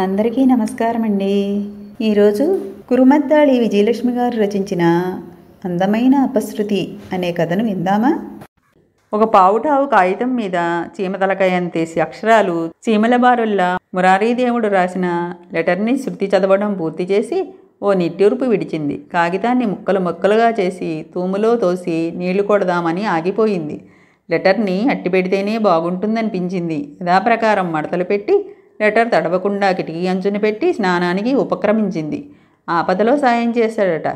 అందరికీ నమస్కారం అండి. ఈరోజు కురుమద్దాళి విజయలక్ష్మి గారు రచించిన అందమైన అపశృతి అనే కథను విందామా? ఒక పావుటావు కాగితం మీద చీమతలకాయంతేసి అక్షరాలు చీమల బారుల్లా మురారీదేవుడు రాసిన లెటర్ని శృతి చదవడం పూర్తి చేసి ఓ నిట్టూర్పు విడిచింది. కాగితాన్ని ముక్కలు ముక్కలుగా చేసి తూములో తోసి నీళ్లు కొడదామని ఆగిపోయింది. లెటర్ని అట్టిపెడితేనే బాగుంటుందనిపించింది. యథాప్రకారం మడతలు పెట్టి లెటర్ తడవకుండా కిటికీ అంచున పెట్టి స్నానానికి ఉపక్రమించింది. ఆపదలో సాయం చేశాడట.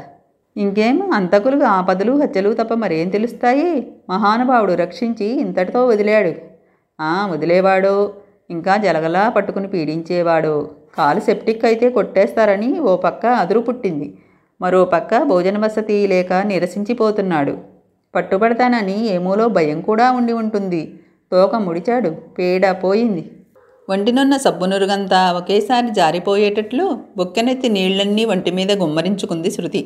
ఇంకేం, అంతకులు ఆపదలు హత్యలు తప్ప మరేం తెలుస్తాయి? మహానుభావుడు రక్షించి ఇంతటితో వదిలాడు. వదిలేవాడో ఇంకా జలగలా పట్టుకుని పీడించేవాడో. కాలు సెప్టిక్ అయితే కొట్టేస్తారని ఓ పక్క అదురు పుట్టింది. మరో పక్క భోజన వసతి లేక నిరసించిపోతున్నాడు. పట్టుబడతానని ఏమూలో భయం కూడా ఉండి ఉంటుంది. తోక ముడిచాడు. పేడ పోయింది. వంటినున్న సబ్బునురుగంతా ఒకేసారి జారిపోయేటట్లు బొక్కెనెత్తి నీళ్లన్నీ వంటి మీద గుమ్మరించుకుంది శృతి.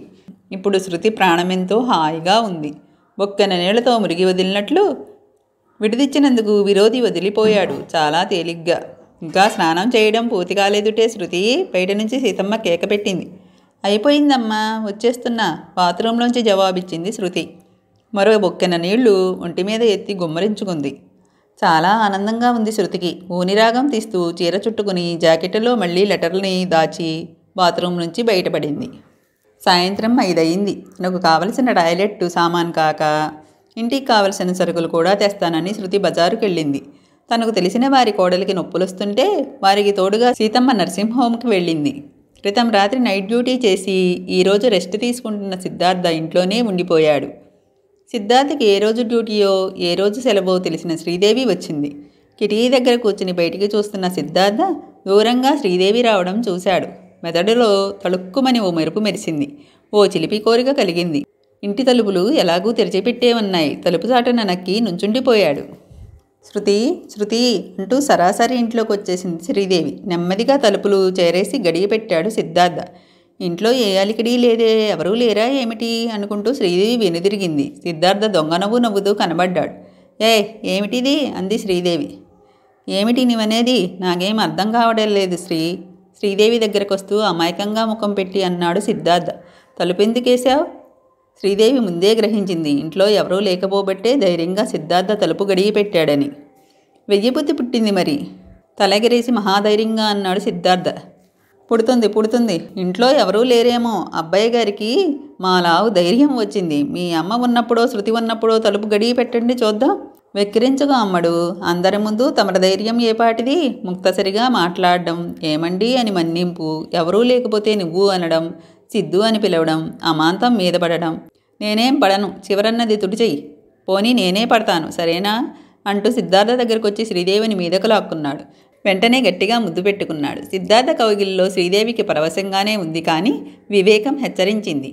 ఇప్పుడు శృతి ప్రాణమెంతో హాయిగా ఉంది. బొక్కెన నీళ్లతో మురిగి వదిలినట్లు విడిదిచ్చినందుకు విరోధి వదిలిపోయాడు చాలా తేలిగ్గా. ఇంకా స్నానం చేయడం పూర్తి కాలేదుటే శృతి. బయట నుంచి సీతమ్మ కేక పెట్టింది. అయిపోయిందమ్మా, వచ్చేస్తున్నా, బాత్రూంలోంచి జవాబిచ్చింది శృతి. మరో బొక్కెన నీళ్లు ఒంటి మీద ఎత్తి గుమ్మరించుకుంది. చాలా ఆనందంగా ఉంది శృతికి. ఊనిరాగం తీస్తూ చీర చుట్టుకుని జాకెట్లో మళ్ళీ లెటర్ని దాచి బాత్రూమ్ నుంచి బయటపడింది. సాయంత్రం 5 అయింది. తనకు కావలసిన టాయిలెట్ సామాన్ కాక ఇంటికి కావలసిన సరుకులు కూడా తెస్తానని శృతి బజారుకు వెళ్ళింది. తనకు తెలిసిన వారి కోడలికి నొప్పులొస్తుంటే వారికి తోడుగా సీతమ్మ నర్సింగ్ హోమ్కి వెళ్ళింది. క్రితం రాత్రి నైట్ డ్యూటీ చేసి ఈరోజు రెస్ట్ తీసుకుంటున్న సిద్ధార్థ ఇంట్లోనే ఉండిపోయాడు. సిద్ధార్థకి ఏ రోజు డ్యూటీయో ఏ రోజు సెలవో తెలిసిన శ్రీదేవి వచ్చింది. కిటికీ దగ్గర కూర్చుని బయటికి చూస్తున్న సిద్ధార్థ దూరంగా శ్రీదేవి రావడం చూశాడు. మెదడులో తళుక్కుమని ఓ మెరుపు మెరిసింది. ఓ చిలిపి కోరిక కలిగింది. ఇంటి తలుపులు ఎలాగూ తెరిచిపెట్టే ఉన్నాయి. తలుపు చాటున నక్కి నుంచుండిపోయాడు. శృతి శృతి అంటూ సరాసరి ఇంట్లోకి వచ్చేసింది శ్రీదేవి. నెమ్మదిగా తలుపులు చేరేసి గడియ పెట్టాడు సిద్ధార్థ. ఇంట్లో ఏ అలికిడి లేదే, ఎవరూ లేరా ఏమిటి అనుకుంటూ శ్రీదేవి వెనుదిరిగింది. సిద్ధార్థ దొంగ నవ్వుతూ కనబడ్డాడు. ఏమిటిది అంది శ్రీదేవి. ఏమిటి నీవనేది? నాకేం అర్థం కావడం లేదు శ్రీదేవి దగ్గరకు వస్తూ అమాయకంగా ముఖం పెట్టి అన్నాడు సిద్ధార్థ. తలుపెందుకేశావు? శ్రీదేవి ముందే గ్రహించింది ఇంట్లో ఎవరూ లేకపోబట్టే ధైర్యంగా సిద్ధార్థ తలుపు గడియ పెట్టాడని. వెయ్యబుద్ధి పుట్టింది మరి. తలెగరేసి మహాధైర్యంగా అన్నాడు సిద్ధార్థ. పుడుతుంది. ఇంట్లో ఎవరూ లేరేమో. అబ్బాయి గారికి మాలావు ధైర్యం వచ్చింది. మీ అమ్మ ఉన్నప్పుడో శృతి ఉన్నప్పుడో తలుపు గడియ పెట్టండి చూద్దాం. వెక్కిరించగా అమ్మడు. అందరి ముందు తమరి ధైర్యం ఏపాటిది? ముక్తసరిగా మాట్లాడడం, ఏమండి అని మన్నింపు, ఎవరూ లేకపోతే నువ్వు అనడం, సిద్ధు అని పిలవడం, అమాంతం మీద పడడం. నేనేం పడను, చివరన్నది తుడిచెయ్యి. పోనీ నేనే పడతాను సరేనా అంటూ సిద్ధార్థ దగ్గరకు వచ్చి శ్రీదేవిని మీదకు లాక్కున్నాడు. వెంటనే గట్టిగా ముద్దు పెట్టుకున్నాడు. సిద్ధార్థ కౌగిలిలో శ్రీదేవికి పరవశంగానే ఉంది. కానీ వివేకం హెచ్చరించింది.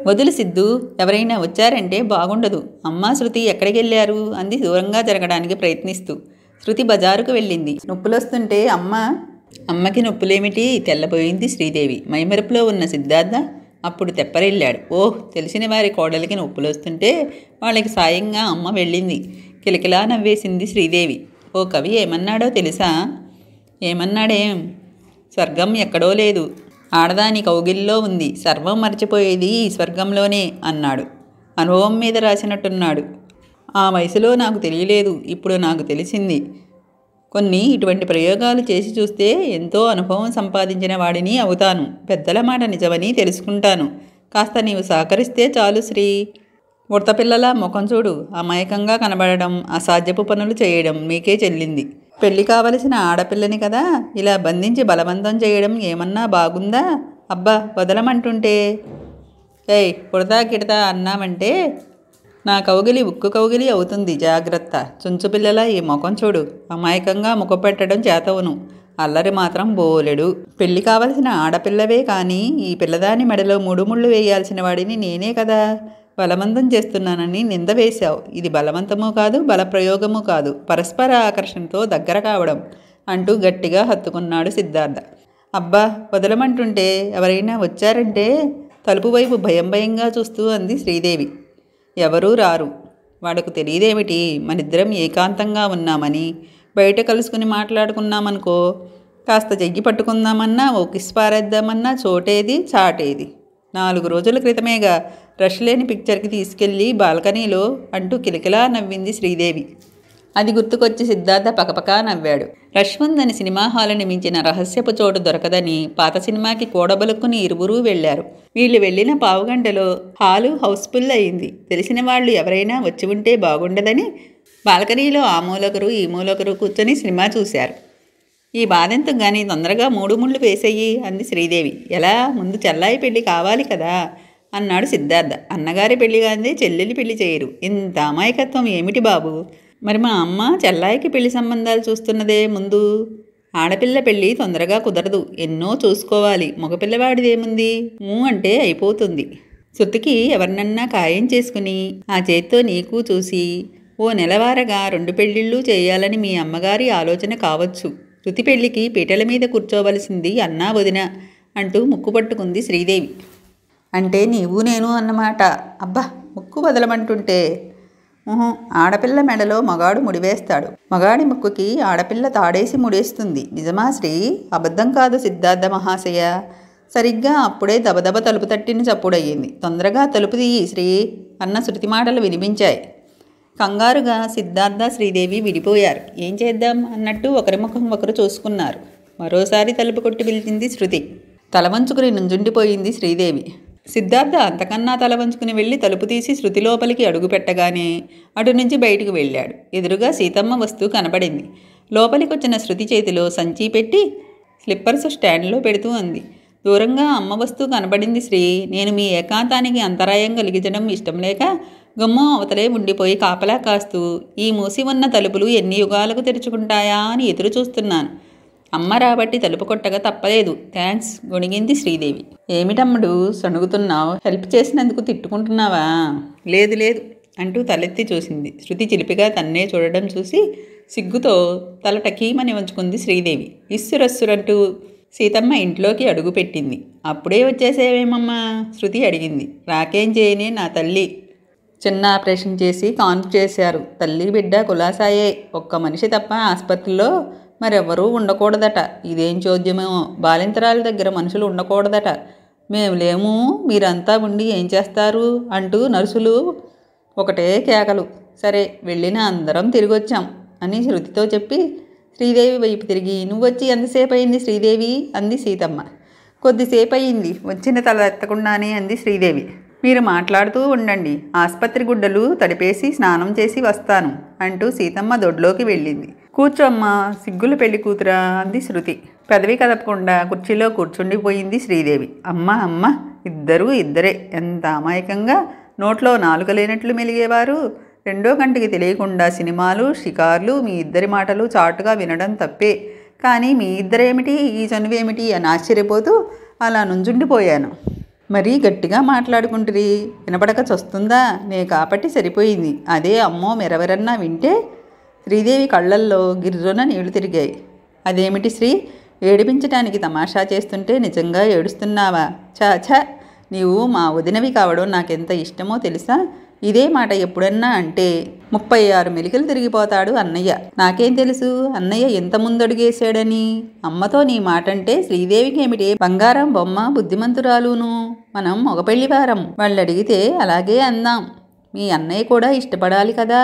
వదులు సిద్ధు, ఎవరైనా వచ్చారంటే బాగుండదు. అమ్మా శృతి ఎక్కడికి వెళ్ళారు అంది దూరంగా జరగడానికి ప్రయత్నిస్తూ. శృతి బజారుకు వెళ్ళింది. నొప్పులొస్తుంటే అమ్మకి నొప్పులేమిటి? తెల్లబోయింది శ్రీదేవి. మైమరుపులో ఉన్న సిద్ధార్థ అప్పుడు తెప్పరిల్లాడు. తెలిసిన వారి కోడలికి నొప్పులొస్తుంటే వాళ్ళకి సాయంగా అమ్మ వెళ్ళింది. కిలకిలా నవ్వేసింది శ్రీదేవి. ఓ కవి ఏమన్నాడో తెలుసా? ఏమన్నాడేం? స్వర్గం ఎక్కడో లేదు, ఆడదాని కౌగిల్లో ఉంది. సర్వం మర్చిపోయేది ఈ స్వర్గంలోనే అన్నాడు. అనుభవం మీద రాసినట్టున్నాడు. ఆ వయసులో నాకు తెలియలేదు, ఇప్పుడు నాకు తెలిసింది. కొన్ని ఇటువంటి ప్రయోగాలు చేసి చూస్తే ఎంతో అనుభవం సంపాదించిన వాడిని అవుతాను. పెద్దల మాట నిజమని తెలుసుకుంటాను. కాస్త నీవు సహకరిస్తే చాలు శ్రీ. ఉడతపిల్లలా ముఖం చూడు. అమాయకంగా కనబడడం, అసాధ్యపు పనులు చేయడం మీకే చెల్లింది. పెళ్లి కావలసిన ఆడపిల్లని కదా ఇలా బంధించి బలవంతం చేయడం ఏమన్నా బాగుందా? అబ్బా వదలమంటుంటే కుడతా కిడతా అన్నామంటే నా కౌగిలి ఉక్కు కౌగిలి అవుతుంది. జాగ్రత్త. చుంచుపిల్లలా ఈ ముఖం చూడు. అమాయకంగా ముఖ పెట్టడం చేతవును, అల్లరి మాత్రం బోలెడు. పెళ్లి కావలసిన ఆడపిల్లవే కానీ ఈ పిల్లదాని మెడలో 3 ముళ్ళు వేయాల్సిన వాడిని నేనే కదా. బలవంతం చేస్తున్నానని నింద వేశావు. ఇది బలవంతమూ కాదు, బలప్రయోగమూ కాదు, పరస్పర ఆకర్షణతో దగ్గర కావడం అంటూ గట్టిగా హత్తుకున్నాడు సిద్ధార్థ. అబ్బా వదలమంటుంటే ఎవరైనా వచ్చారంటే తలుపు వైపు భయంగా చూస్తూ అంది శ్రీదేవి. ఎవరూ రారు. వాడుకు తెలియదేమిటి మనిద్దరం ఏకాంతంగా ఉన్నామని? బయట కలుసుకుని మాట్లాడుకున్నామనుకో, కాస్త జగ్గి పట్టుకుందామన్నా ఓ కిస్ పారేద్దామన్నా చోటేది చాటేది. 4 రోజుల క్రితమేగా రష్ లేని పిక్చర్కి తీసుకెళ్ళి బాల్కనీలో అంటూ కిలకిలా నవ్వింది శ్రీదేవి. అది గుర్తుకొచ్చి సిద్ధార్థ పకపకా నవ్వాడు. రష్ ఉందని సినిమా హాలుని మించిన రహస్యపు చోటు దొరకదని పాత సినిమాకి కూడబలుక్కుని ఇరువురూ వెళ్లారు. వీళ్ళు వెళ్ళిన పావుగంటలో హాలు హౌస్ఫుల్ అయింది. తెలిసిన వాళ్ళు ఎవరైనా వచ్చి ఉంటే బాగుండదని బాల్కనీలో ఆ మూలొకరు ఈ మూలొకరు కూర్చొని సినిమా చూశారు. ఈ బాధెందుకు గానీ తొందరగా 3 ముళ్ళు వేసేయి అంది శ్రీదేవి. ఎలా? ముందు చెల్లాయి పెళ్లి కావాలి కదా అన్నాడు సిద్ధార్థ. అన్నగారి పెళ్లి గాందే చెల్లెలి పెళ్లి చేయరు. ఇంత అమాయకత్వం ఏమిటి బాబు? మరి మా అమ్మ చెల్లాయికి పెళ్లి సంబంధాలు చూస్తున్నదే ముందు. ఆడపిల్ల పెళ్లి తొందరగా కుదరదు, ఎన్నో చూసుకోవాలి. మగపిల్లవాడిదేముంది, అంటే అయిపోతుంది. శృతికి ఎవరినన్నా ఖాయం చేసుకుని ఆ చేత్తో నీకు చూసి ఓ నెలవారగా 2 పెళ్ళిళ్ళు చేయాలని మీ అమ్మగారి ఆలోచన కావచ్చు. శృతి పెళ్లికి పీటల మీద కూర్చోవలసింది అన్నా వదిన అంటూ ముక్కు పట్టుకుంది శ్రీదేవి. అంటే నీవు నేను అన్నమాట. అబ్బా, ముక్కు వదలమంటుంటే. ఆడపిల్ల మెడలో మగాడు ముడివేస్తాడు, మగాడి ముక్కుకి ఆడపిల్ల తాడేసి ముడేస్తుంది. నిజమా శ్రీ? అబద్ధం కాదు సిద్ధార్థ మహాశయ. సరిగ్గా అప్పుడే దబదబ తలుపు తట్టిన చప్పుడయ్యింది. తొందరగా తలుపు తీయి శ్రీ అన్న శృతి మాటలు వినిపించాయి. కంగారుగా సిద్ధార్థ శ్రీదేవి విడిపోయారు. ఏం చేద్దాం అన్నట్టు ఒకరి ముఖం ఒకరు చూసుకున్నారు. మరోసారి తలుపు కొట్టి పిలిచింది శృతి. తల వంచుకుని నుంజుండిపోయింది శ్రీదేవి. సిద్ధార్థ అంతకన్నా తల వంచుకుని వెళ్ళి తలుపు తీసి శృతి లోపలికి అడుగు పెట్టగానే అటు నుంచి బయటికి వెళ్ళాడు. ఎదురుగా సీతమ్మ వస్తూ కనబడింది. లోపలికొచ్చిన శృతి చేతిలో సంచి పెట్టి స్లిప్పర్స్ స్టాండ్లో పెడుతూ అంది. దూరంగా అమ్మ వస్తూ కనబడింది శ్రీ. నేను మీ ఏకాంతానికి అంతరాయం కలిగించడం ఇష్టం లేక గుమ్మం అవతలే ఉండిపోయి కాపలా కాస్తూ ఈ మూసి ఉన్న తలుపులు ఎన్ని యుగాలకు తెరుచుకుంటాయా అని ఎదురు చూస్తున్నాను. అమ్మ రాబట్టి తలుపు కొట్టగా తప్పలేదు. థ్యాంక్స్ గొణిగింది శ్రీదేవి. ఏమిటమ్ముడు సణుగుతున్నావు? హెల్ప్ చేసినందుకు తిట్టుకుంటున్నావా? లేదు లేదు అంటూ తలెత్తి చూసింది. శృతి చిలిపిగా తన్నే చూడడం చూసి సిగ్గుతో తల టకీమని ఉంచుకుంది శ్రీదేవి. ఇస్సురస్సురంటూ సీతమ్మ ఇంట్లోకి అడుగుపెట్టింది. అప్పుడే వచ్చేసేవేమమ్మా? శృతి అడిగింది. రాకేం చేయనే నా తల్లి. చిన్న ఆపరేషన్ చేసి కాన్పు చేశారు. తల్లి బిడ్డ కులాసాయే. ఒక్క మనిషి తప్ప ఆసుపత్రిలో మరెవ్వరూ ఉండకూడదట. ఇదేం చోద్యమో, బాలింతరాల దగ్గర మనుషులు ఉండకూడదట. మేము లేము, మీరంతా ఉండి ఏం చేస్తారు అంటూ నర్సులు ఒకటే కేకలు. సరే వెళ్ళిన అందరం తిరిగొచ్చాం అని శృతితో చెప్పి శ్రీదేవి వైపు తిరిగి నువ్వొచ్చి ఎంతసేపు అయింది శ్రీదేవి అంది సీతమ్మ. కొద్దిసేపు అయింది, వచ్చిన తల ఎత్తకుండానే అంది శ్రీదేవి. మీరు మాట్లాడుతూ ఉండండి, ఆసుపత్రి గుడ్డలు తడిపేసి స్నానం చేసి వస్తాను అంటూ సీతమ్మ దొడ్లోకి వెళ్ళింది. కూర్చోమ్మా, సిగ్గులు పెళ్లి కూతురా అంది శృతి. పెదవి కదపకుండా కుర్చీలో కూర్చుండిపోయింది శ్రీదేవి. అమ్మ ఇద్దరూ ఇద్దరే. ఎంత అమాయకంగా నోట్లో నాలుక లేనట్లు మెలిగేవారు. రెండో కంటికి తెలియకుండా సినిమాలు షికార్లు మీ ఇద్దరి మాటలు చాటుగా వినడం తప్పే. కానీ మీ ఇద్దరేమిటి, ఈ చనువేమిటి అని ఆశ్చర్యపోతూ అలా నుంచుండిపోయాను. మరీ గట్టిగా మాట్లాడుకుంటురి, వినపడక చస్తుందా? నే కాబట్టి సరిపోయింది. అదే అమ్మో మెరవరన్నా వింటే. శ్రీదేవి కళ్ళల్లో గిర్రున నీళ్లు తిరిగాయి. అదేమిటి శ్రీ, ఏడిపించటానికి తమాషా చేస్తుంటే నిజంగా ఏడుస్తున్నావా? ఛ నీవు మా వదినవి కావడం నాకెంత ఇష్టమో తెలుసా? ఇదే మాట ఎప్పుడన్నా అంటే 36 మెలికలు తిరిగిపోతాడు అన్నయ్య. నాకేం తెలుసు అన్నయ్య ఎంత ముందడుగేశాడని. అమ్మతో నీ మాట అంటే శ్రీదేవికి ఏమిటే బంగారం బొమ్మ, బుద్ధిమంతురాలును. మనం మగపెళ్లివారం, వాళ్ళు అడిగితే అలాగే అందాం. మీ అన్నయ్య కూడా ఇష్టపడాలి కదా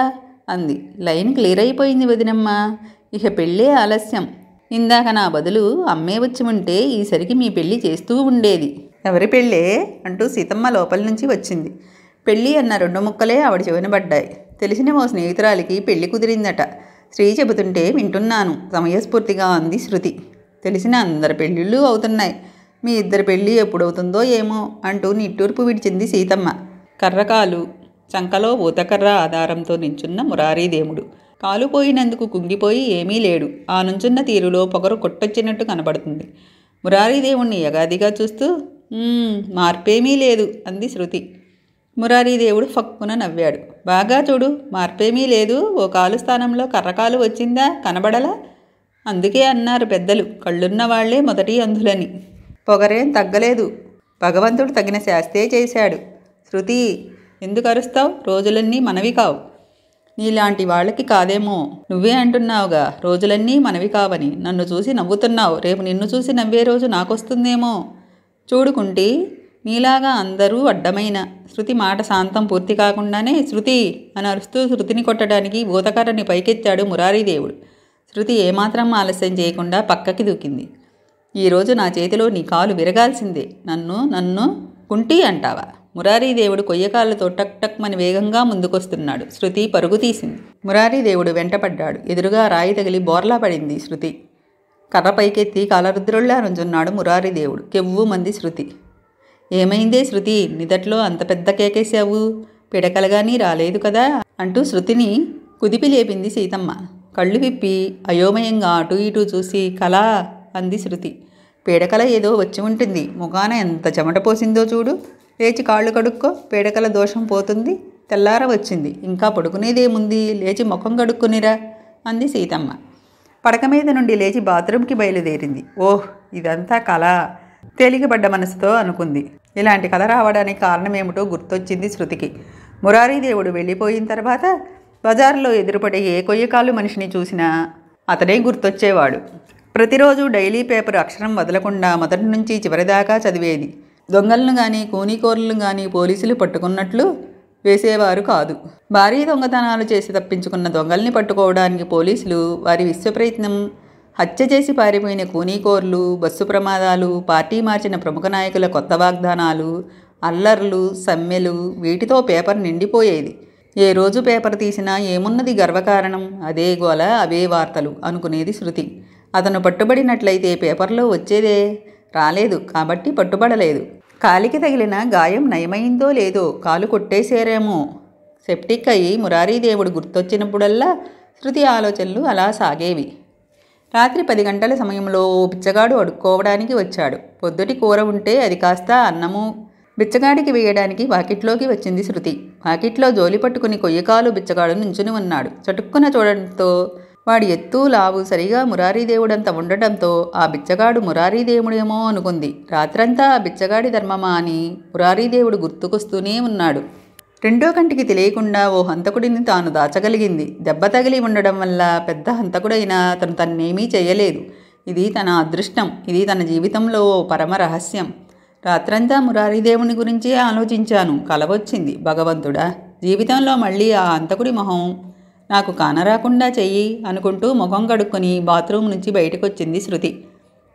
అంది. లైన్ క్లియర్ అయిపోయింది వదినమ్మ. ఇక పెళ్ళే ఆలస్యం. ఇందాక నా బదులు అమ్మే వచ్చి ఉంటే ఈసరికి మీ పెళ్ళి చేస్తూ ఉండేది. ఎవరి పెళ్ళే అంటూ సీతమ్మ లోపల నుంచి వచ్చింది. పెళ్ళి అన్న 2 ముక్కలే ఆవిడ చెవినబడ్డాయి. తెలిసిన ఓ స్నేహితురాలికి పెళ్లి కుదిరిందట. శ్రీ చెబుతుంటే వింటున్నాను సమయస్ఫూర్తిగా అంది శృతి. తెలిసిన అందరి పెళ్ళిళ్ళు అవుతున్నాయి. మీ ఇద్దరి పెళ్ళి ఎప్పుడవుతుందో ఏమో అంటూ నిట్టూర్పు విడిచింది సీతమ్మ. కర్రకాలు, చంకలో ఊతకర్ర ఆధారంతో నించున్న మురారీదేవుడు. కాలు పోయినందుకు కుంగిపోయి ఏమీ లేడు. ఆ నుంచున్న తీరులో పొగరు కొట్టొచ్చినట్టు కనబడుతుంది. మురారీదేవుణ్ణి యగాదిగా చూస్తూ మార్పేమీ లేదు అంది శృతి. మురారీదేవుడు ఫక్కున నవ్వాడు. బాగా చూడు, మార్పేమీ లేదు. ఓ కాలు స్థానంలో కర్రకాలు వచ్చిందా? కనబడలా? అందుకే అన్నారు పెద్దలు, కళ్ళున్న వాళ్లే మొదటి అంధులని. పొగరేం తగ్గలేదు. భగవంతుడు తగిన శాస్తే చేశాడు. శృతి, ఎందుకు అరుస్తావు? రోజులన్నీ మనవి కావు. నీలాంటి వాళ్ళకి కాదేమో. నువ్వే అంటున్నావుగా రోజులన్నీ మనవి కావని. నన్ను చూసి నవ్వుతున్నావు. రేపు నిన్ను చూసి నవ్వే రోజు నాకొస్తుందేమో. చూడుకుంటే నీలాగా అందరూ అడ్డమైన. శృతి మాట శాంతం పూర్తి కాకుండానే శృతి అని అరుస్తూ శృతిని కొట్టడానికి భూతకర్రని పైకెత్తాడు మురారీదేవుడు. శృతి ఏమాత్రం ఆలస్యం చేయకుండా పక్కకి దూకింది. ఈరోజు నా చేతిలో నీ కాలు విరగాల్సిందే. నన్ను కుంటి అంటావా? మురారీదేవుడు కొయ్యకాళ్ళతో టక్ టక్ మని వేగంగా ముందుకొస్తున్నాడు. శృతి పరుగు తీసింది. మురారీదేవుడు వెంటపడ్డాడు. ఎదురుగా రాయి తగిలి బోర్లా పడింది శృతి. కర్ర పైకెత్తి కాలరుద్రుల్లా నుంచున్నాడు మురారీదేవుడు. కెవ్వు మంది శృతి. ఏమైందే శృతి, నిదట్లో అంత పెద్ద కేకేశావు? పిడకలగాని రాలేదు కదా అంటూ శృతిని కుదిపి లేపింది సీతమ్మ. కళ్ళు విప్పి అయోమయంగా అటూ ఇటూ చూసి కళా అంది శృతి. పీడకల ఏదో వచ్చి ఉంటుంది. ముఖాన ఎంత చెమట పోసిందో చూడు. లేచి కాళ్ళు కడుక్కో, పీడకల దోషం పోతుంది. తెల్లార వచ్చింది, ఇంకా పడుకునేదేముంది, లేచి ముఖం కడుక్కునిరా అంది సీతమ్మ. పడక మీద నుండి లేచి బాత్రూంకి బయలుదేరింది. ఓహ్, ఇదంతా కళ తేలికపడ్డ మనసుతో అనుకుంది. ఇలాంటి కళ రావడానికి కారణమేమిటో గుర్తొచ్చింది శృతికి. మురారీదేవుడు వెళ్ళిపోయిన తర్వాత బజార్లో ఎదురుపడే ఏ కొయ్యకాలు మనిషిని చూసినా అతనే గుర్తొచ్చేవాడు. ప్రతిరోజు డైలీ పేపర్ అక్షరం వదలకుండా మొదటి నుంచి చివరిదాకా చదివేది. దొంగలను కానీ కూనీకోర్లను కానీ పోలీసులు పట్టుకున్నట్లు వేసేవారు కాదు. భారీ దొంగతనాలు చేసి తప్పించుకున్న దొంగల్ని పట్టుకోవడానికి పోలీసులు వారి విశ్వప్రయత్నం, హత్య చేసి పారిపోయిన కూనీకోర్లు, బస్సు ప్రమాదాలు, పార్టీ మార్చిన ప్రముఖ నాయకుల కొత్త వాగ్దానాలు, అల్లర్లు, సమ్మెలు, వీటితో పేపర్ నిండిపోయేది. ఏ రోజు పేపర్ తీసినా ఏమున్నది గర్వకారణం, అదే గోల, అవే వార్తలు అనుకునేది శృతి. అతను పట్టుబడినట్లయితే పేపర్లో వచ్చేదే. రాలేదు కాబట్టి పట్టుబడలేదు. కాలికి తగిలిన గాయం నయమైందో లేదో, కాలు కొట్టేశారేమో. సెప్టిక్ అయి మురారీదేవుడు గుర్తొచ్చినప్పుడల్లా శృతి ఆలోచనలు అలా సాగేవి. రాత్రి 10 గంటల సమయంలో బిచ్చగాడు అడుక్కోవడానికి వచ్చాడు. పొద్దుటి కూర ఉంటే అది కాస్త అన్నము బిచ్చగాడికి వేయడానికి వాకిట్లోకి వచ్చింది శృతి. వాకిట్లో జోలి పట్టుకుని కొయ్యకాలు బిచ్చగాడు నుంచుని ఉన్నాడు. చటుక్కున చూడడంతో వాడి ఎత్తు లావు సరిగా మురారీదేవుడంత ఉండటంతో ఆ బిచ్చగాడు మురారీదేవుడేమో అనుకుంది. రాత్రంతా ఆ బిచ్చగాడి ధర్మమా అని మురారీదేవుడు గుర్తుకొస్తూనే ఉన్నాడు. రెండో కంటికి తెలియకుండా ఓ హంతకుడిని తాను దాచగలిగింది. దెబ్బ తగిలి ఉండడం వల్ల పెద్ద హంతకుడైనా అతను తన్నేమీ చేయలేదు. ఇది తన అదృష్టం. ఇది తన జీవితంలో ఓ పరమ రహస్యం. రాత్రంతా మురారీదేవుని గురించే ఆలోచించాను. కలవచ్చింది. భగవంతుడా, జీవితంలో మళ్ళీ ఆ హంతకుడి మొహం నాకు కానరాకుండా చెయ్యి అనుకుంటూ ముఖం కడుక్కొని బాత్రూమ్ నుంచి బయటకొచ్చింది శృతి.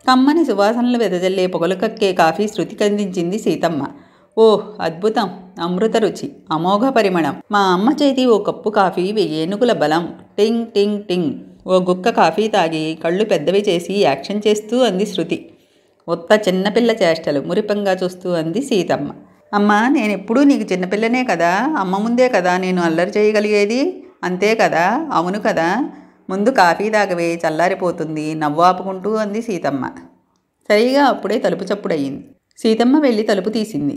కమ్మని సువాసనలు వెదజల్లే పొగలు కక్కే కాఫీ శృతికి అందించింది సీతమ్మ. ఓహ్, అద్భుతం, అమృత రుచి, అమోఘ పరిమళం. మా అమ్మ చేతి ఓ కప్పు కాఫీ 1000 ఏనుగుల బలం. టింగ్ టింగ్ టింగ్. ఓ గుక్క కాఫీ తాగి కళ్ళు పెద్దవి చేసి యాక్షన్ చేస్తూ అంది శృతి. ఉత్త చిన్నపిల్ల చేష్టలు మురిపంగా చూస్తూ అంది సీతమ్మ. అమ్మ, నేనెప్పుడూ నీకు చిన్నపిల్లనే కదా. అమ్మ ముందే కదా నేను అల్లరి చేయగలిగేది. అంతే కదా? అవును కదా. ముందు కాఫీ తాగవే, చల్లారిపోతుంది నవ్వాపుకుంటూ అంది సీతమ్మ. సరిగా అప్పుడే తలుపు చప్పుడయ్యింది. సీతమ్మ వెళ్ళి తలుపు తీసింది.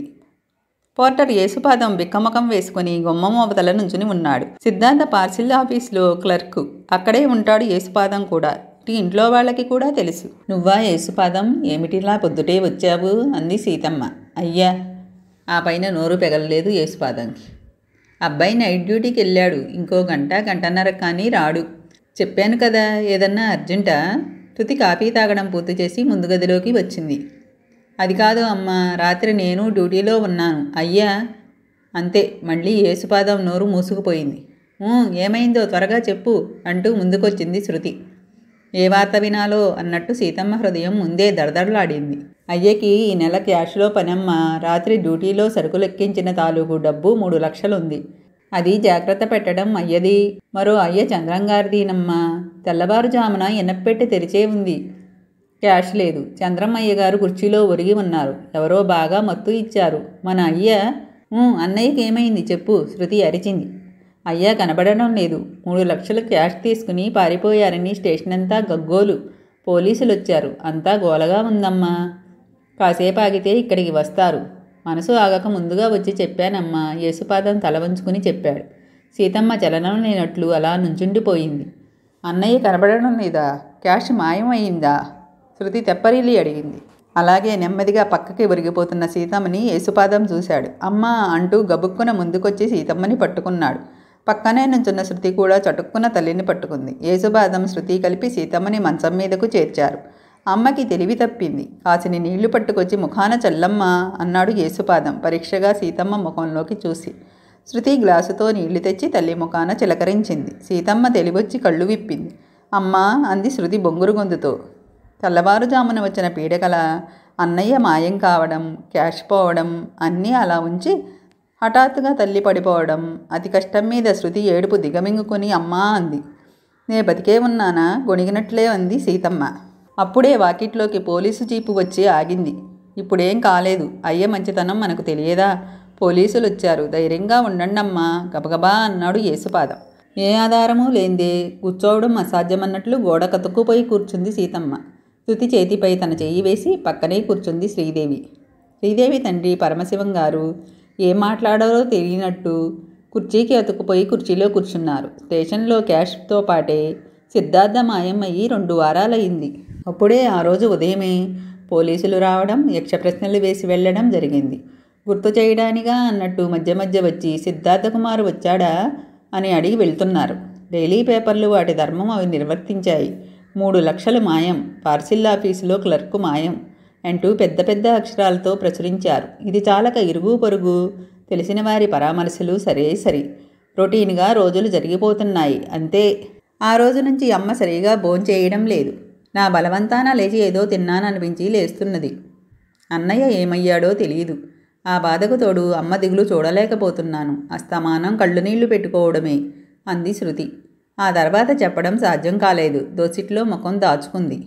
పోర్టర్ యేసుపాదం బిక్కమొఖం వేసుకుని గుమ్మం అవతల నుంచుని ఉన్నాడు. సిద్ధార్థ పార్సిల్ ఆఫీసులో క్లర్కు. అక్కడే ఉంటాడు యేసుపాదం కూడా. ఇంట్లో వాళ్ళకి కూడా తెలుసు. నువ్వా యేసుపాదం? ఏమిటిలా పొద్దుటే వచ్చావు అంది సీతమ్మ. అయ్యా. ఆ పైన నోరు పెగలలేదు యేసుపాదంకి. అబ్బాయి నైట్ డ్యూటీకి వెళ్ళాడు. ఇంకో గంటన్నర కానీ రాడు. చెప్పాను కదా, ఏదన్నా అర్జెంటా? శృతి కాఫీ తాగడం పూర్తి చేసి ముందు గదిలోకి వచ్చింది. అది కాదు అమ్మ, రాత్రి నేను డ్యూటీలో ఉన్నాను. అయ్యా. అంతే. మళ్ళీ యేసుపాదం నోరు మూసుకుపోయింది. ఏమైందో త్వరగా చెప్పు అంటూ ముందుకొచ్చింది శృతి. ఏ వార్త వినాలో అన్నట్టు సీతమ్మ హృదయం ముందే దడదడలాడింది. అయ్యకి ఈ నెల క్యాష్లో పనమ్మ. రాత్రి డ్యూటీలో సరుకులెక్కించిన తాలూకు డబ్బు 3 లక్షలుంది. అది జాగ్రత్త పెట్టడం అయ్యది. మరో అయ్య చంద్రంగారిదీనమ్మా. తెల్లవారుజామున ఎనప్పెట్టి తెరిచే ఉంది. క్యాష్ లేదు. చంద్రమయ్య గారు కుర్చీలో ఒరిగి ఉన్నారు. ఎవరో బాగా మత్తు ఇచ్చారు. మన అయ్య. అన్నయ్యకి ఏమైంది చెప్పు, శృతి అరిచింది. అయ్యా కనబడడం లేదు. 3 లక్షలు క్యాష్ తీసుకుని పారిపోయారని స్టేషన్ అంతా గగ్గోలు. పోలీసులు వచ్చారు. అంతా గోలగా ఉందమ్మా. కాసేపు ఆగితే ఇక్కడికి వస్తారు. మనసు ఆగక ముందుగా వచ్చి చెప్పానమ్మా. యేసుపాదం తల వంచుకుని చెప్పాడు. సీతమ్మ చలనం లేనట్లు అలా నుంచుండిపోయింది. అన్నయ్య కనబడడం లేదా? క్యాష్ మాయమైందా? శృతి తెప్పరిల్లి అడిగింది. అలాగే నెమ్మదిగా పక్కకి ఒరిగిపోతున్న సీతమ్మని యేసుపాదం చూశాడు. అమ్మా అంటూ గబుక్కున ముందుకొచ్చి సీతమ్మని పట్టుకున్నాడు. పక్కనే నుంచున్న శృతి కూడా చటుక్కున తల్లిని పట్టుకుంది. యేసుబాదం శృతి కలిపి సీతమ్మని మంచం మీదకు చేర్చారు. అమ్మకి తెలివి తప్పింది. కాసిని నీళ్లు పట్టుకొచ్చి ముఖాన చల్లమ్మా అన్నాడు యేసుపాదం పరీక్షగా సీతమ్మ ముఖంలోకి చూసి. శృతి గ్లాసుతో నీళ్లు తెచ్చి తల్లి ముఖాన చిలకరించింది. సీతమ్మ తెలివొచ్చి కళ్ళు విప్పింది. అమ్మా అంది శృతి బొంగురు గొంతుతో. తెల్లవారుజామున వచ్చిన పీడకల, అన్నయ్య మాయం కావడం, క్యాష్ పోవడం అన్నీ అలా ఉంచి హఠాత్తుగా తల్లి పడిపోవడం, అతి కష్టం మీద శృతి ఏడుపు దిగమింగుకొని అమ్మా అంది. నే బతికే ఉన్నానా గొణిగినట్లే అంది సీతమ్మ. అప్పుడే వాకిట్లోకి పోలీసు జీపు వచ్చి ఆగింది. ఇప్పుడేం కాలేదు, అయ్య మంచితనం మనకు తెలియదా? పోలీసులు వచ్చారు, ధైర్యంగా ఉండండమ్మా గబగబా అన్నాడు యేసుపాదం. ఏ ఆధారమూ లేందే కూర్చోవడం అసాధ్యమన్నట్లు గోడ కతుక్కుపోయి కూర్చుంది సీతమ్మ. శృతి చేతిపై తన చెయ్యి వేసి పక్కనే కూర్చుంది శ్రీదేవి. శ్రీదేవి తండ్రి పరమశివం గారు ఏం మాట్లాడారో తెలియనట్టు కుర్చీకి అతుక్కుపోయి కుర్చీలో కూర్చున్నారు. స్టేషన్లో క్యాష్తో పాటే సిద్ధార్థ మాయం అయ్యి 2 వారాలయ్యింది. అప్పుడే ఆ రోజు ఉదయమే పోలీసులు రావడం, యక్ష ప్రశ్నలు వేసి వెళ్ళడం జరిగింది. గుర్తు చేయడానిగా అన్నట్టు మధ్య మధ్య వచ్చి సిద్ధార్థ కుమార్ వచ్చాడా అని అడిగి వెళ్తున్నారు. డైలీ పేపర్లు వాటి ధర్మం అవి నిర్వర్తించాయి. 3 లక్షలు మాయం, పార్సిల్ ఆఫీసులో క్లర్కు మాయం అంటూ పెద్ద పెద్ద అక్షరాలతో ప్రచురించారు. ఇది చాలక ఇరుగు పొరుగు తెలిసిన వారి పరామర్శలు సరి. రొటీన్గా రోజులు జరిగిపోతున్నాయి అంతే. ఆ రోజు నుంచి అమ్మ సరిగా భోంచేయడం లేదు. నా బలవంతాన లేచి ఏదో తిన్నాననిపించి లేస్తున్నది. అన్నయ్య ఏమయ్యాడో తెలియదు. ఆ బాధకు తోడు అమ్మ దిగులు చూడలేకపోతున్నాను. అస్తమానం కళ్ళు నీళ్లు పెట్టుకోవడమే అంది శృతి. ఆ తర్వాత చెప్పడం సాధ్యం కాలేదు. దోసిట్లో ముఖం దాచుకుంది.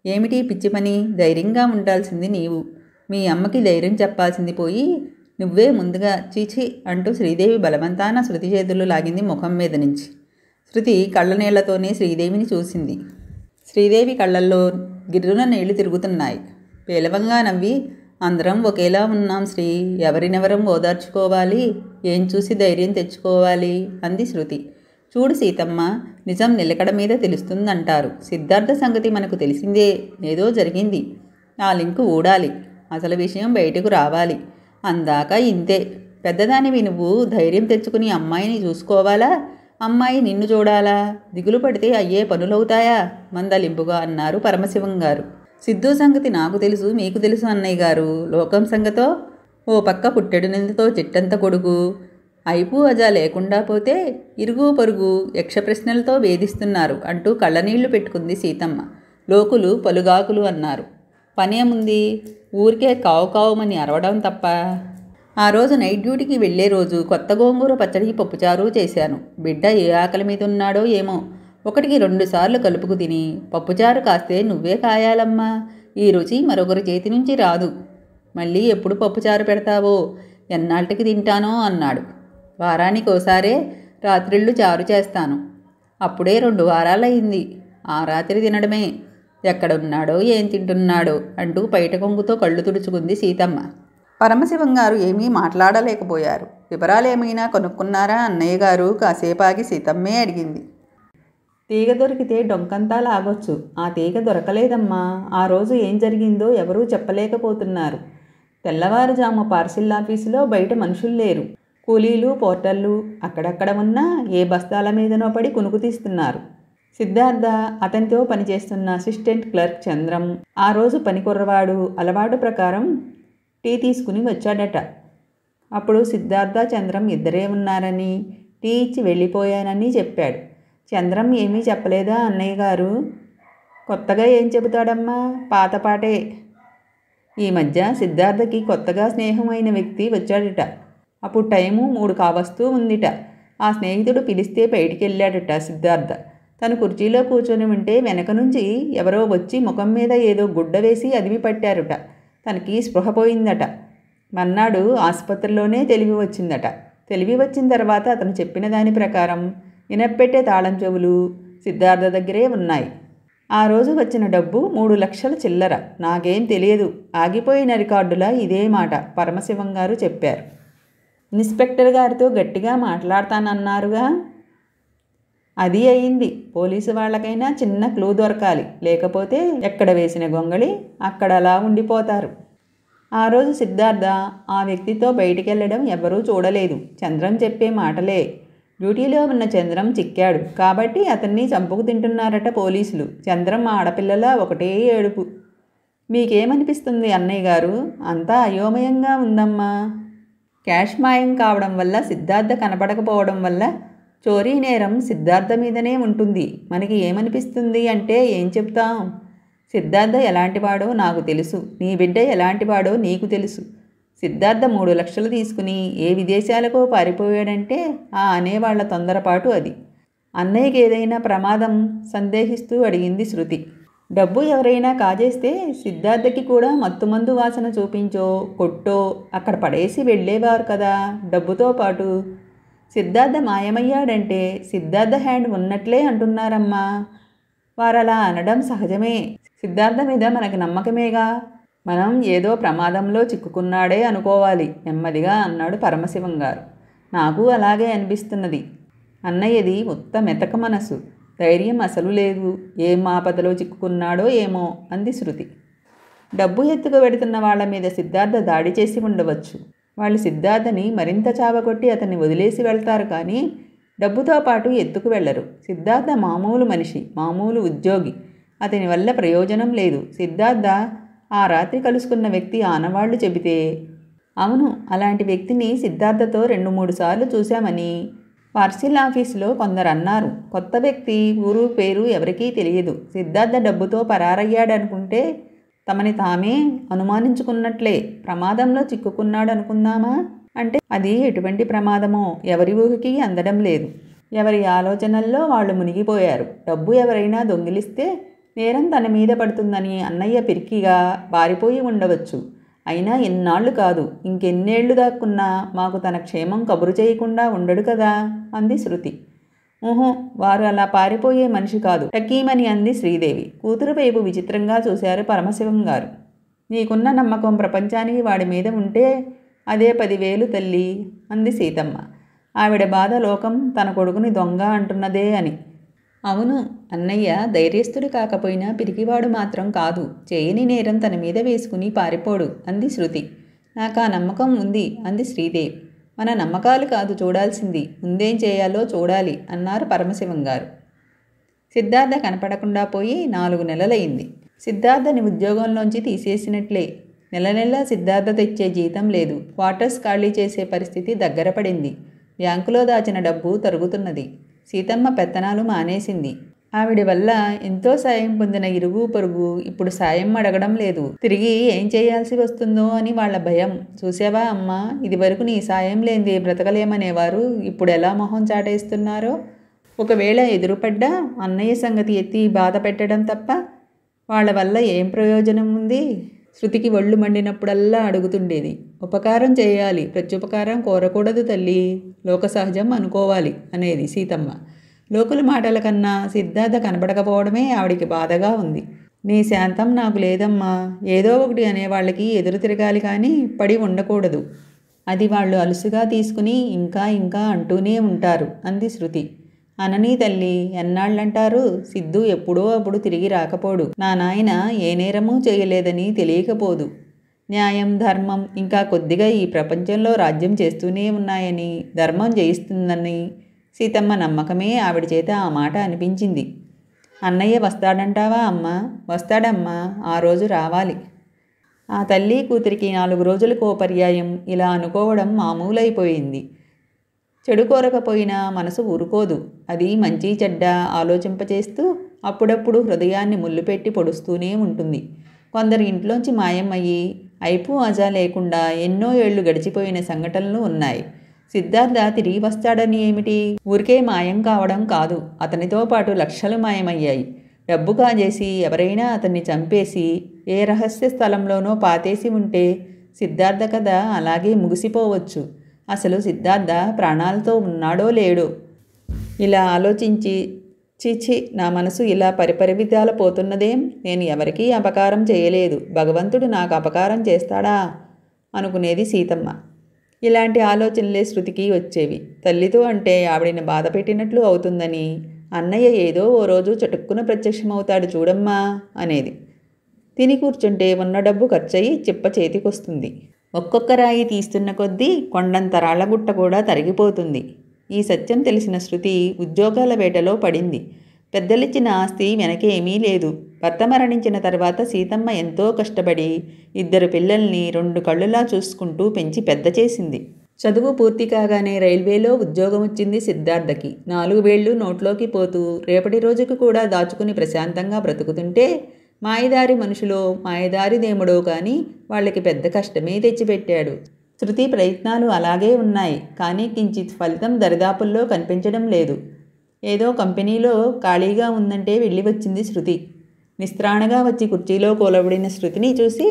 ఏమిటి పిచ్చి పని? ధైర్యంగా ఉండాల్సింది నీవు. మీ అమ్మకి ధైర్యం చెప్పాల్సింది పోయి నువ్వే ముందుగా చీచి అంటూ శ్రీదేవి బలవంతాన శృతి చేతులు లాగింది ముఖం మీద నుంచి. శృతి కళ్ళ నీళ్లతోనే శ్రీదేవిని చూసింది. శ్రీదేవి కళ్ళల్లో గిర్రున నీళ్లు తిరుగుతున్నాయి. పేలవంగా నవ్వి, అందరం ఒకేలా ఉన్నాం శ్రీ, ఎవరినెవరం ఓదార్చుకోవాలి, ఏం చూసి ధైర్యం తెచ్చుకోవాలి అంది శృతి. చూడు సీతమ్మ, నిజం నిలకడ మీద తెలుస్తుందంటారు. సిద్ధార్థ సంగతి మనకు తెలిసిందే, ఏదో జరిగింది. ఆ లింకు ఊడాలి, అసలు విషయం బయటకు రావాలి. అందాక ఇంతే. పెద్దదానివి నువ్వు ధైర్యం తెచ్చుకుని అమ్మాయిని చూసుకోవాలా, అమ్మాయి నిన్ను చూడాలా? దిగులు పడితే అయ్యే పనులవుతాయా? మందలింపుగా అన్నారు పరమశివం గారు. సిద్ధు సంగతి నాకు తెలుసు, మీకు తెలుసు అన్నయ్య గారు. లోకం సంగతో ఓ పక్క పుట్టెడు నిందతో చిట్టంత కొడుకు, అయిపు అజా లేకుండా పోతే ఇరుగు పొరుగు యక్ష ప్రశ్నలతో వేధిస్తున్నారు అంటూ కళ్ళనీళ్లు పెట్టుకుంది సీతమ్మ. లోకులు పలుగాకులు అన్నారు. పనేముంది, ఊరికే కావుమని అరవడం తప్ప. ఆ రోజు నైట్ డ్యూటీకి వెళ్లే రోజు కొత్త గోంగూర పచ్చడి పప్పుచారు చేశాను. బిడ్డ ఏ ఆకలి మీద ఉన్నాడో ఏమో, 1కి 2 సార్లు కలుపుకు తిని పప్పుచారు కాస్తే నువ్వే కాయాలమ్మా, ఈ రుచి మరొకరి చేతి నుంచి రాదు. మళ్ళీ ఎప్పుడు పప్పుచారు పెడతావో, ఎన్నాళ్ళకి తింటానో అన్నాడు. వారానికోసారే రాత్రిళ్ళు చారు చేస్తాను. అప్పుడే 2 వారాలయ్యింది. ఆ రాత్రి తినడమే. ఎక్కడున్నాడో ఏం తింటున్నాడో అంటూ పైట కొంగుతో కళ్ళు తుడుచుకుంది సీతమ్మ. పరమశివం గారు ఏమీ మాట్లాడలేకపోయారు. వివరాలేమైనా కనుక్కున్నారా అన్నయ్య గారు కాసేపాగి సీతమ్మే అడిగింది. తీగ దొరికితే డొంకంతా లాగొచ్చు, ఆ తీగ దొరకలేదమ్మా. ఆ రోజు ఏం జరిగిందో ఎవరూ చెప్పలేకపోతున్నారు. తెల్లవారుజాము పార్సిల్ ఆఫీసులో బయట మనుషులు లేరు. కూలీలు, పోర్టర్లు అక్కడక్కడ ఉన్నా ఏ బస్తాల మీదనో పడి కునుకు తీస్తున్నారు. సిద్ధార్థ, అతనితో పనిచేస్తున్న అసిస్టెంట్ క్లర్క్ చంద్రం ఆ రోజు పని కుర్రవాడు అలవాటు ప్రకారం టీ తీసుకుని వచ్చాడట. అప్పుడు సిద్ధార్థ, చంద్రం ఇద్దరే ఉన్నారని, టీ ఇచ్చి వెళ్ళిపోయానని చెప్పాడు. చంద్రం ఏమీ చెప్పలేదా అన్నయ్య గారు? కొత్తగా ఏం చెబుతాడమ్మా, పాతపాటే. ఈ మధ్య సిద్ధార్థకి కొత్తగా స్నేహమైన వ్యక్తి వచ్చాడట. అప్పుడు టైము 3 కావస్తూ ఉందిట. ఆ స్నేహితుడు పిలిస్తే బయటికి వెళ్ళాడట సిద్ధార్థ. తను కుర్చీలో కూర్చొని ఉంటే వెనక నుంచి ఎవరో వచ్చి ముఖం మీద ఏదో గుడ్డ వేసి అదిమి పట్టారుట. తనకి స్పృహ పోయిందట. మర్నాడు ఆసుపత్రిలోనే తెలివి వచ్చిందట. తెలివి వచ్చిన తర్వాత అతను చెప్పిన దాని ప్రకారం ఇనప్పెట్టే తాళం చెవులు సిద్ధార్థ దగ్గరే ఉన్నాయి. ఆ రోజు వచ్చిన డబ్బు 3 లక్షల చిల్లర. నాకేం తెలియదు, ఆగిపోయిన రికార్డులా ఇదే మాట పరమశివం గారు చెప్పారు. ఇన్స్పెక్టర్ గారితో గట్టిగా మాట్లాడతానన్నారుగా. అది అయింది. పోలీసు వాళ్ళకైనా చిన్న క్లూ దొరకాలి, లేకపోతే ఎక్కడ వేసిన గొంగళి అక్కడ అలా ఉండిపోతారు. ఆ రోజు సిద్ధార్థ ఆ వ్యక్తితో బయటికెళ్ళడం ఎవరూ చూడలేదు. చంద్రం చెప్పే మాటలే. డ్యూటీలో ఉన్న చంద్రం చిక్కాడు కాబట్టి అతన్ని చంపుకు తింటున్నారట పోలీసులు. చంద్రం ఆడపిల్లలా ఒకటే ఏడుపు. మీకేమనిపిస్తుంది అన్నయ్య గారు? అంతా అయోమయంగా ఉందమ్మా. క్యాష్ మాయం కావడం వల్ల, సిద్ధార్థ కనపడకపోవడం వల్ల చోరీ నేరం సిద్ధార్థ మీదనే ఉంటుంది. మనకి ఏమనిపిస్తుంది అంటే ఏం చెప్తాం? సిద్ధార్థ ఎలాంటివాడో నాకు తెలుసు. నీ బిడ్డ ఎలాంటివాడో నీకు తెలుసు. సిద్ధార్థ 3 లక్షలు తీసుకుని ఏ విదేశాలకో పారిపోయాడంటే ఆ అనేవాళ్ల తొందరపాటు అది. అన్నయ్యకి ఏదైనా ప్రమాదం సందేహిస్తూ అడిగింది శృతి. డబ్బు ఎవరైనా కాజేస్తే సిద్ధార్థకి కూడా మత్తుమందు వాసన చూపించో కొట్టో అక్కడ పడేసి వెళ్ళేవారు కదా డబ్బుతో పాటు. సిద్ధార్థ మాయమయ్యాడంటే సిద్ధార్థ హ్యాండ్ ఉన్నట్లే అంటున్నారమ్మా. వారలా అనడం సహజమే. సిద్ధార్థ మీద మనకి నమ్మకమేగా. మనం ఏదో ప్రమాదంలో చిక్కుకున్నాడే అనుకోవాలి నెమ్మదిగా అన్నాడు పరమశివం గారు. నాకు అలాగే అనిపిస్తున్నది. అన్నయ్యది ఉత్త మెతక మనసు. ధైర్యం అసలు లేదు. ఏం ఆపదలో చిక్కుకున్నాడో ఏమో అంది శృతి. డబ్బు ఎత్తుకు వెడుతున్న వాళ్ల మీద సిద్ధార్థ దాడి చేసి ఉండవచ్చు. వాళ్ళు సిద్ధార్థని మరింత చావగొట్టి అతన్ని వదిలేసి వెళ్తారు కానీ డబ్బుతో పాటు ఎత్తుకు వెళ్లరు. సిద్ధార్థ మామూలు మనిషి, మామూలు ఉద్యోగి. అతని వల్ల ప్రయోజనం లేదు. సిద్ధార్థ ఆ రాత్రి కలుసుకున్న వ్యక్తి ఆనవాళ్లు చెబితే, అవును, అలాంటి వ్యక్తిని సిద్ధార్థతో 2-3 సార్లు చూశామని పార్సిల్ ఆఫీసులో కొందరు అన్నారు. కొత్త వ్యక్తి, ఊరు పేరు ఎవరికీ తెలియదు. సిద్ధార్థ డబ్బుతో పరారయ్యాడనుకుంటే తమని తామే అనుమానించుకున్నట్లే. ప్రమాదంలో చిక్కుకున్నాడనుకుందామా అంటే అది ఎటువంటి ప్రమాదమో ఎవరి ఊహకి అందడం లేదు. ఎవరి ఆలోచనల్లో వాళ్ళు మునిగిపోయారు. డబ్బు ఎవరైనా దొంగిలిస్తే నేరం తన మీద పడుతుందని అన్నయ్య పిరికిగా పారిపోయి ఉండవచ్చు. అయినా ఎన్నాళ్ళు కాదు, ఇంకెన్నేళ్లు దాక్కున్నా మాకు తన క్షేమం కబురు చేయకుండా ఉండడు కదా అంది శృతి. ఊహో, వారు అలా పారిపోయే మనిషి కాదు టకీమని అంది శ్రీదేవి. కూతురు వైపు విచిత్రంగా చూశారు పరమశివం గారు. నీకున్న నమ్మకం ప్రపంచానికి వాడి మీద ఉంటే అదే 10,000 తల్లి అంది సీతమ్మ. ఆవిడ బాధ లోకం తన కొడుకుని దొంగ అంటున్నదే అని. అవును, అన్నయ్య ధైర్యస్తుడు కాకపోయినా పిరికివాడు మాత్రం కాదు. చేయని నేరం తన మీద వేసుకుని పారిపోడు అంది శృతి. నాకా నమ్మకం ఉంది అంది శ్రీదేవి. మన నమ్మకాలు కాదు చూడాల్సింది, ముందేం చేయాలో చూడాలి అన్నారు పరమశివం గారు. సిద్ధార్థ కనపడకుండా పోయి 4 నెలలైంది. సిద్ధార్థని ఉద్యోగంలోంచి తీసేసినట్లే. నెల సిద్ధార్థ తెచ్చే జీతం లేదు. క్వార్టర్స్ ఖాళీ చేసే పరిస్థితి దగ్గర పడింది. బ్యాంకులో దాచిన డబ్బు తరుగుతున్నది. సీతమ్మ పెత్తనాలు మానేసింది. ఆవిడ వల్ల ఎంతో సాయం పొందిన ఇరుగు పొరుగు ఇప్పుడు సాయం అడగడం లేదు. తిరిగి ఏం చేయాల్సి వస్తుందో అని వాళ్ళ భయం. చూసావా అమ్మా, ఇదివరకు నీ సాయం లేనిదే బ్రతకలేమనేవారు ఇప్పుడు ఎలా మొహం చాటేస్తున్నారో. ఒకవేళ ఎదురుపడ్డా అన్నయ్య సంగతి ఎత్తి బాధ పెట్టడం తప్ప వాళ్ళ వల్ల ఏం ప్రయోజనం ఉంది? శృతికి ఒళ్ళు మండినప్పుడల్లా అడుగుతుండేది. ఉపకారం చేయాలి, ప్రత్యుపకారం కోరకూడదు తల్లి, లోక సహజం అనుకోవాలి అనేది సీతమ్మ. లోకుల మాటల కన్నా సిద్ధార్థ కనబడకపోవడమే ఆవిడికి బాధగా ఉంది. నీ శాంతం నాకు లేదమ్మా. ఏదో ఒకటి అనేవాళ్ళకి ఎదురు తిరగాలి కానీ పడి ఉండకూడదు. అది వాళ్ళు అలుసుగా తీసుకుని ఇంకా ఇంకా అంటూనే ఉంటారు అంది శృతి. అననీ తల్లి, ఎన్నాళ్ళంటారు? సిద్ధు ఎప్పుడో అప్పుడు తిరిగి రాకపోడు. నా నాయన ఏ నేరమూ చేయలేదని తెలియకపోదు. న్యాయం, ధర్మం ఇంకా కొద్దిగా ఈ ప్రపంచంలో రాజ్యం చేస్తూనే ఉన్నాయని, ధర్మం జయిస్తుందని సీతమ్మ నమ్మకమే ఆవిడ చేత ఆ మాట అనిపించింది. అన్నయ్య వస్తాడంటావా అమ్మా? వస్తాడమ్మా, ఆ రోజు రావాలి. ఆ తల్లి కూతురికి 4 రోజులకో పర్యాయం ఇలా అనుకోవడం మామూలైపోయింది. చెడు కోరకపోయినా మనసు ఊరుకోదు. అది మంచి చెడ్డ ఆలోచింపచేస్తూ అప్పుడప్పుడు హృదయాన్ని ముళ్ళుపెట్టి పొడుస్తూనే ఉంటుంది. కొందరు ఇంట్లోంచి మాయమయ్యి అయిపూ అజా లేకుండా ఎన్నో ఏళ్లు గడిచిపోయిన సంఘటనలు ఉన్నాయి. సిద్ధార్థ తిరిగి వస్తాడని ఏమిటి? ఊరికే మాయం కావడం కాదు, అతనితో పాటు లక్షలు మాయమయ్యాయి. డబ్బు కాజేసి ఎవరైనా అతన్ని చంపేసి ఏ రహస్య స్థలంలోనో పాతేసి ఉంటే సిద్ధార్థ కథ అలాగే ముగిసిపోవచ్చు. అసలు సిద్ధార్థ ప్రాణాలతో ఉన్నాడో లేడో ఇలా ఆలోచించి చీచి, నా మనసు ఇలా పరిపరివిధాల పోతున్నదేం? నేను ఎవరికీ అపకారం చేయలేదు, భగవంతుడు నాకు అపకారం చేస్తాడా అనుకునేది సీతమ్మ. ఇలాంటి ఆలోచనలే శృతికి వచ్చేవి. తల్లితో అంటే ఆవిడని బాధ పెట్టినట్లు అవుతుందని, అన్నయ్య ఏదో ఓ రోజు చటుక్కున ప్రత్యక్షమవుతాడు చూడమ్మా అనేది. తిని కూర్చుంటే ఉన్న డబ్బు ఖర్చయి చిప్ప చేతికొస్తుంది. ఒక్కొక్క రాయి తీస్తున్న కొద్దీ కొండంత రాళ్లగుట్ట కూడా తరిగిపోతుంది. ఈ సత్యం తెలిసిన శృతి ఉద్యోగాల వేటలో పడింది. పెద్దలిచ్చిన ఆస్తి వెనకేమీ లేదు. భర్త మరణించిన తర్వాత సీతమ్మ ఎంతో కష్టపడి 2 పిల్లల్ని 2 కళ్ళులా చూసుకుంటూ పెంచి పెద్ద చేసింది. చదువు పూర్తి కాగానే రైల్వేలో ఉద్యోగం వచ్చింది సిద్ధార్థకి. 4 వేళ్ళు నోట్లోకి పోతూ రేపటి రోజుకు కూడా దాచుకుని ప్రశాంతంగా బ్రతుకుతుంటే మాయదారి మనుషులో మాయదారి దేముడో కానీ వాళ్ళకి పెద్ద కష్టమే తెచ్చిపెట్టాడు. శృతి ప్రయత్నాలు అలాగే ఉన్నాయి, కానీ కించిత్ ఫలితం దరిదాపుల్లో కనిపించడం లేదు. ఏదో కంపెనీలో ఖాళీగా ఉందంటే వెళ్ళి వచ్చింది శృతి. నిస్త్రాణగా వచ్చి కుర్చీలో కూలబడిన శృతిని చూసి,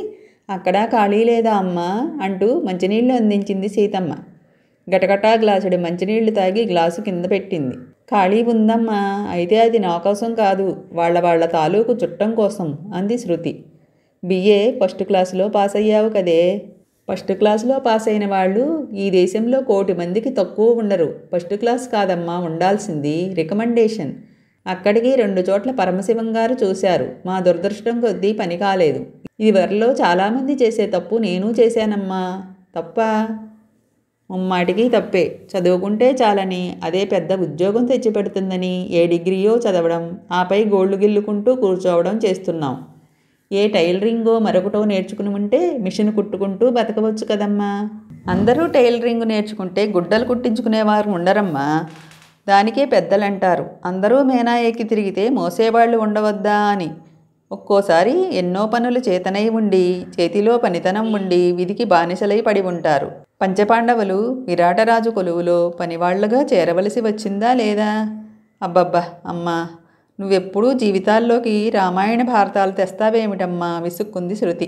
అక్కడా ఖాళీ లేదా అమ్మా అంటూ మంచినీళ్లు అందించింది సీతమ్మ. గటగటా గ్లాసుడు మంచినీళ్లు తాగి గ్లాసు కింద పెట్టింది. ఖాళీ ఉందమ్మా, అయితే అది నా కోసం కాదు, వాళ్ళ తాలూకు చుట్టం కోసం అంది శృతి. బిఏ ఫస్ట్ క్లాసులో పాస్ అయ్యావు కదే. ఫస్ట్ క్లాసులో పాస్ అయిన వాళ్ళు ఈ దేశంలో 1,000,000 మందికి తక్కువ ఉండరు. ఫస్ట్ క్లాస్ కాదమ్మా ఉండాల్సింది, రికమెండేషన్. అక్కడికి 2 చోట్ల పరమశివం గారు చూశారు. మా దురదృష్టం కొద్దీ పని కాలేదు. ఇది వరలో చాలామంది చేసే తప్పు నేను చేశానమ్మా. తప్పా? ముమ్మాటికి తప్పే. చదువుకుంటే చాలని, అదే పెద్ద ఉద్యోగం తెచ్చిపెడుతుందని ఏ డిగ్రీయో చదవడం, ఆపై గోళ్లు గిల్లుకుంటూ కూర్చోవడం చేస్తున్నాం. ఏ టైలరింగో మరొకటో నేర్చుకుని ఉంటే మిషన్ కుట్టుకుంటూ బతకవచ్చు కదమ్మా. అందరూ టైలరింగ్ నేర్చుకుంటే గుడ్డలు కుట్టించుకునేవారు ఉండరమ్మా. దానికే పెద్దలంటారు, అందరూ మేనా ఎక్కి తిరిగితే మోసేవాళ్ళు ఉండవద్దా అని. ఒక్కోసారి ఎన్నో పనులు చేతనై ఉండి, చేతిలో పనితనం ఉండి విధికి బానిసలై పడి ఉంటారు. పంచపాండవులు విరాటరాజు కొలువులో పనివాళ్లుగా చేరవలసి వచ్చిందా లేదా? అబ్బబ్బా అమ్మా, నువ్వెప్పుడూ జీవితాల్లోకి రామాయణ భారతాలు తెస్తావేమిటమ్మా విసుక్కుంది శృతి.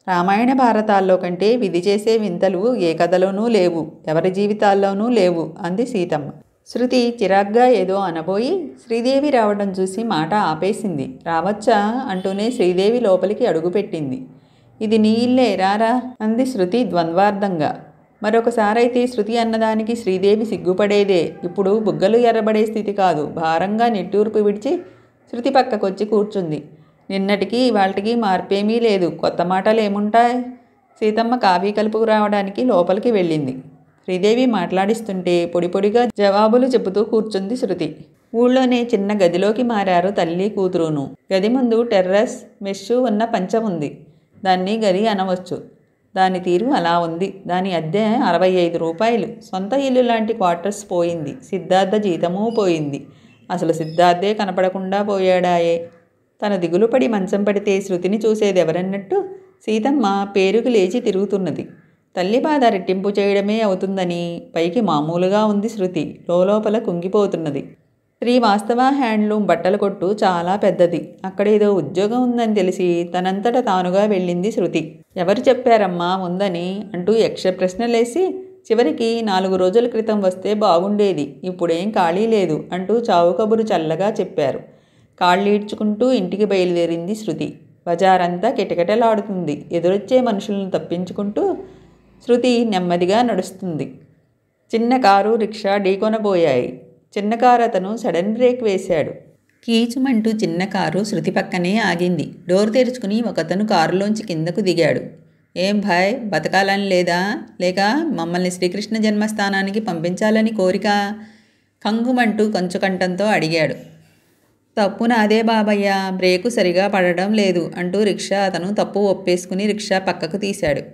రామాయణ భారతాల్లో కంటే విధి చేసే వింతలు ఏ కథలోనూ లేవు, ఎవరి జీవితాల్లోనూ లేవు అంది సీతమ్మ. శృతి చిరాగ్గా ఏదో అనబోయి శ్రీదేవి రావడం చూసి మాట ఆపేసింది. రావచ్చా అంటూనే శ్రీదేవి లోపలికి అడుగుపెట్టింది. ఇది నీ ఇల్లే, రారా అంది శృతి ద్వంద్వార్థంగా. మరొకసారైతే శృతి అన్నదానికి శ్రీదేవి సిగ్గుపడేదే. ఇప్పుడు బుగ్గలు ఎర్రబడే స్థితి కాదు. భారంగా నిట్టూర్పు విడిచి శృతి పక్కకొచ్చి కూర్చుంది. నిన్నటికి ఇవాళకి మార్పేమీ లేదు, కొత్త మాటలు ఏముంటాయి? సీతమ్మ కాఫీ కలుపుకు రావడానికి లోపలికి వెళ్ళింది. శ్రీదేవి మాట్లాడిస్తుంటే పొడిపొడిగా జవాబులు చెబుతూ కూర్చుంది శృతి. ఊళ్ళోనే చిన్న గదిలోకి మారారు తల్లి కూతురును. గది ముందు టెర్రస్ మెష్షు ఉన్న పంచ ఉంది. దాన్ని గది అనవచ్చు. దాని తీరు అలా ఉంది. దాని అద్దె 65 రూపాయలు. సొంత ఇల్లు లాంటి క్వార్టర్స్ పోయింది. సిద్ధార్థ జీతమూ పోయింది. అసలు సిద్ధార్థే కనపడకుండా పోయాడాయే. తన దిగులుపడి మంచం పడితే శృతిని చూసేది ఎవరన్నట్టు సీతమ్మ పేరుకు లేచి తిరుగుతున్నది. తల్లి బాధ రెట్టింపు చేయడమే అవుతుందని పైకి మామూలుగా ఉంది శృతి, లోపల కుంగిపోతున్నది. శ్రీ వాస్తవ హ్యాండ్లూమ్ బట్టల కొట్టు చాలా పెద్దది. అక్కడేదో ఉద్యోగం ఉందని తెలిసి తనంతట తానుగా వెళ్ళింది శృతి. ఎవరు చెప్పారమ్మా ఉందని అంటూ యక్ష ప్రశ్నలేసి చివరికి 4 రోజుల క్రితం వస్తే బాగుండేది, ఇప్పుడేం ఖాళీ లేదు అంటూ చావు కబురు చల్లగా చెప్పారు. కాళ్ళీడ్చుకుంటూ ఇంటికి బయలుదేరింది శృతి. బజారంతా కిటకిటలాడుతుంది. ఎదురొచ్చే మనుషులను తప్పించుకుంటూ శృతి నెమ్మదిగా నడుస్తుంది. చిన్న కారు రిక్షా ఢీకొనబోయాయి. చిన్న కారు అతను సడన్ బ్రేక్ వేశాడు. కీచుమంటూ చిన్న కారు శృతి పక్కనే ఆగింది. డోర్ తెరుచుకుని ఒకతను కారులోంచి కిందకు దిగాడు. ఏం భాయ్, బతకాలని లేదా, లేక మమ్మల్ని శ్రీకృష్ణ జన్మస్థానానికి పంపించాలని కోరిక? కంగుమంటూ కొంచెకంఠంతో అడిగాడు. తప్పు నాదే బాబయ్య, బ్రేకు సరిగా పడడం లేదు అంటూ రిక్షా అతను తప్పు ఒప్పేసుకుని రిక్షా పక్కకు తీశాడు.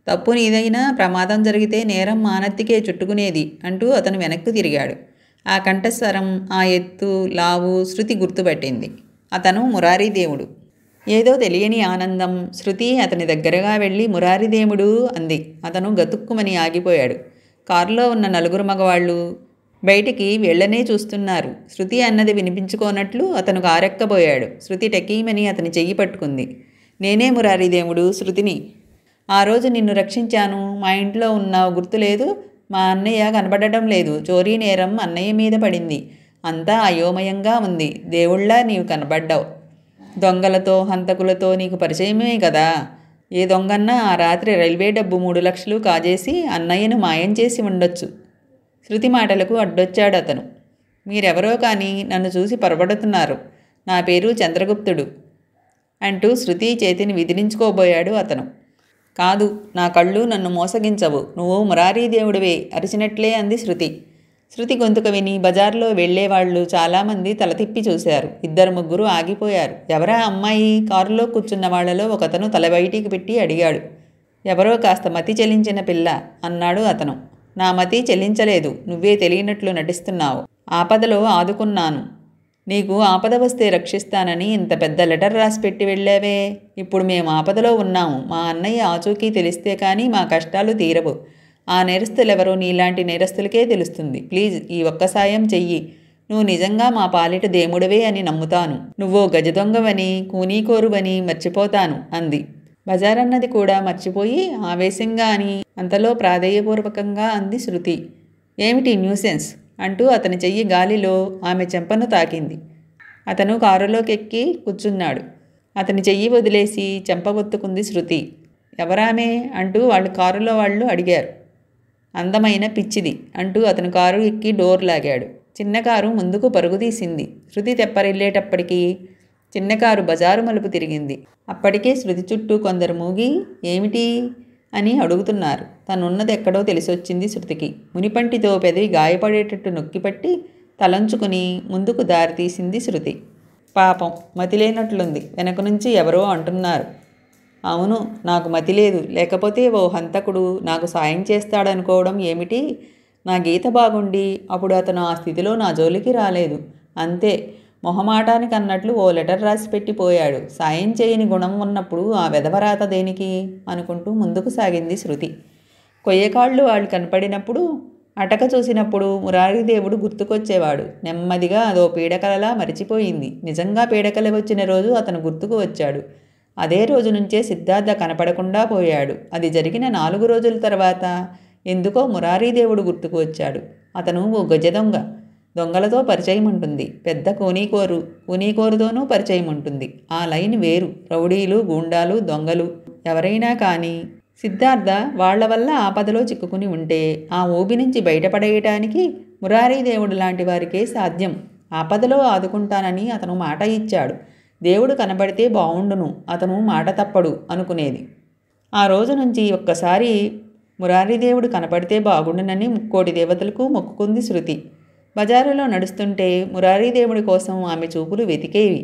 తప్పు నీదైనా ప్రమాదం జరిగితే నేరం మానెత్తికే చుట్టుకునేది అంటూ అతను వెనక్కు తిరిగాడు. ఆ కంఠస్వరం, ఆ ఎత్తు, లావు శృతి గుర్తుపట్టింది. అతను మురారీదేవుడు. ఏదో తెలియని ఆనందం. శృతి అతని దగ్గరగా వెళ్ళి మురారీదేవుడు అంది. అతను గతుక్కుమని ఆగిపోయాడు. కారులో ఉన్న 4 మగవాళ్ళు బయటికి వెళ్ళనే చూస్తున్నారు. శృతి అన్నది వినిపించుకోనట్లు అతను కారెక్కబోయాడు. శృతి టెకీమని అతని చెయ్యి పట్టుకుంది. నేనే మురారీదేవుడు, శృతిని. ఆ రోజు నిన్ను రక్షించాను. మా ఇంట్లో ఉన్నావు గుర్తులేదు. మా అన్నయ్య కనబడడం లేదు. చోరీ నేరం అన్నయ్య మీద పడింది. అంతా అయోమయంగా ఉంది. దేవుళ్ళా నీవు కనబడ్డావు. దొంగలతో హంతకులతో నీకు పరిచయమే కదా. ఏ దొంగన్నా ఆ రాత్రి రైల్వే డబ్బు 3 లక్షలు కాజేసి అన్నయ్యను మాయం చేసి ఉండొచ్చు. శృతి మాటలకు అడ్డొచ్చాడు అతను. మీరెవరో కానీ నన్ను చూసి పొరపడుతున్నారు. నా పేరు చంద్రగుప్తుడు. అంటూ శృతి చేతిని విదిలించుకోబోయాడు అతను. కాదు, నా కళ్ళు నన్ను మోసగించవు, నువ్వు మురారీదేవుడివే అరిచినట్లే అంది శృతి. శృతి గొంతుక విని బజార్లో వెళ్లేవాళ్లు చాలామంది తల తిప్పి చూశారు. 2-3 ఆగిపోయారు. ఎవరా అమ్మాయి? కారులో కూర్చున్న వాళ్లలో ఒకతను తల బయటికి పెట్టి అడిగాడు. ఎవరో కాస్త మతి చెలించిన పిల్ల అన్నాడు అతను. నా మతి చెల్లించలేదు, నువ్వే తెలియనట్లు నటిస్తున్నావు. ఆపదలో ఆదుకున్నాను. నీకు ఆపద వస్తే రక్షిస్తానని ఇంత పెద్ద లెటర్ రాసి పెట్టి వెళ్ళావే. ఇప్పుడు మేము ఆపదలో ఉన్నాము. మా అన్నయ్య ఆచూకీ తెలిస్తే కానీ మా కష్టాలు తీరవు. ఆ నేరస్తులెవరో నీలాంటి నేరస్తులకే తెలుస్తుంది. ప్లీజ్ ఈ ఒక్క సాయం చెయ్యి. నువ్వు నిజంగా మా పాలిట దేముడివే అని నమ్ముతాను. నువ్వో గజదొంగవని, కూనీకోరువని మర్చిపోతాను అంది. బజారన్నది కూడా మర్చిపోయి ఆవేశంగా అని అంతలో ప్రాధేయపూర్వకంగా అంది శృతి. ఏమిటి న్యూసెన్స్ అంటూ అతని చెయ్యి గాలిలో ఆమె చెంపను తాకింది. అతను కారులోకెక్కి కూర్చున్నాడు. అతని చెయ్యి వదిలేసి చెంప ఒత్తుకుంది శృతి. ఎవరామే అంటూ కారులో వాళ్ళు అడిగారు. అందమైన పిచ్చిది అంటూ అతను కారు ఎక్కి డోర్ లాగాడు. చిన్న కారు ముందుకు పరుగు తీసింది. శృతి తెప్పరిల్లేటప్పటికీ చిన్న కారు బజారు మలుపు తిరిగింది. అప్పటికే శృతి చుట్టూ కొందరు మూగి ఏమిటి అని అడుగుతున్నారు. తనున్నది ఎక్కడో తెలిసొచ్చింది శృతికి. మునిపంటితో పెదవి గాయపడేటట్టు నొక్కిపట్టి తలంచుకుని ముందుకు దారి తీసింది శృతి. పాపం, మతిలేనట్లుంది. వెనక నుంచి ఎవరో అంటున్నారు. అవును, నాకు మతి లేదు. లేకపోతే ఓ హంతకుడు నాకు సాయం చేస్తాడనుకోవడం ఏమిటి? నా గీత బాగుండి అప్పుడు అతను ఆ స్థితిలో నా జోలికి రాలేదు. అంతే, మొహమాటానికి అన్నట్లు ఓ లెటర్ రాసి పెట్టిపోయాడు. సాయం చేయని గుణం ఉన్నప్పుడు ఆ వెధవరాత దేనికి అనుకుంటూ ముందుకు సాగింది శృతి. కొయ్యకాళ్ళు వాళ్ళు కనపడినప్పుడు, అటక చూసినప్పుడు మురారీదేవుడు గుర్తుకొచ్చేవాడు. నెమ్మదిగా అదో పీడకలలా మరిచిపోయింది. నిజంగా పీడకల వచ్చిన రోజు అతను గుర్తుకు వచ్చాడు. అదే రోజు నుంచే సిద్ధార్థ కనపడకుండా పోయాడు. అది జరిగిన 4 రోజుల తర్వాత ఎందుకో మురారీదేవుడు గుర్తుకు వచ్చాడు. అతను ఓ గజదొంగ. దొంగలతో పరిచయం ఉంటుంది. పెద్ద కూనీకోరుతోనూ పరిచయం ఉంటుంది. ఆ లైన్ వేరు. రౌడీలు, గూండాలు, దొంగలు ఎవరైనా కానీ సిద్ధార్థ వాళ్ల వల్ల ఆపదలో చిక్కుకుని ఉంటే ఆ ఊబి నుంచి బయటపడేయటానికి మురారీదేవుడు లాంటి వారికే సాధ్యం. ఆపదలో ఆదుకుంటానని అతను మాట ఇచ్చాడు. దేవుడు కనబడితే బావుండును, అతను మాట తప్పడు అనుకునేది. ఆ రోజు నుంచి ఒక్కసారి మురారీదేవుడు కనపడితే బాగుండునని 3,000,000 దేవతలకు మొక్కుకుంది శృతి. బజారులో నడుస్తుంటే మురారీదేవుడి కోసం ఆమె చూపులు వెతికేవి.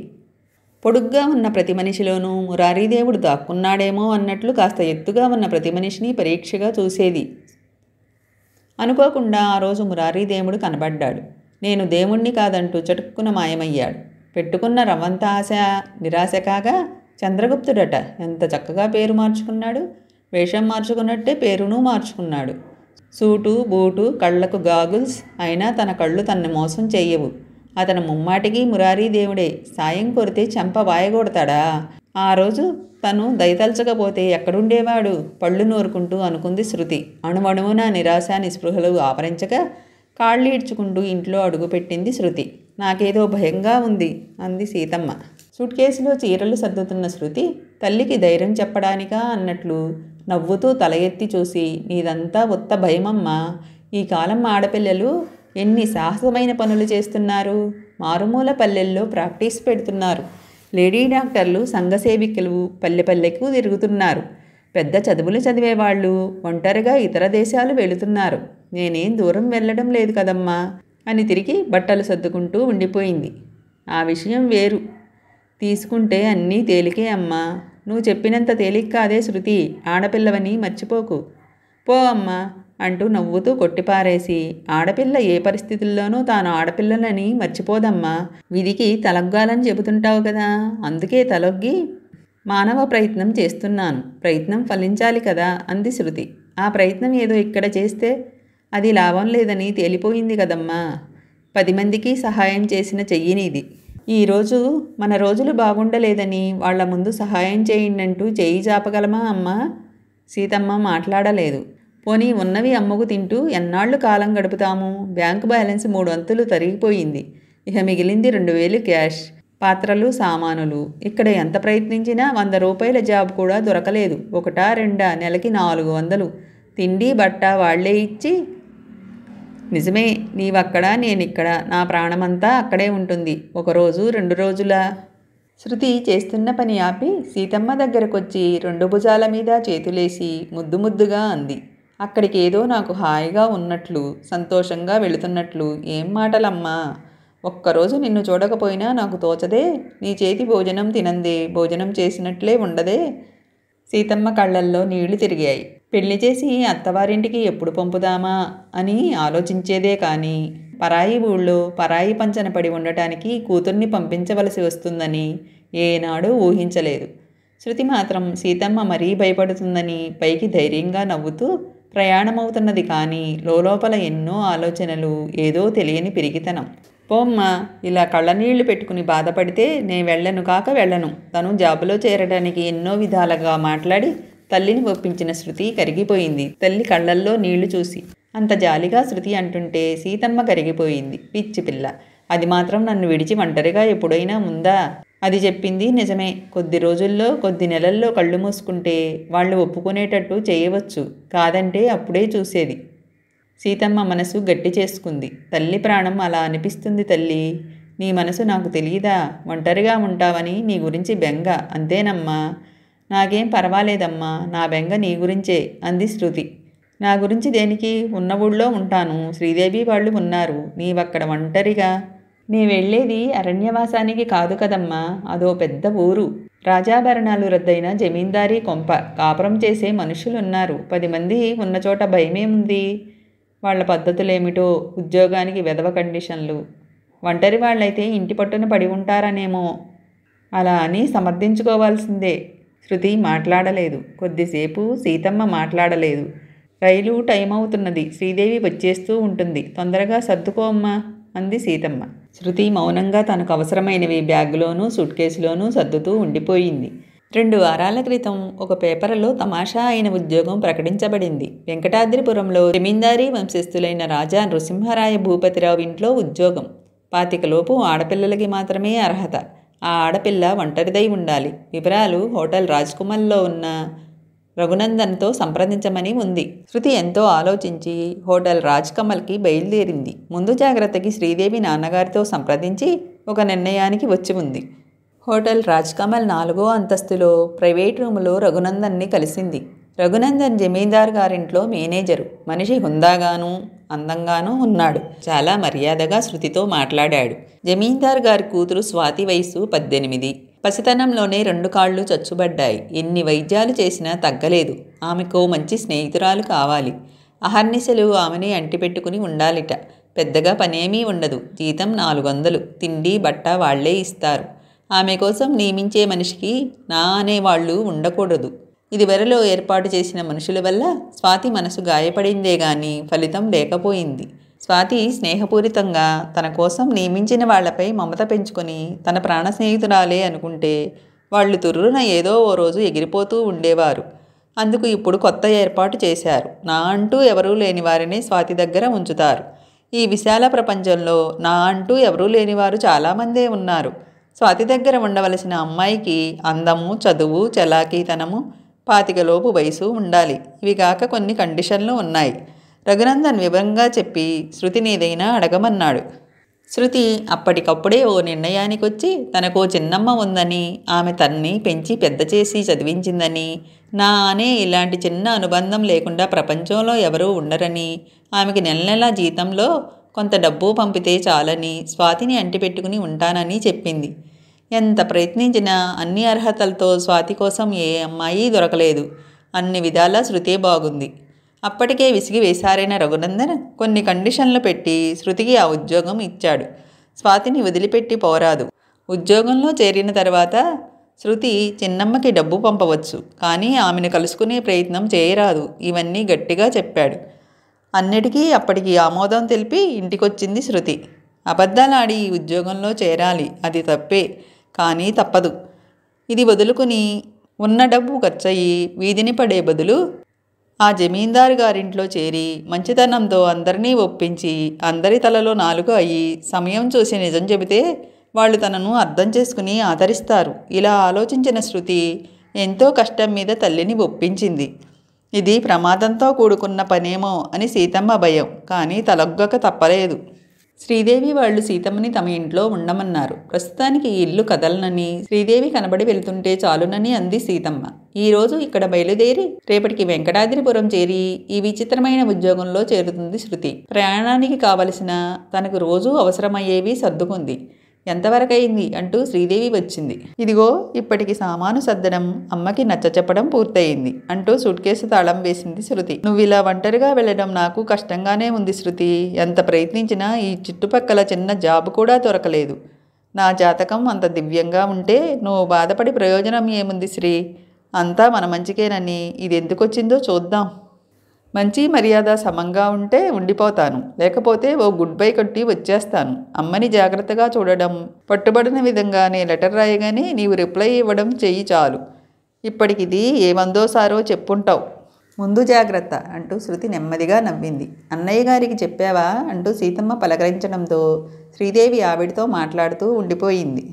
పొడుగ్గా ఉన్న ప్రతి మనిషిలోనూ మురారీదేవుడు దాక్కున్నాడేమో అన్నట్లు కాస్త ఎత్తుగా ఉన్న ప్రతి మనిషిని పరీక్షగా చూసేది. అనుకోకుండా ఆ రోజు మురారీదేవుడు కనబడ్డాడు. నేను దేవుణ్ణి కాదంటూ చటుక్కున మాయమయ్యాడు. పెట్టుకున్న రవ్వంత ఆశ నిరాశ కాగా చంద్రగుప్తుడట. ఎంత చక్కగా పేరు మార్చుకున్నాడు. వేషం మార్చుకున్నట్టే పేరును మార్చుకున్నాడు. సూటు, బూటు, కళ్లకు గాగుల్స్. అయినా తన కళ్ళు తన్ని మోసం చెయ్యవు. అతను ముమ్మాటికి మురారీదేవుడే. సాయం కోరితే చెంప వాయగొడతాడా? ఆ రోజు తను దయతల్చకపోతే ఎక్కడుండేవాడు? పళ్ళు నూరుకుంటూ అనుకుంది శృతి. అణువణువున నిరాశ నిస్పృహలు ఆవరించగా కాళ్ళు ఈడ్చుకుంటూ ఇంట్లో అడుగుపెట్టింది శృతి. నాకేదో భయంగా ఉంది అంది సీతమ్మ. సూట్ కేసులో చీరలు సర్దుతున్న శృతి తల్లికి ధైర్యం చెప్పడానికా అన్నట్లు నవ్వుతూ తల ఎత్తి చూసి, నీదంతా ఉత్త భయమమ్మా. ఈ కాలం ఆడపిల్లలు ఎన్ని సాహసమైన పనులు చేస్తున్నారు. మారుమూల పల్లెల్లో ప్రాక్టీస్ పెడుతున్నారు. లేడీ డాక్టర్లు, సంఘసేవికలు పల్లె పల్లెకు తిరుగుతున్నారు. పెద్ద చదువులు చదివేవాళ్ళు ఒంటరిగా ఇతర దేశాలు వెళుతున్నారు. నేనేం దూరం వెళ్ళడం లేదు కదమ్మా అని తిరిగి బట్టలు సర్దుకుంటూ ఉండిపోయింది. ఆ విషయం వేరు. తీసుకుంటే అన్నీ తేలికే అమ్మా. నువ్వు చెప్పినంత తేలిక కాదే శృతి. ఆడపిల్లవని మర్చిపోకు. పో అమ్మా అంటూ నవ్వుతూ కొట్టిపారేసి, ఆడపిల్ల ఏ పరిస్థితుల్లోనూ తాను ఆడపిల్లలని మర్చిపోదమ్మా. విధికి తలొగ్గాలని చెబుతుంటావు కదా, అందుకే తలొగ్గి మానవ ప్రయత్నం చేస్తున్నాను. ప్రయత్నం ఫలించాలి కదా అంది శృతి. ఆ ప్రయత్నం ఏదో ఇక్కడ చేస్తే అది లాభం లేదని తేలిపోయింది కదమ్మా. 10 మందికి సహాయం చేసిన చెయ్యినిది. ఈరోజు మన రోజులు బాగుండలేదని వాళ్ల ముందు సహాయం చేయండంటూ చేయి చాపగలమా అమ్మా? సీతమ్మ మాట్లాడలేదు. పోనీ ఉన్నవి అమ్ముకు తింటూ ఎన్నాళ్లు కాలం గడుపుతాము? Bank balance 3 అంతులు తరిగిపోయింది. ఇక మిగిలింది 2,000 క్యాష్, పాత్రలు, సామానులు. ఇక్కడ ఎంత ప్రయత్నించినా 100 రూపాయల జాబ్ కూడా దొరకలేదు. 1 2 నెలకి 400. తిండి బట్ట వాళ్లే ఇచ్చి. నిజమే, నీవక్కడ నేనిక్కడ. నా ప్రాణమంతా అక్కడే ఉంటుంది. 1 రోజు 2 రోజులా? శృతి చేస్తున్న పని ఆపి సీతమ్మ దగ్గరకొచ్చి 2 భుజాల మీద చేతులేసి ముద్దు ముద్దుగా అంది. అక్కడికి ఏదో నాకు హాయిగా ఉన్నట్లు, సంతోషంగా వెళుతున్నట్లు. ఏం మాటలమ్మా! ఒక్కరోజు నిన్ను చూడకపోయినా నాకు తోచదే? నీ చేతి భోజనం తినందే భోజనం చేసినట్లే ఉండదే? సీతమ్మ కళ్ళల్లో నీళ్లు తిరిగాయి. పెళ్లి చేసి అత్తవారింటికి ఎప్పుడు పంపుదామా అని ఆలోచించేదే కానీ పరాయి ఊళ్ళో పరాయి పంచన పడి ఉండటానికి కూతుర్ని పంపించవలసి వస్తుందని ఏనాడూ ఊహించలేదు. శృతి మాత్రం సీతమ్మ మరీ భయపడుతుందని పైకి ధైర్యంగా నవ్వుతూ ప్రయాణమవుతున్నది. కానీ లోపల ఎన్నో ఆలోచనలు, ఏదో తెలియని పిరికితనం. పోమ్మా, ఇలా కళ్ళనీళ్లు పెట్టుకుని బాధపడితే నే వెళ్ళను కాక వెళ్ళను. తను జాబులో చేరడానికి ఎన్నో విధాలుగా మాట్లాడి తల్లిని ఒప్పించిన శృతి కరిగిపోయింది. తల్లి కళ్ళల్లో నీళ్లు చూసి అంత జాలిగా శృతి అంటుంటే సీతమ్మ కరిగిపోయింది. పిచ్చి పిల్ల, అది మాత్రం నన్ను విడిచి ఒంటరిగా ఎప్పుడైనా ఉందా? అది చెప్పింది నిజమే. కొద్ది రోజుల్లో కొద్ది నెలల్లో కళ్ళు మూసుకుంటే వాళ్ళు ఒప్పుకునేటట్టు చేయవచ్చు. కాదంటే అప్పుడే చూసేది. సీతమ్మ మనసు గట్టి చేసుకుంది. తల్లి ప్రాణం అలా అనిపిస్తుంది. తల్లి, నీ మనసు నాకు తెలియదా? ఒంటరిగా ఉంటావని నీ గురించి బెంగ, అంతేనమ్మా. నాకేం పర్వాలేదమ్మా, నా బెంగ నీ గురించే అంది శృతి. నా గురించి దేనికి? ఉన్న ఊళ్ళో ఉంటాను, శ్రీదేవి వాళ్ళు ఉన్నారు, నీవక్కడ ఒంటరిగా. నీ వెళ్ళేది అరణ్యవాసానికి కాదు కదమ్మా, అదో పెద్ద ఊరు. రాజాభరణాలు రద్దయిన జమీందారీ కొంప. కాపురం చేసే మనుషులున్నారు 10 మంది. ఉన్న చోట భయమేముంది? వాళ్ల పద్ధతులేమిటో, ఉద్యోగానికి వెధవ కండిషన్లు. ఒంటరి వాళ్ళైతే ఇంటి పట్టున పడి ఉంటారనేమో. అలా అని సమర్థించుకోవాల్సిందే. శృతి మాట్లాడలేదు. కొద్దిసేపు సీతమ్మ మాట్లాడలేదు. రైలు టైం అవుతున్నది, శ్రీదేవి వచ్చేస్తూ ఉంటుంది, తొందరగా సర్దుకో అమ్మా అంది సీతమ్మ. శృతి మౌనంగా తనకు అవసరమైనవి బ్యాగులోనూ సూట్ కేసులోనూ సర్దుతూ ఉండిపోయింది. 2 వారాల క్రితం ఒక పేపర్లో తమాషా అయిన ఉద్యోగం ప్రకటించబడింది. వెంకటాద్రిపురంలో జమీందారీ వంశస్థులైన రాజా నృసింహరాయ భూపతిరావు ఇంట్లో ఉద్యోగం. 25 లోపు ఆడపిల్లలకి మాత్రమే అర్హత. ఆ ఆడపిల్ల ఒంటరిదై ఉండాలి. వివరాలు హోటల్ రాజ్కుమార్లో ఉన్న రఘునందన్తో సంప్రదించమని ఉంది. శృతి ఎంతో ఆలోచించి హోటల్ రాజ్కమల్కి బయలుదేరింది. ముందు జాగ్రత్తకి శ్రీదేవి నాన్నగారితో సంప్రదించి ఒక నిర్ణయానికి వచ్చి ఉంది. హోటల్ రాజ్కమల్ 4వ అంతస్తులో ప్రైవేట్ రూములో రఘునందన్ని కలిసింది. రఘునందన్ జమీందార్ గారింట్లో మేనేజరు. మనిషి హుందాగాను అందంగానూ ఉన్నాడు. చాలా మర్యాదగా శృతితో మాట్లాడాడు. జమీందార్ గారి కూతురు స్వాతి వయసు 18. పసితనంలోనే 2 కాళ్ళు చచ్చుబడ్డాయి. ఎన్ని వైద్యాలు చేసినా తగ్గలేదు. ఆమెకు మంచి స్నేహితురాలు కావాలి. అహర్నిశలు ఆమెని అంటిపెట్టుకుని ఉండాలిట. పెద్దగా పనేమీ ఉండదు. జీతం 400. తిండి బట్ట వాళ్లే ఇస్తారు. ఆమె కోసం నియమించే మనిషికి నా అనేవాళ్ళు ఉండకూడదు. ఇదివరలో ఏర్పాటు చేసిన మనుషుల వల్ల స్వాతి మనసు గాయపడిందే గాని ఫలితం లేకపోయింది. స్వాతి స్నేహపూరితంగా తన కోసం నియమించిన వాళ్లపై మమత పెంచుకొని తన ప్రాణ స్నేహితురాలే అనుకుంటే వాళ్ళు తుర్రున ఏదో ఓ రోజు ఎగిరిపోతూ ఉండేవారు. అందుకు ఇప్పుడు కొత్త ఏర్పాటు చేశారు. నా అంటూ ఎవరూ లేని వారిని స్వాతి దగ్గర ఉంచుతారు. ఈ విశాల ప్రపంచంలో నా అంటూ ఎవరూ లేనివారు చాలామందే ఉన్నారు. స్వాతి దగ్గర ఉండవలసిన అమ్మాయికి అందము, చదువు, చలాకీతనము, 25 లోపు వయసు ఉండాలి. ఇవి కాక కొన్ని కండిషన్లు ఉన్నాయి. రఘునందన్ వివరంగా చెప్పి శృతినేదైనా అడగమన్నాడు. శృతి అప్పటికప్పుడే ఓ నిర్ణయానికొచ్చి తనకో చిన్నమ్మ ఉందని, ఆమె తన్ని పెంచి పెద్ద చేసి చదివించిందని, నా అనే ఇలాంటి చిన్న అనుబంధం లేకుండా ప్రపంచంలో ఎవరూ ఉండరని, ఆమెకి నెల నెలా జీతంలో కొంత డబ్బు పంపితే చాలని, స్వాతిని అంటిపెట్టుకుని ఉంటానని చెప్పింది. ఎంత ప్రయత్నించినా అన్ని అర్హతలతో స్వాతి కోసం ఏ అమ్మాయి దొరకలేదు. అన్ని విధాలా శృతే బాగుంది. అప్పటికే విసిగి వేశారైన రఘునందన్ కొన్ని కండిషన్లు పెట్టి శృతికి ఆ ఉద్యోగం ఇచ్చాడు. స్వాతిని వదిలిపెట్టి పోరాదు. ఉద్యోగంలో చేరిన తర్వాత శృతి చిన్నమ్మకి డబ్బు పంపవచ్చు, కానీ ఆమెను కలుసుకునే ప్రయత్నం చేయరాదు. ఇవన్నీ గట్టిగా చెప్పాడు. అన్నిటికీ అప్పటికి ఆమోదం తెలిపి ఇంటికొచ్చింది శృతి. అబద్ధాలాడి ఈ ఉద్యోగంలో చేరాలి, అది తప్పే, కానీ తప్పదు. ఇది వదులుకుని ఉన్న డబ్బు ఖర్చయి వీధిని పడే బదులు ఆ జమీందారు గారింట్లో చేరి మంచితనంతో అందరినీ ఒప్పించి అందరి తలలో 4 అయ్యి సమయం చూసి నిజం చెబితే వాళ్ళు తనను అర్థం చేసుకుని ఆదరిస్తారు. ఇలా ఆలోచించిన శృతి ఎంతో కష్టం మీద తల్లిని ఒప్పించింది. ఇది ప్రమాదంతో కూడుకున్న పనేమో అని సీతమ్మ భయం, కానీ తలొగ్గక తప్పలేదు. శ్రీదేవి వాళ్ళు సీతమ్మని తమ ఇంట్లో ఉండమన్నారు. ప్రస్తుతానికి ఈ ఇల్లు కదలనని, శ్రీదేవి కనబడి వెళ్తుంటే చాలునని అంది సీతమ్మ. ఈరోజు ఇక్కడ బయలుదేరి రేపటికి వెంకటాద్రిపురం చేరి ఈ విచిత్రమైన ఉద్యోగంలో చేరుతుంది శృతి. ప్రయాణానికి కావలసిన తనకు రోజూ అవసరమయ్యేవి సర్దుకుంది. ఎంతవరకయింది అంటూ శ్రీదేవి వచ్చింది. ఇదిగో ఇప్పటికి సామాను సర్దడం, అమ్మకి నచ్చచెప్పడం పూర్తయింది అంటూ సూట్ కేసు తాళం వేసింది శృతి. నువ్విలా ఒంటరిగా వెళ్ళడం నాకు కష్టంగానే ఉంది శృతి. ఎంత ప్రయత్నించినా ఈ చుట్టుపక్కల చిన్న జాబ్ కూడా దొరకలేదు. నా జాతకం అంత దివ్యంగా ఉంటే నువ్వు బాధపడి ప్రయోజనం ఏముంది శ్రీ? అంతా మన మంచికేనని ఇది ఎందుకొచ్చిందో చూద్దాం. మంచి మర్యాద సమంగా ఉంటే ఉండిపోతాను, లేకపోతే ఓ గుడ్ బై కొట్టి వచ్చేస్తాను. అమ్మని జాగ్రత్తగా చూడడం, పట్టుబడిన విధంగా నే లెటర్ రాయగానే నీవు రిప్లై ఇవ్వడం చెయ్యి చాలు. ఇప్పటికిది ఏమందోసారో చెప్పుంటావు. ముందు జాగ్రత్త అంటూ శృతి నెమ్మదిగా నవ్వింది. అన్నయ్య గారికి చెప్పావా అంటూ సీతమ్మ పలకరించడంతో శ్రీదేవి ఆవిడతో మాట్లాడుతూ ఉండిపోయింది.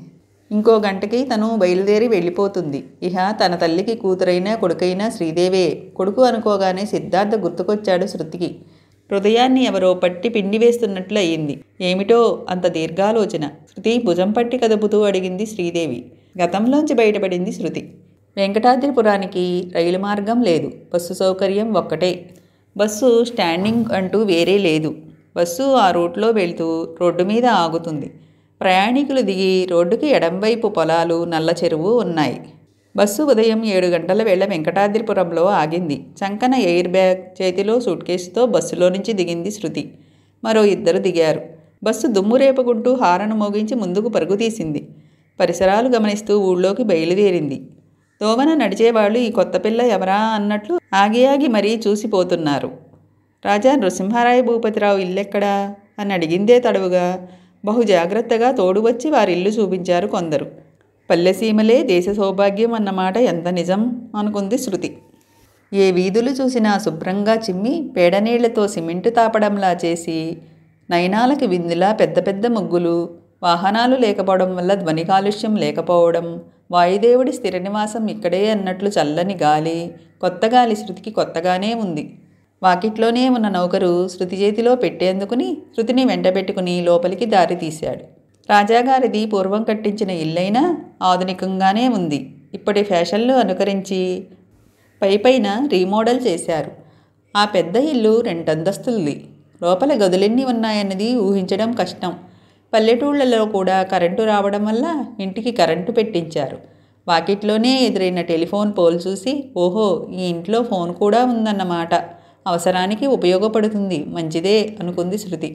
ఇంకో గంటకి తను బయలుదేరి వెళ్ళిపోతుంది. ఇహ తన తల్లికి కూతురైనా కొడుకైనా శ్రీదేవే. కొడుకు అనుకోగానే సిద్ధార్థ గుర్తుకొచ్చాడు శృతికి. హృదయాన్ని ఎవరో పట్టి పిండి వేస్తున్నట్లు అయింది. ఏమిటో అంత దీర్ఘాలోచన. శృతి భుజం పట్టి కదుపుతూ అడిగింది శ్రీదేవి. గతంలోంచి బయటపడింది శృతి. వెంకటాద్రిపురానికి రైలు మార్గం లేదు. బస్సు సౌకర్యం ఒక్కటే. బస్సు స్టాండింగ్ అంటూ వేరే లేదు. బస్సు ఆ రూట్లో వెళ్తూ రోడ్డు మీద ఆగుతుంది. ప్రయాణికులు దిగి రోడ్డుకి ఎడంవైపు పొలాలు, నల్ల చెరువు ఉన్నాయి. బస్సు ఉదయం 7 గంటల వేళ వెంకటాద్రిపురంలో ఆగింది. చంకన ఎయిర్ బ్యాగ్, చేతిలో సూట్ కేసుతో బస్సులో నుంచి దిగింది శృతి. మరో ఇద్దరు దిగారు. బస్సు దుమ్ము రేపుకుంటూ హారను మోగించి ముందుకు పరుగు తీసింది. పరిసరాలు గమనిస్తూ ఊళ్ళోకి బయలుదేరింది. దోవన నడిచేవాళ్ళు ఈ కొత్త పిల్ల ఎవరా అన్నట్లు ఆగి ఆగి మరీ చూసిపోతున్నారు. రాజా నృసింహారాయ భూపతిరావు ఇల్లెక్కడా అని అడిగిందే తడవుగా బహు జాగ్రత్తగా తోడు వచ్చి వారిల్లు చూపించారు కొందరు. పల్లెసీమలే దేశ సౌభాగ్యం అన్నమాట ఎంత నిజం అనుకుంది శృతి. ఏ వీధులు చూసినా శుభ్రంగా చిమ్మి పేడనీళ్లతో సిమెంటు తాపడంలా చేసి, నయనాలకి విందులా పెద్ద పెద్ద ముగ్గులు, వాహనాలు లేకపోవడం వల్ల ధ్వని కాలుష్యం లేకపోవడం, వాయుదేవుడి స్థిర నివాసం ఇక్కడే అన్నట్లు చల్లని గాలి. కొత్త గాలి శృతికి కొత్తగానే ఉంది. వాకిట్లోనే ఉన్న నౌకరు శృతి చేతిలో పెట్టేందుకుని శృతిని వెంటబెట్టుకుని లోపలికి దారి తీశాడు. రాజాగారిది పూర్వం కట్టించిన ఇల్లైనా ఆధునికంగానే ఉంది. ఇప్పటి ఫ్యాషన్లు అనుకరించి పైపైన రీమోడల్ చేశారు. ఆ పెద్ద ఇల్లు 2 అంతస్తులది. లోపల గదులెన్ని ఉన్నాయన్నది ఊహించడం కష్టం. పల్లెటూళ్లలో కూడా కరెంటు రావడం వల్ల ఇంటికి కరెంటు పెట్టించారు. వాకిట్లోనే ఎదురైన టెలిఫోన్ పోల్ చూసి, ఓహో ఈ ఇంట్లో ఫోన్ కూడా ఉందన్నమాట, అవసరానికి ఉపయోగపడుతుంది, మంచిదే అనుకుంది శృతి.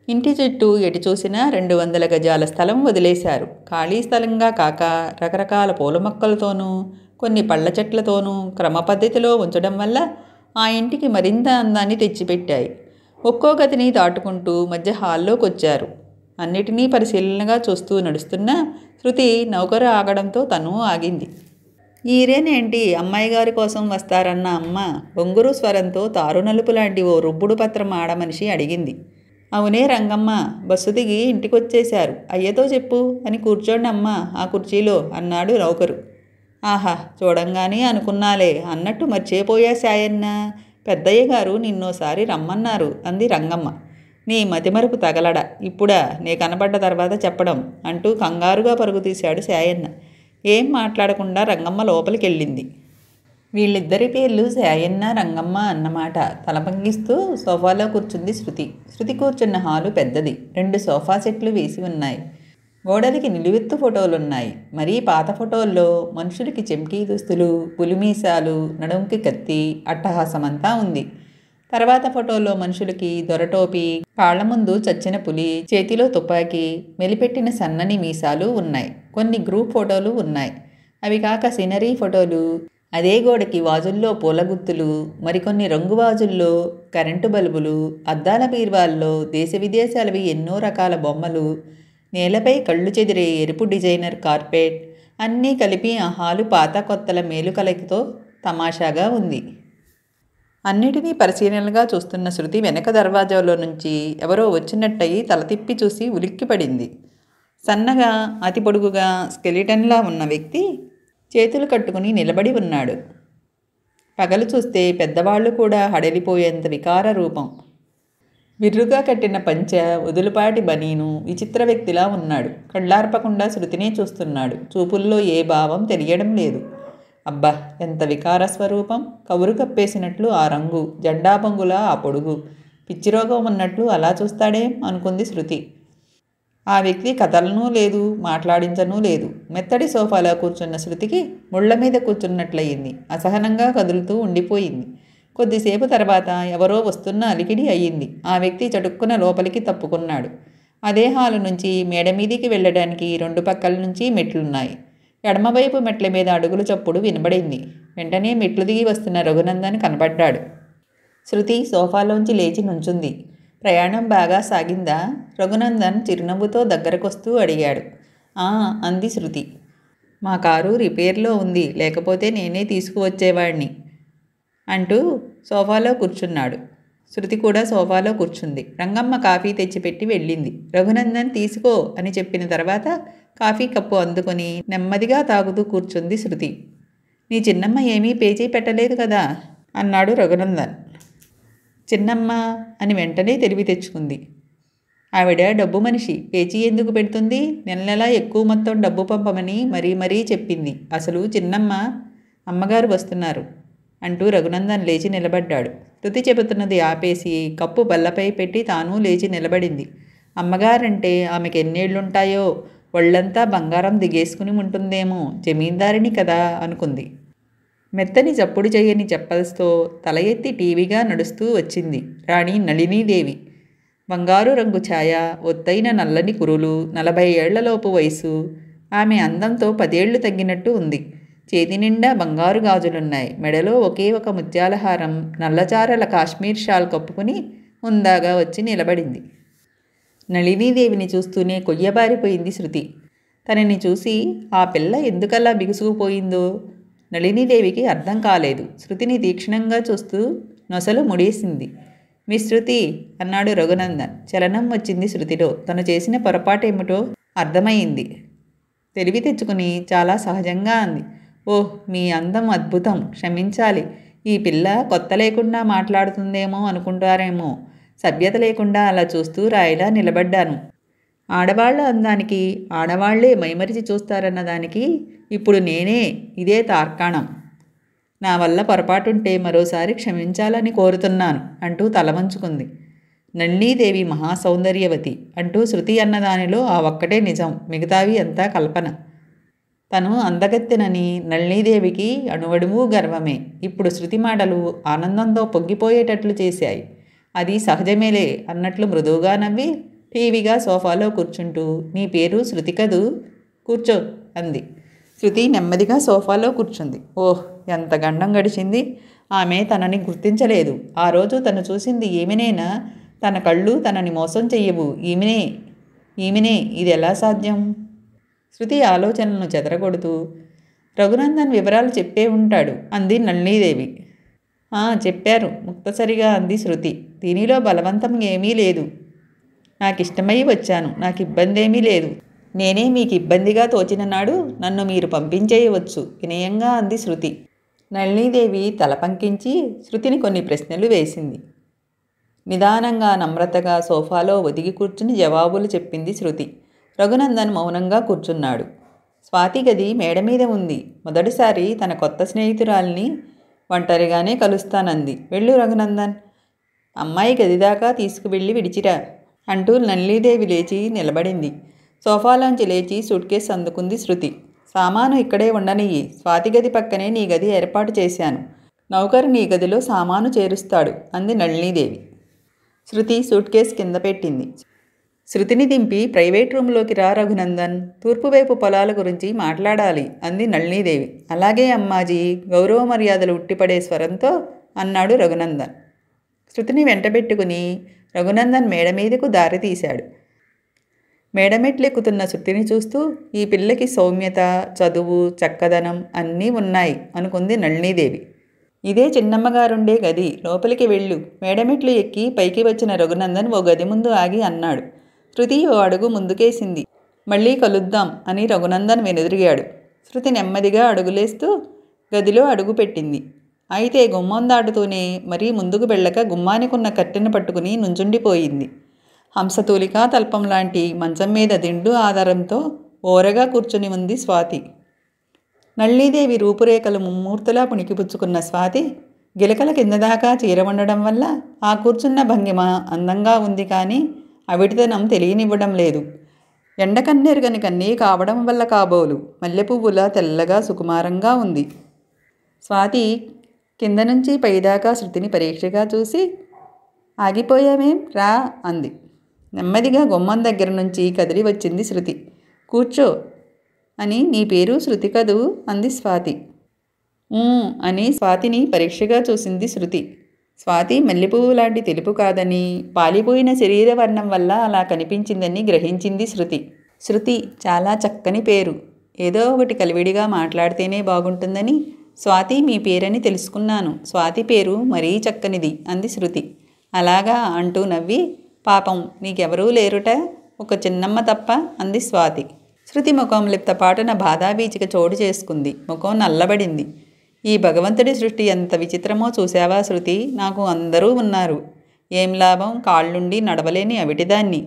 ఇంటి చుట్టూ ఎటు చూసినా 200 గజాల స్థలం వదిలేశారు. ఖాళీ స్థలంగా కాక రకరకాల పూల మొక్కలతోనూ కొన్ని పళ్ళ చెట్లతోనూ క్రమ పద్ధతిలో ఉంచడం వల్ల ఆ ఇంటికి మరింత అందాన్ని తెచ్చిపెట్టాయి. ఒక్కో గదిని దాటుకుంటూ మధ్య హాల్లోకి వచ్చారు. అన్నిటినీ పరిశీలనగా చూస్తూ నడుస్తున్న శృతి నౌకరు ఆగడంతో తను ఆగింది. ఈరేనేంటి అమ్మాయి గారి కోసం వస్తారన్న అమ్మ బొంగురు స్వరంతో తారు నలుపు లాంటి ఓ రుబ్బుడు పత్రం ఆడమనిషి అడిగింది. అవునే రంగమ్మ, బస్సు దిగి ఇంటికొచ్చేశారు, అయ్యతో చెప్పు అని కూర్చోండి అమ్మ ఆ కుర్చీలో అన్నాడు నౌకరు. ఆహా చూడంగానే అనుకున్నాలే అన్నట్టు మర్చిపోయా సాయన్న, పెద్దయ్య గారు నిన్నోసారి రమ్మన్నారు అంది రంగమ్మ. నీ మతిమరుపు తగలడ, ఇప్పుడా నే కనబడ్డ తర్వాత చెప్పడం అంటూ కంగారుగా పరుగు తీశాడు సాయన్న. ఏం మాట్లాడకుండా రంగమ్మ లోపలికెళ్ళింది. వీళ్ళిద్దరి పేర్లు సాయన్న రంగమ్మ అన్నమాట. తలపంగిస్తూ సోఫాలో కూర్చుంది శృతి. శృతి కూర్చున్న హాలు పెద్దది. 2 సోఫా సెట్లు వేసి ఉన్నాయి. గోడలకి నిలువెత్తు ఫోటోలున్నాయి. మరీ పాత ఫోటోల్లో మనుషులకి చెంకీ దుస్తులు, పులిమీసాలు, నడుంకి కత్తి, అట్టహాసమంతా ఉంది. తర్వాత ఫోటోలో మనుషులకి దొరటోపి, కాళ్ల ముందు చచ్చిన పులి, చేతిలో తుపాకీ, మెలిపెట్టిన సన్నని మీసాలు ఉన్నాయి. కొన్ని గ్రూప్ ఫోటోలు ఉన్నాయి. అవి కాక సీనరీ ఫోటోలు, అదే గోడకి వాజుల్లో పూలగుత్తులు, మరికొన్ని రంగు వాజుల్లో కరెంటు బల్బులు, అద్దాల బీర్వాల్లో దేశ విదేశాలవి ఎన్నో రకాల బొమ్మలు, నేలపై కళ్ళు చెదిరే ఎరుపు డిజైనర్ కార్పెట్, అన్నీ కలిపి ఆ హాలు పాత కొత్తల మేలుకలకితో తమాషాగా ఉంది. అన్నిటినీ పరిశీలనగా చూస్తున్న శృతి వెనక దర్వాజాలో నుంచి ఎవరో వచ్చినట్టయి తల తిప్పి చూసి ఉలిక్కిపడింది. సన్నగా అతి పొడుగుగా స్కెలిటన్లా ఉన్న వ్యక్తి చేతులు కట్టుకుని నిలబడి ఉన్నాడు. పగలు చూస్తే పెద్దవాళ్ళు కూడా హడలిపోయేంత వికార రూపం. విర్రుగా కట్టిన పంచె, వదులుపాటి బనీను, విచిత్ర వ్యక్తిలా ఉన్నాడు. కళ్ళార్పకుండా శృతినే చూస్తున్నాడు. చూపుల్లో ఏ భావం తెలియడం లేదు. అబ్బా, ఎంత వికార స్వరూపం! కవురు కప్పేసినట్లు ఆ రంగు, జెండా పొంగులా ఆ పొడుగు, పిచ్చిరోగం ఉన్నట్లు అలా చూస్తాడేం అనుకుంది శృతి. ఆ వ్యక్తి కదలనూ లేదు, మాట్లాడించనూ లేదు. మెత్తడి సోఫాలో కూర్చున్న శృతికి ముళ్ల మీద కూర్చున్నట్లయింది. అసహనంగా కదులుతూ ఉండిపోయింది. కొద్దిసేపు తర్వాత ఎవరో వస్తున్న అలికిడి అయ్యింది. ఆ వ్యక్తి చటుక్కున లోపలికి తప్పుకున్నాడు. అదే హాలు నుంచి మేడ మీదికి వెళ్ళడానికి 2 పక్కల నుంచి మెట్లున్నాయి. ఎడమవైపు మెట్ల మీద అడుగుల చప్పుడు వినబడింది. వెంటనే మెట్లు దిగి వస్తున్న రఘునందన్ కనపడ్డాడు. శృతి సోఫాలోంచి లేచి నుంచుంది. ప్రయాణం బాగా సాగిందా? రఘునందన్ చిరునవ్వుతో దగ్గరకొస్తూ అడిగాడు. ఆ, అంది శృతి. మా కారు రిపేర్లో ఉంది, లేకపోతే నేనే తీసుకువచ్చేవాణ్ణి అంటూ సోఫాలో కూర్చున్నాడు. శృతి కూడా సోఫాలో కూర్చుంది. రంగమ్మ కాఫీ తెచ్చిపెట్టి వెళ్ళింది. రఘునందన్ తీసుకో అని చెప్పిన తర్వాత కాఫీ కప్పు అందుకొని నెమ్మదిగా తాగుతూ కూర్చుంది శృతి. నీ చిన్నమ్మ ఏమీ పేచీ పెట్టలేదు కదా అన్నాడు రఘునందన్. చిన్నమ్మ అని వెంటనే తెలివి తెచ్చుకుంది. ఆవిడ డబ్బు మనిషి, పేచీ ఎందుకు పెడుతుంది? నెల నెలా ఎక్కువ మొత్తం డబ్బు పంపమని మరీ చెప్పింది. అసలు చిన్నమ్మ, అమ్మగారు వస్తున్నారు అంటూ రఘునందన్ లేచి నిలబడ్డాడు. శృతి చెబుతున్నది ఆపేసి కప్పు బల్లపై పెట్టి తాను లేచి నిలబడింది. అమ్మగారంటే ఆమెకి ఎన్నేళ్లుంటాయో, ఒళ్ళంతా బంగారం దిగేసుకుని ఉంటుందేమో, జమీందారిని కదా అనుకుంది. మెత్తని చప్పుడు చేయని చెప్పల్స్తో తల ఎత్తి టీవీగా నడుస్తూ వచ్చింది రాణి నళినీదేవి. బంగారు రంగు ఛాయ, ఒత్తైన నల్లని కురులు, 40 ఏళ్లలోపు వయసు. ఆమె అందంతో 10 ఏళ్లు తగ్గినట్టు ఉంది. చేతి నిండా బంగారు గాజులున్నాయి. మెడలో ఒకే ఒక ముత్యాలహారం, నల్లచారల కాశ్మీర్ షాల్ కప్పుకుని హుందాగా వచ్చి నిలబడింది. నళినీదేవిని చూస్తూనే కొయ్యబారిపోయింది శృతి. తనని చూసి ఆ పిల్ల ఎందుకలా బిగుసుకుపోయిందో నళినీదేవికి అర్థం కాలేదు. శృతిని తీక్షణంగా చూస్తూ నొసలు ముడేసింది. మీ శృతి అన్నాడు రఘునందన్. చలనం వచ్చింది శృతిలో. తను చేసిన పొరపాటేమిటో అర్థమైంది. తెలివి తెచ్చుకుని చాలా సహజంగా అంది. ఓహ్, మీ అందం అద్భుతం, క్షమించాలి. ఈ పిల్ల కొత్త లేకుండా మాట్లాడుతుందేమో అనుకుంటారేమో. సభ్యత లేకుండా అలా చూస్తూ రాయిలా నిలబడ్డాను. ఆడవాళ్ల అందానికి ఆడవాళ్లే మైమరిచి చూస్తారన్న దానికి ఇప్పుడు నేనే ఇదే తార్కాణం. నా వల్ల పొరపాటుంటే మరోసారి క్షమించాలని కోరుతున్నాను అంటూ తలవంచుకుంది. నళినీదేవి మహాసౌందర్యవతి అంటూ శృతి అన్నదానిలో ఆ ఒక్కటే నిజం, మిగతావి అంతా కల్పన. తను అందగత్తెనని నళినీదేవికి అణువణువు గర్వమే. ఇప్పుడు శృతి మాటలు ఆనందంతో పొంగిపోయేటట్లు చేశాయి. అది సహజమేలే అన్నట్లు మృదువుగా నవ్వి టీవీగా సోఫాలో కూర్చుంటూ, నీ పేరు శృతి కదూ, కూర్చో అంది. శృతి నెమ్మదిగా సోఫాలో కూర్చుంది. ఓహ్, ఎంత గండం గడిచింది. ఆమె తనని గుర్తించలేదు. ఆ రోజు తను చూసింది ఈమెనేనా? తన కళ్ళు తనని మోసం చెయ్యవు. ఈమెనే ఇది ఎలా సాధ్యం? శృతి ఆలోచనలను చెదరగొడుతూ, రఘునందన్ వివరాలు చెప్పే ఉంటాడు అంది నళినీదేవి. చెప్పారు ముక్తసరిగా అంది శృతి. దీనిలో బలవంతం ఏమీ లేదు. నాకిష్టమై వచ్చాను. నాకు ఇబ్బందేమీ లేదు. నేనే మీకు ఇబ్బందిగా తోచిన నాడు నన్ను మీరు పంపించేయవచ్చు వినయంగా అంది శృతి. నళినీదేవి తల పంకించి శృతిని కొన్ని ప్రశ్నలు వేసింది. నిదానంగా నమ్రతగా సోఫాలో ఒదిగి కూర్చుని జవాబులు చెప్పింది శృతి. రఘునందన్ మౌనంగా కూర్చున్నాడు. స్వాతి గది మేడ మీద ఉంది. మొదటిసారి తన కొత్త స్నేహితురాల్ని ఒంటరిగానే కలుస్తానంది. వెళ్ళు రఘునందన్, అమ్మాయి గదిదాకా తీసుకువెళ్ళి విడిచిరా అంటూ నళినీదేవి లేచి నిలబడింది. సోఫాలోంచి లేచి సూట్ కేసు అందుకుంది శృతి. సామాను ఇక్కడే ఉండనియ్యి. స్వాతి గది పక్కనే నీ గది ఏర్పాటు చేశాను. నౌకరు నీ గదిలో సామాను చేరుస్తాడు అంది నళినీదేవి. శృతి సూట్ కేసు కింద పెట్టింది. శృతిని దింపి ప్రైవేట్ రూమ్లోకి రా రఘునందన్, తూర్పువైపు పొలాల గురించి మాట్లాడాలి అంది నళినీదేవి. అలాగే అమ్మాజీ, గౌరవ మర్యాదలు ఉట్టిపడే స్వరంతో అన్నాడు రఘునందన్. శృతిని వెంటబెట్టుకుని రఘునందన్ మేడ మీదకు దారి తీశాడు. మేడమెట్లెక్కుతున్న శృతిని చూస్తూ, ఈ పిల్లకి సౌమ్యత, చదువు, చక్కదనం అన్నీ ఉన్నాయి అనుకుంది నళినీదేవి. ఇదే చిన్నమ్మగారుండే గది, లోపలికి వెళ్ళు. మేడమెట్లు ఎక్కి పైకి వచ్చిన రఘునందన్ ఓ గది ముందు ఆగి అన్నాడు. శృతి ఓ అడుగు ముందుకేసింది. మళ్ళీ కలుద్దాం అని రఘునందన్ వెనుదిరిగాడు. శృతి నెమ్మదిగా అడుగులేస్తూ గదిలో అడుగు పెట్టింది. అయితే గుమ్మం దాటుతూనే మరీ ముందుకు వెళ్ళక గుమ్మానికున్న కట్టెను పట్టుకుని నుంచుండిపోయింది. హంసతూలికా తల్పం లాంటి మంచం మీద దిండు ఆధారంతో ఓరగా కూర్చుని ఉంది స్వాతి. నళినీదేవి రూపురేఖలు ముమ్మూర్తులా పుణికిపుచ్చుకున్న స్వాతి గిలకల కింద దాకా చీర ఉండడం వల్ల ఆ కూర్చున్న భంగిమ అందంగా ఉంది, కానీ అవిటితనం తెలియనివ్వడం లేదు. ఎండకన్నెరుగని కన్నీ కావడం వల్ల కాబోలు మల్లెపువ్వులా తెల్లగా సుకుమారంగా ఉంది. స్వాతి కింద నుంచి పైదాకా శృతిని పరీక్షగా చూసి, ఆగిపోయావేం రా అంది. నెమ్మదిగా గుమ్మం దగ్గర నుంచి కదిలి వచ్చింది శృతి. కూర్చో అని. నీ పేరు శృతి కదూ అంది స్వాతి. అని స్వాతిని పరీక్షగా చూసింది శృతి. స్వాతి మల్లెపువ్వు లాంటి తెలుపు కాదని, పాలిపోయిన శరీర వర్ణం వల్ల అలా కనిపించిందని గ్రహించింది శృతి. శృతి చాలా చక్కని పేరు. ఏదో ఒకటి కలివిడిగా మాట్లాడితేనే బాగుంటుందని స్వాతి మీ పేరని తెలుసుకున్నాను. స్వాతి పేరు మరీ చక్కనిది అంది శృతి. అలాగా అంటూ నవ్వి, పాపం నీకెవరూ లేరుట, ఒక చిన్నమ్మ తప్ప అంది స్వాతి. శృతి ముఖం లిప్తపాటున బాధాబీచిక చోటు చేసుకుంది. ముఖం నల్లబడింది. ఈ భగవంతుడి సృష్టి ఎంత విచిత్రమో చూశావా శృతి? నాకు అందరూ ఉన్నారు, ఏం లాభం, కాళ్ళుండి నడవలేని అవిటిదాన్ని.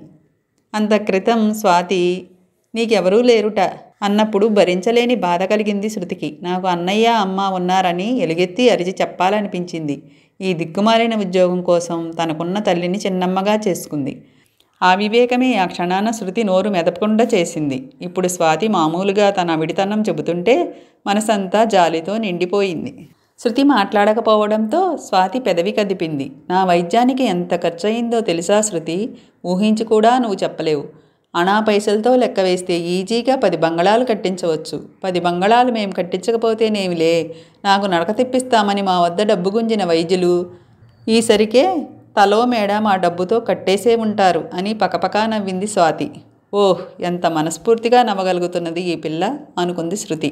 అంత క్రితం స్వాతి నీకెవరూ లేరుట అన్నప్పుడు భరించలేని బాధ కలిగింది శృతికి. నాకు అన్నయ్య అమ్మ ఉన్నారని ఎలుగెత్తి అరిచి చెప్పాలనిపించింది. ఈ దిక్కుమాలిన ఉద్యోగం కోసం తనకున్న తల్లిని చిన్నమ్మగా చేసుకుంది. ఆ వివేకమే ఆ క్షణాన శృతి నోరు మెదపకుండా చేసింది. ఇప్పుడు స్వాతి మామూలుగా తన అవిడితనం చెబుతుంటే మనసంతా జాలితో నిండిపోయింది. శృతి మాట్లాడకపోవడంతో స్వాతి పెదవి కదిపింది. నా వైద్యానికి ఎంత ఖర్చయిందో తెలుసా శృతి? ఊహించి కూడా నువ్వు చెప్పలేవు. అణా పైసలతో లెక్క వేస్తే ఈజీగా 10 బంగళాలు కట్టించవచ్చు. 10 బంగళాలు మేము కట్టించకపోతేనేమిలే, నాకు నడక తెప్పిస్తామని మా వద్ద డబ్బు గుంజిన వైద్యులు ఈసరికే తలో మేడ మా డబ్బుతో కట్టేసే ఉంటారు అని పకపకా నవ్వింది స్వాతి. ఓహ్, ఎంత మనస్ఫూర్తిగా నవ్వగలుగుతున్నది ఈ పిల్ల అనుకుంది శృతి.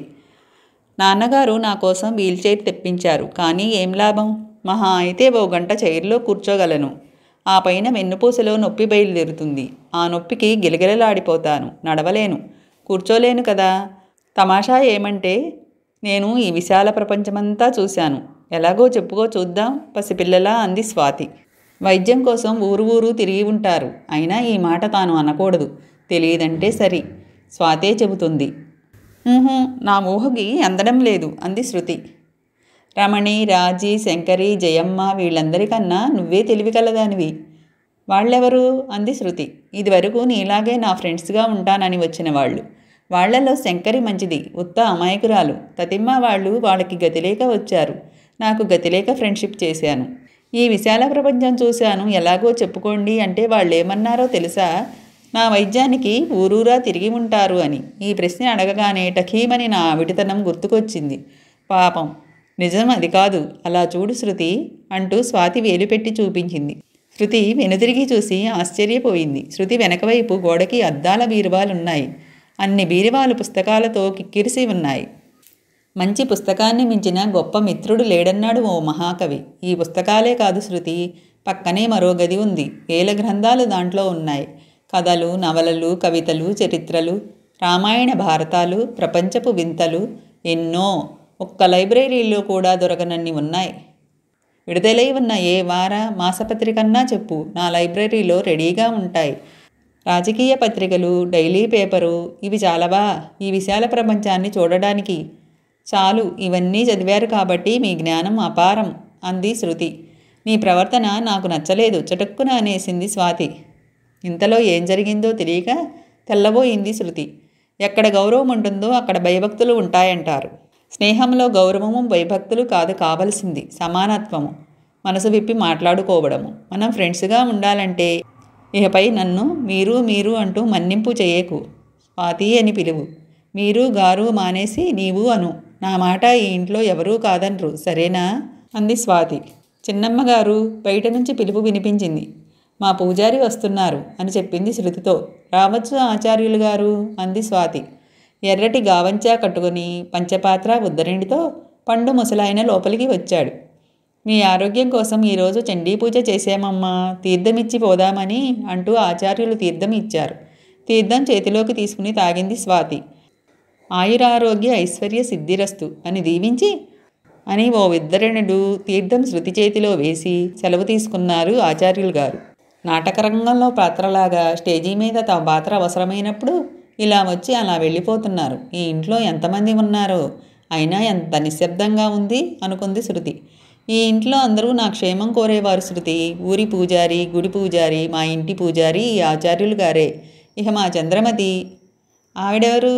నాన్నగారు నా కోసం వీల్చైర్ తెప్పించారు, కానీ ఏం లాభం? మహా అయితే 1 గంట చైర్లో కూర్చోగలను. ఆ పైన వెన్నుపూసలో నొప్పి బయలుదేరుతుంది. ఆ నొప్పికి గిలగిలలాడిపోతాను, నడవలేను, కూర్చోలేను కదా. తమాషా ఏమంటే నేను ఈ విశాల ప్రపంచమంతా చూశాను. ఎలాగో చెప్పుకో చూద్దాం పసిపిల్లలా అంది స్వాతి. వైద్యం కోసం ఊరు ఊరు తిరిగి ఉంటారు. అయినా ఈ మాట తాను అనకూడదు. తెలియదంటే సరి, స్వాతే చెబుతుంది. నా ఊహకి అందడం లేదు అంది శృతి. రమణి, రాజీ, శంకరి, జయమ్మ వీళ్ళందరికన్నా నువ్వే తెలివి కలదానివి. వాళ్ళెవరు అంది శృతి. ఇదివరకు నీలాగే నా ఫ్రెండ్స్గా ఉంటానని వచ్చిన వాళ్ళు. వాళ్లలో శంకరి మంచిది, ఉత్త అమాయకురాలు. తతిమ్మ వాళ్ళు వాళ్ళకి గతిలేక వచ్చారు. నాకు గతిలేక ఫ్రెండ్షిప్ చేశాను. ఈ విశాల ప్రపంచం చూశాను, ఎలాగో చెప్పుకోండి అంటే వాళ్ళేమన్నారో తెలుసా? నా వైద్యానికి ఊరూరా తిరిగి ఉంటారు అని. ఈ ప్రశ్న అడగగానే టకీమని నా విడితనం గుర్తుకొచ్చింది. పాపం, నిజం అది కాదు. అలా చూడు శృతి అంటూ స్వాతి వేలుపెట్టి చూపించింది. శృతి వెనుదిరిగి చూసి ఆశ్చర్యపోయింది. శృతి వెనకవైపు గోడకి అద్దాల బీరువాలున్నాయి. అన్ని బీరువాలు పుస్తకాలతో కిక్కిరిసి ఉన్నాయి. మంచి పుస్తకాన్ని మించిన గొప్ప మిత్రుడు లేడన్నాడు ఓ మహాకవి. ఈ పుస్తకాలే కాదు శృతి, పక్కనే మరో గది ఉంది. వేల గ్రంథాలు దాంట్లో ఉన్నాయి. కథలు, నవలలు, కవితలు, చరిత్రలు, రామాయణ భారతాలు, ప్రపంచపు వింతలు ఎన్నో. ఒక్క లైబ్రరీలో కూడా దొరకనన్ని ఉన్నాయి. విడుదలై ఉన్న ఏ వార మాసపత్రికన్నా చెప్పు, నా లైబ్రరీలో రెడీగా ఉంటాయి. రాజకీయ పత్రికలు, డైలీ పేపరు, ఇవి చాలవా ఈ విశాల ప్రపంచాన్ని చూడడానికి? చాలు, ఇవన్నీ చదివారు కాబట్టి మీ జ్ఞానం అపారం అంది శృతి. నీ ప్రవర్తన నాకు నచ్చలేదు చటుక్కున అనేసింది స్వాతి. ఇంతలో ఏం జరిగిందో తెలియక తెల్లబోయింది శృతి. ఎక్కడ గౌరవం ఉంటుందో అక్కడ భయభక్తులు ఉంటాయంటారు. స్నేహంలో గౌరవము భయభక్తులు కాదు కావలసింది, సమానత్వము, మనసు విప్పి మాట్లాడుకోవడము. మనం ఫ్రెండ్స్గా ఉండాలంటే ఇకపై నన్ను మీరు మీరు అంటూ మన్నింపు చేయకు. స్వాతి అని పిలువు. మీరు గారు మానేసి నీవు అను. నా మాట ఈ ఇంట్లో ఎవరూ కాదనరు, సరేనా అంది స్వాతి. చిన్నమ్మగారు బయట నుంచి పిలుపు వినిపించింది. మా పూజారి వస్తున్నారు అని చెప్పింది శృతితో. రావచ్చు ఆచార్యులు గారు అంది స్వాతి. ఎర్రటి గావంచా కట్టుకుని పంచపాత్ర ఉద్దరిండితో పండు ముసలాయన లోపలికి వచ్చాడు. మీ ఆరోగ్యం కోసం ఈరోజు చండీ పూజ చేసామమ్మా, తీర్థమిచ్చి పోదామని అంటూ ఆచార్యులు తీర్థం ఇచ్చారు. తీర్థం చేతిలోకి తీసుకుని తాగింది స్వాతి. ఆయురారోగ్య ఐశ్వర్య సిద్ధిరస్తు అని దీవించి అని ఓ విద్దరణుడు తీర్థం శృతి చేతిలో వేసి సెలవు తీసుకున్నారు ఆచార్యులు గారు. నాటకరంగంలో పాత్రలాగా స్టేజీ మీద తమ పాత్ర అవసరమైనప్పుడు ఇలా వచ్చి అలా వెళ్ళిపోతున్నారు. ఈ ఇంట్లో ఎంతమంది ఉన్నారో, అయినా ఎంత నిశ్శబ్దంగా ఉంది అనుకుంది శృతి. ఈ ఇంట్లో అందరూ నా క్షేమం కోరేవారు శృతి. ఊరి పూజారి, గుడి పూజారి, మా ఇంటి పూజారి ఈ ఆచార్యులు గారే. ఇక మా చంద్రమతి. ఆవిడెవరు?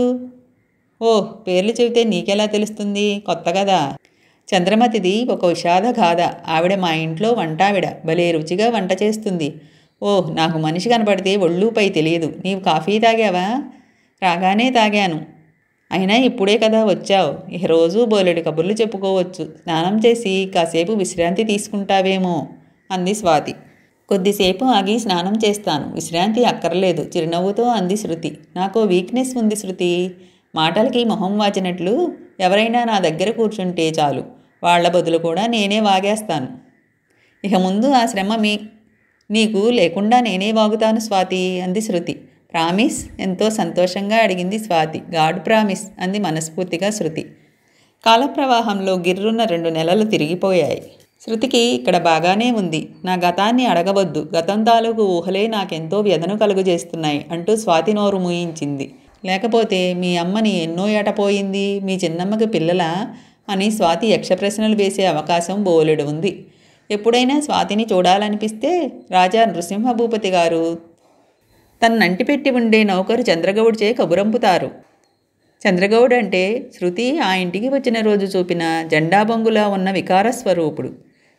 ఓహ్, పేర్లు చెబితే నీకెలా తెలుస్తుంది? కొత్త కదా. చంద్రమతిది ఒక విషాద గాథ. ఆవిడ మా ఇంట్లో వంటావిడ. భలే రుచిగా వంట చేస్తుంది. ఓహ్, నాకు మనిషి కనపడితే ఒళ్ళూపై తెలియదు. నీవు కాఫీ తాగావా? రాగానే తాగాను. అయినా ఇప్పుడే కదా వచ్చావు. ఇక రోజు బోలెడు కబుర్లు చెప్పుకోవచ్చు. స్నానం చేసి కాసేపు విశ్రాంతి తీసుకుంటావేమో అంది స్వాతి. కొద్దిసేపు ఆగి స్నానం చేస్తాను, విశ్రాంతి అక్కర్లేదు చిరునవ్వుతో అంది శృతి. నాకో వీక్నెస్ ఉంది శృతి. మాటలకి మొహం వాచినట్లు ఎవరైనా నా దగ్గర కూర్చుంటే చాలు, వాళ్ల బదులు కూడా నేనే వాగేస్తాను. ఇక ముందు ఆ శ్రమ నీకు లేకుండా నేనే వాగుతాను స్వాతి అంది శృతి. ప్రామిస్? ఎంతో సంతోషంగా అడిగింది స్వాతి. గాడ్ ప్రామిస్ అంది మనస్ఫూర్తిగా శృతి. కాలప్రవాహంలో గిర్రున్న 2 నెలలు తిరిగిపోయాయి. శృతికి ఇక్కడ బాగానే ఉంది. నా గతాన్ని అడగవద్దు, గతం తాలూకు ఊహలే నాకెంతో వ్యధను కలుగజేస్తున్నాయి అంటూ స్వాతి నోరు మూయించింది. లేకపోతే మీ అమ్మని ఎన్నో ఏటపోయింది, మీ చిన్నమ్మకి పిల్లలా అని స్వాతి యక్షప్రశ్నలు వేసే అవకాశం బోలెడు ఉంది. ఎప్పుడైనా స్వాతిని చూడాలనిపిస్తే రాజా నృసింహభూపతి గారు తన్నంటిపెట్టి ఉండే నౌకరు చంద్రగౌడ్చే కబురంపుతారు. చంద్రగౌడ్ అంటే శృతి ఆ ఇంటికి వచ్చిన రోజు చూపిన జెండాబొంగులా ఉన్న వికారస్వరూపుడు.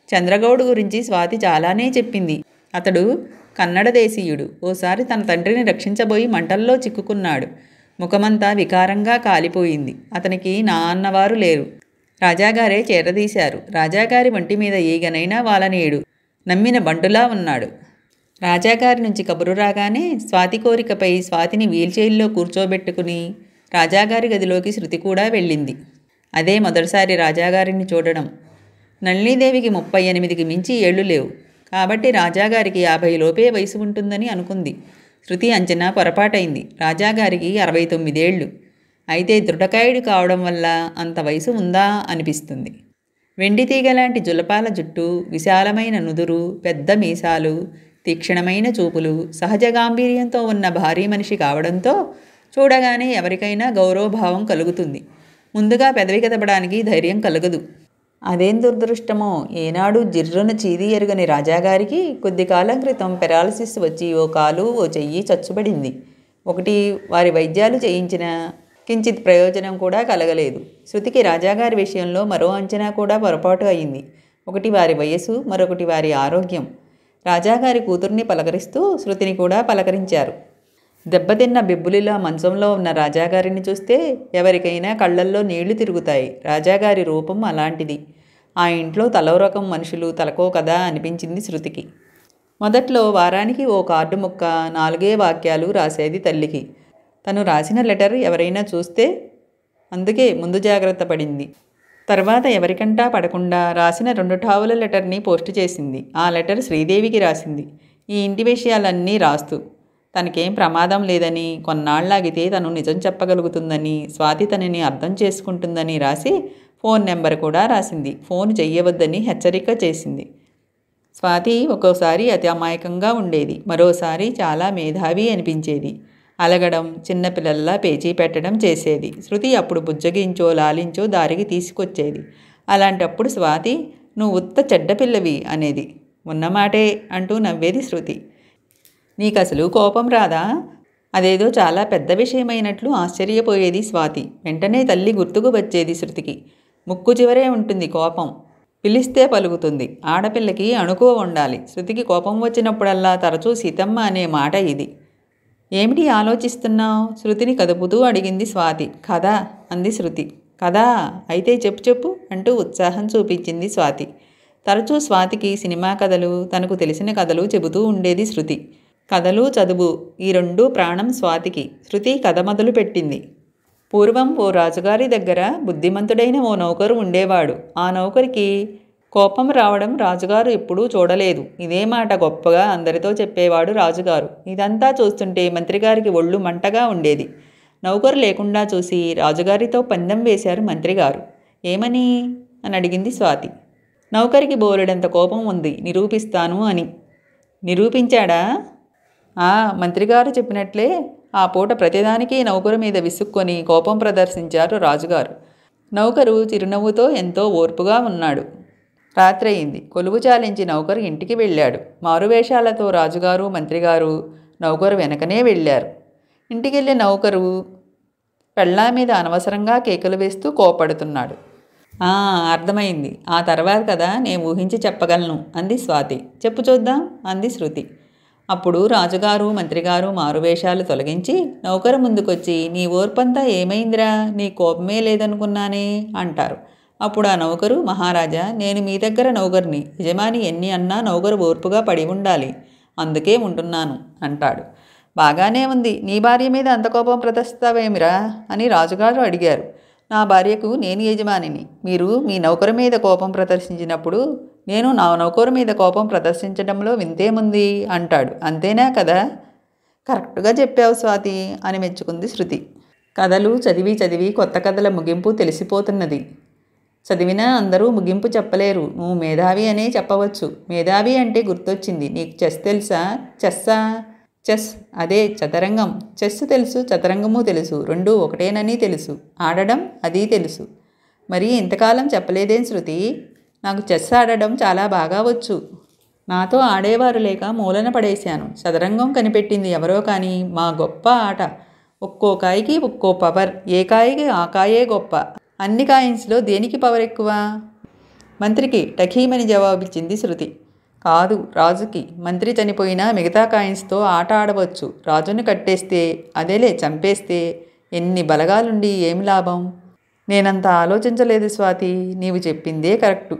చంద్రగౌడ్ గురించి స్వాతి చాలానే చెప్పింది. అతడు కన్నడ దేశీయుడు. ఓసారి తన తండ్రిని రక్షించబోయి మంటల్లో చిక్కుకున్నాడు. ముఖమంతా వికారంగా కాలిపోయింది. అతనికి నా అన్నవారు లేరు. రాజాగారే చేరదీశారు. రాజాగారి వంటి మీద ఈగనైనా వాలనేడు. నమ్మిన బంటులా ఉన్నాడు. రాజాగారి నుంచి కబురు రాగానే స్వాతి కోరికపై స్వాతిని వీల్చైర్లో కూర్చోబెట్టుకుని రాజాగారి గదిలోకి శృతి కూడా వెళ్ళింది. అదే మొదటిసారి రాజాగారిని చూడడం. నళినీదేవికి 38కి మించి ఏళ్లు లేవు. కాబట్టి రాజాగారికి 50 లోపే వయసు ఉంటుందని అనుకుంది. శృతి అంచనా పొరపాటైంది. రాజాగారికి 69 ఏళ్ళు. అయితే దృఢకాయుడు కావడం వల్ల అంత వయసు ఉందా అనిపిస్తుంది. వెండి తీగలాంటి జులపాల జుట్టు, విశాలమైన నుదురు, పెద్ద మీసాలు, తీక్షణమైన చూపులు, సహజ గాంభీర్యంతో ఉన్న భారీ మనిషి కావడంతో చూడగానే ఎవరికైనా గౌరవభావం కలుగుతుంది. ముందుగా పెదవి కదపడానికి ధైర్యం కలగదు. అదేం దురదృష్టమో, ఏనాడు జిర్రున చీది ఎరుగని రాజాగారికి కొద్ది కాలం క్రితం పెరాలసిస్ వచ్చి ఓ కాలు ఓ చెయ్యి చచ్చుబడింది. ఒకటి వారి వైద్యాలు చేయించిన కించిత్ ప్రయోజనం కూడా కలగలేదు. శృతికి రాజాగారి విషయంలో మరో అంచనా కూడా పొరపాటు అయింది. ఒకటి వారి వయసు, మరొకటి వారి ఆరోగ్యం. రాజాగారి కూతుర్ని పలకరిస్తూ శృతిని కూడా పలకరించారు. దెబ్బతిన్న బిబ్బులిలా మంచంలో ఉన్న రాజాగారిని చూస్తే ఎవరికైనా కళ్ళల్లో నీళ్లు తిరుగుతాయి. రాజాగారి రూపం అలాంటిది. ఆ ఇంట్లో తలో రకం మనుషులు తలకో కదా అనిపించింది శృతికి. మొదట్లో వారానికి ఓ కార్డు ముక్క, 4 వాక్యాలు రాసేది తల్లికి. తను రాసిన లెటర్ ఎవరైనా చూస్తే అందుకే ముందు జాగ్రత్త పడింది. తర్వాత ఎవరికంటా పడకుండా రాసిన 2 ఠావుల లెటర్ని పోస్టు చేసింది. ఆ లెటర్ శ్రీదేవికి రాసింది. ఈ ఇంటి విషయాలన్నీ రాస్తూ తనకేం ప్రమాదం లేదని, కొన్నాళ్లాగితే తను నిజం చెప్పగలుగుతుందని, స్వాతి తనని అర్థం చేసుకుంటుందని రాసి ఫోన్ నెంబర్ కూడా రాసింది. ఫోన్ చెయ్యవద్దని హెచ్చరిక చేసింది. స్వాతి ఒక్కోసారి అతి అమాయకంగా ఉండేది, మరోసారి చాలా మేధావి అనిపించేది. అలగడం, చిన్నపిల్లల్లా పేచీ పెట్టడం చేసేది. శృతి అప్పుడు బుజ్జగించో లాలించో దారికి తీసుకొచ్చేది. అలాంటప్పుడు స్వాతి నువ్వు ఉత్త చెడ్డపిల్లవి అనేది. ఉన్నమాటే అంటూ నవ్వేది శృతి. నీకసలు కోపం రాదా? అదేదో చాలా పెద్ద విషయమైనట్లు ఆశ్చర్యపోయేది స్వాతి. వెంటనే తల్లి గుర్తుకు వచ్చేది శృతికి. ముక్కు చివరే ఉంటుంది కోపం, పిలిస్తే పలుకుతుంది. ఆడపిల్లకి అణుకువ ఉండాలి. శృతికి కోపం వచ్చినప్పుడల్లా తరచూ సీతమ్మ అనే మాట ఇది. ఏమిటి ఆలోచిస్తున్నావు? శృతిని కదుపుతూ అడిగింది స్వాతి. కథ అంది శృతి. కదా, అయితే చెప్పు అంటూ ఉత్సాహం చూపించింది స్వాతి. తరచూ స్వాతికి సినిమా కథలు, తనకు తెలిసిన కథలు చెబుతూ ఉండేది శృతి. కథలు, చదువు ఈ 2 ప్రాణం స్వాతికి. శృతి కథ మొదలు పెట్టింది. పూర్వం ఓ రాజుగారి దగ్గర బుద్ధిమంతుడైన ఓ నౌకరు ఉండేవాడు. ఆ నౌకరికి కోపం రావడం రాజుగారు ఎప్పుడూ చూడలేదు. ఇదే మాట గొప్పగా అందరితో చెప్పేవాడు రాజుగారు. ఇదంతా చూస్తుంటే మంత్రిగారికి ఒళ్ళు మంటగా ఉండేది. నౌకరు లేకుండా చూసి రాజుగారితో పందెం వేశారు మంత్రిగారు. ఏమని? అని అడిగింది స్వాతి. నౌకరికి బోలెడంత కోపం ఉంది, నిరూపిస్తాను అని. నిరూపించాడా? మంత్రిగారు చెప్పినట్లే ఆ పూట ప్రతిదానికి నౌకరు మీద విసుక్కొని కోపం ప్రదర్శించారు రాజుగారు. నౌకరు చిరునవ్వుతో ఎంతో ఓర్పుగా ఉన్నాడు. రాత్రయింది. కొలువు చాలించి నౌకరు ఇంటికి వెళ్ళాడు. మారువేషాలతో రాజుగారు మంత్రిగారు నౌకరు వెనకనే వెళ్ళారు. ఇంటికెళ్ళి నౌకరు పెళ్ళా మీద అనవసరంగా కేకలు వేస్తూ కోపడుతున్నాడు. అర్థమైంది. ఆ తర్వాత కదా నేను ఊహించి చెప్పగలను అంది స్వాతి. చెప్పు చూద్దాం అంది శృతి. అప్పుడు రాజుగారు మంత్రిగారు మారువేషాలు తొలగించి నౌకరు ముందుకొచ్చి, నీ ఓర్పంతా ఏమైందిరా, నీ కోపమే లేదనుకున్నానే అంటారు. అప్పుడు ఆ నౌకరు, మహారాజా, నేను మీ దగ్గర నౌకర్ని, యజమాని ఎన్ని అన్నా నౌకరు ఓర్పుగా పడి ఉండాలి, అందుకే ఉంటున్నాను అంటాడు. బాగానే ఉంది, నీ భార్య మీద అంత కోపం ప్రదర్శిస్తావేమిరా అని రాజుగారు అడిగారు. నా భార్యకు నేను యజమానిని, మీరు మీ నౌకరు మీద కోపం ప్రదర్శించినప్పుడు నేను నా నౌకరు మీద కోపం ప్రదర్శించడంలో వింతేముంది అంటాడు. అంతేనా కదా? కరెక్ట్గా చెప్పావు స్వాతి అని మెచ్చుకుంది శృతి. కథలు చదివి చదివి కొత్త కథల ముగింపు తెలిసిపోతున్నది. చదివినా అందరూ ముగింపు చెప్పలేరు. నువ్వు మేధావి అనే చెప్పవచ్చు. మేధావి అంటే గుర్తొచ్చింది. నీకు చెస్ తెలుసా? చెస్సా? చెస్ అదే చదరంగం. చెస్ తెలుసు, చదరంగము తెలుసు, రెండూ ఒకటేనని తెలుసు. ఆడడం అది తెలుసు. మరి ఇంతకాలం చెప్పలేదేం శృతి? నాకు చెస్ ఆడడం చాలా బాగా వచ్చు. నాతో ఆడేవారు లేక మూలన పడేశాను. చదరంగం కనిపెట్టింది ఎవరో కానీ మా గొప్ప ఆట. ఒక్కో కాయకి ఒక్కో పవర్. ఏ కాయకి ఆ కాయే గొప్ప. అన్ని కాయిన్స్లో దేనికి పవర్ ఎక్కువ? మంత్రికి టకీమని జవాబిచ్చింది శృతి. కాదు, రాజుకి. మంత్రి చనిపోయినా మిగతా కాయిన్స్తో ఆట ఆడవచ్చు. రాజుని కట్టేస్తే, అదేలే చంపేస్తే ఎన్ని బలగాలుండి ఏమి లాభం? నేనంత ఆలోచించలేదు స్వాతి. నీవు చెప్పిందే కరెక్టు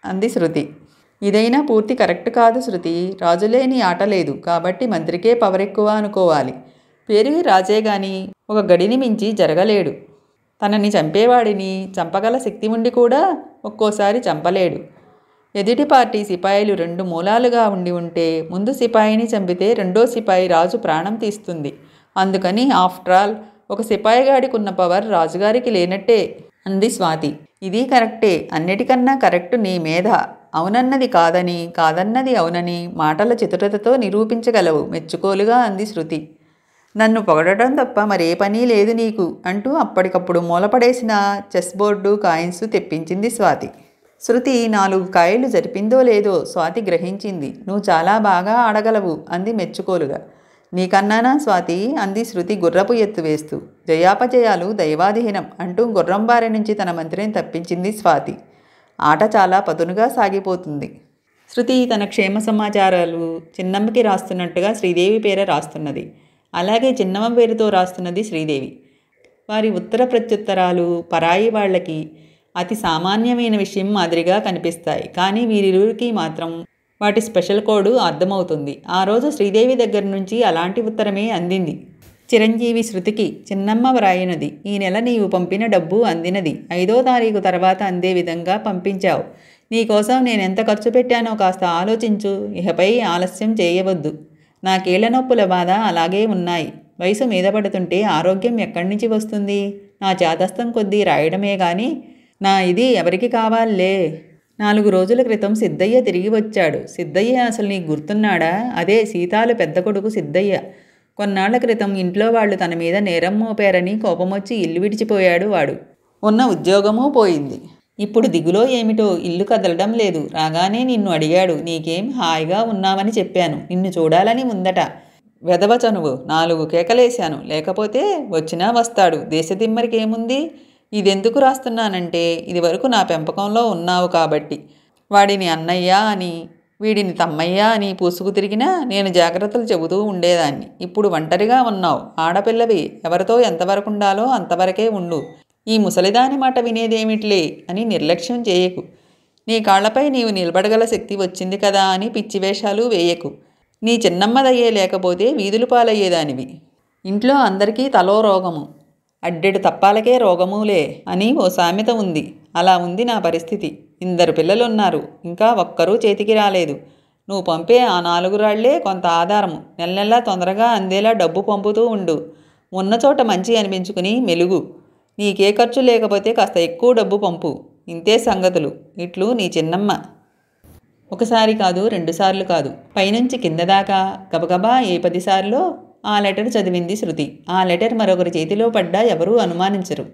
అంది శృతి. ఇదైనా పూర్తి కరెక్ట్ కాదు శృతి. రాజులేని ఆట లేదు కాబట్టి మంత్రికే పవర్ ఎక్కువ అనుకోవాలి. పేరుకి రాజే గాని ఒక గడిని మించి జరగలేడు. తనని చంపేవాడిని చంపగల శక్తి ఉండి కూడా ఒక్కోసారి చంపలేడు. ఎదుటి పార్టీ సిపాయిలు రెండు మూలాలుగా ఉంటే ముందు సిపాయిని చంపితే రెండో సిపాయి రాజు ప్రాణం తీస్తుంది. అందుకని ఆఫ్టర్ ఆల్ ఒక సిపాయిగాడికున్న పవర్ రాజుగారికి లేనట్టే అంది స్వాతి. ఇది కరెక్టే. అన్నిటికన్నా కరెక్టు నీ మేధ. అవునన్నది కాదని, కాదన్నది అవునని మాటల చతురతతో నిరూపించగలవు మెచ్చుకోలుగా అంది శృతి. నన్ను పొగడటం తప్ప మరే పని లేదు నీకు అంటూ అప్పటికప్పుడు మూలపడేసిన చెస్ బోర్డు కాయిన్స్ తెప్పించింది స్వాతి. శృతి 4 కాయలు జరిపిందో లేదో స్వాతి గ్రహించింది. నువ్వు చాలా బాగా ఆడగలవు అంది మెచ్చుకోలుగా. నీకన్నానా స్వాతి అంది శృతి గుర్రపు ఎత్తు వేస్తూ. జయాపజయాలు దైవాధీనం అంటూ గుర్రం బారి నుంచి తన మంత్రిని తప్పించింది స్వాతి. ఆట చాలా పదునుగా సాగిపోతుంది. శృతి తన క్షేమ సమాచారాలు చిన్నమ్మకి రాస్తున్నట్టుగా శ్రీదేవి పేర రాస్తున్నది. అలాగే చిన్నమ్మ పేరుతో రాస్తున్నది శ్రీదేవి. వారి ఉత్తర ప్రత్యుత్తరాలు పరాయి వాళ్లకి అతి సామాన్యమైన విషయం మాదిరిగా కనిపిస్తాయి. కానీ వీరిరువురికి మాత్రం వాటి స్పెషల్ కోడ్ అర్థమవుతుంది. ఆ రోజు శ్రీదేవి దగ్గర నుంచి అలాంటి ఉత్తరమే అందింది. చిరంజీవి శృతికి, చిన్నమ్మ వ్రాయినది. ఈ నెల నీవు పంపిన డబ్బు అందినది. 5వ తారీఖు తర్వాత అందే విధంగా పంపించావు. నీకోసం నేనెంత ఖర్చు పెట్టానో కాస్త ఆలోచించు. ఇకపై ఆలస్యం చేయవద్దు. నా కీళ్ల నొప్పుల బాధ అలాగే ఉన్నాయి. వయసు మీద పడుతుంటే ఆరోగ్యం ఎక్కడి నుంచి వస్తుంది? నా చాదస్తం కొద్దీ రాయడమే కానీ నా ఇది ఎవరికి కావాలే? 4 రోజుల క్రితం సిద్ధయ్య తిరిగి వచ్చాడు. సిద్ధయ్య అసలు నీకు గుర్తున్నాడా? అదే సీతాలు పెద్ద కొడుకు సిద్ధయ్య. కొన్నాళ్ల క్రితం ఇంట్లో వాళ్ళు తన మీద నేరం మోపారని కోపమొచ్చి ఇల్లు విడిచిపోయాడు వాడు. ఉన్న ఉద్యోగమూ పోయింది. ఇప్పుడు దిగులో ఏమిటో ఇల్లు కదలడం లేదు. రాగానే నిన్ను అడిగాడు. నీకేం హాయిగా ఉన్నావని చెప్పాను. నిన్ను చూడాలని ఉందట. వెదవచనువు 4 కేకలేశాను. లేకపోతే వచ్చినా వస్తాడు. దేశదిమ్మరికేముంది? ఇదెందుకు రాస్తున్నానంటే ఇదివరకు నా పెంపకంలో ఉన్నావు కాబట్టి. వాడిని అన్నయ్య అని వీడిని తమ్మయ్య అని పూసుకు తిరిగినా నేను జాగ్రత్తలు చెబుతూ ఉండేదాన్ని. ఇప్పుడు ఒంటరిగా ఉన్నావు. ఆడపిల్లవి. ఎవరితో ఎంతవరకు ఉండాలో అంతవరకే ఉండు. ఈ ముసలిదాని మాట వినేదేమిట్లే అని నిర్లక్ష్యం చేయకు. నీ కాళ్లపై నీవు నిలబడగల శక్తి వచ్చింది కదా అని పిచ్చివేషాలు వేయకు. నీ చిన్నమ్మదయ్యే లేకపోతే వీధులు పాలయ్యేదానివి. ఇంట్లో అందరికీ తలో రోగము. అడ్డెడు తప్పాలకే రోగములే అని ఓ సామెత ఉంది. అలా ఉంది నా పరిస్థితి. 2 పిల్లలున్నారు. ఇంకా ఒక్కరూ చేతికి రాలేదు. నువ్వు పంపే ఆ 4 రాళ్లే కొంత ఆధారము. నెల నెలా తొందరగా అందేలా డబ్బు పంపుతూ ఉండు. ఉన్న చోట మంచి అనిపించుకుని మెలుగు. నీకే ఖర్చు లేకపోతే కాస్త ఎక్కువ డబ్బు పంపు. ఇంతే సంగతులు. ఇట్లు నీ చిన్నమ్మ. ఒకసారి కాదు, రెండుసార్లు కాదు, పైనుంచి కింద దాకా గబగబా ఏ 10 సార్లో ఆ లెటర్ చదివింది శృతి. ఆ లెటర్ మరొకరి చేతిలో పడ్డా ఎవరూ అనుమానించరు.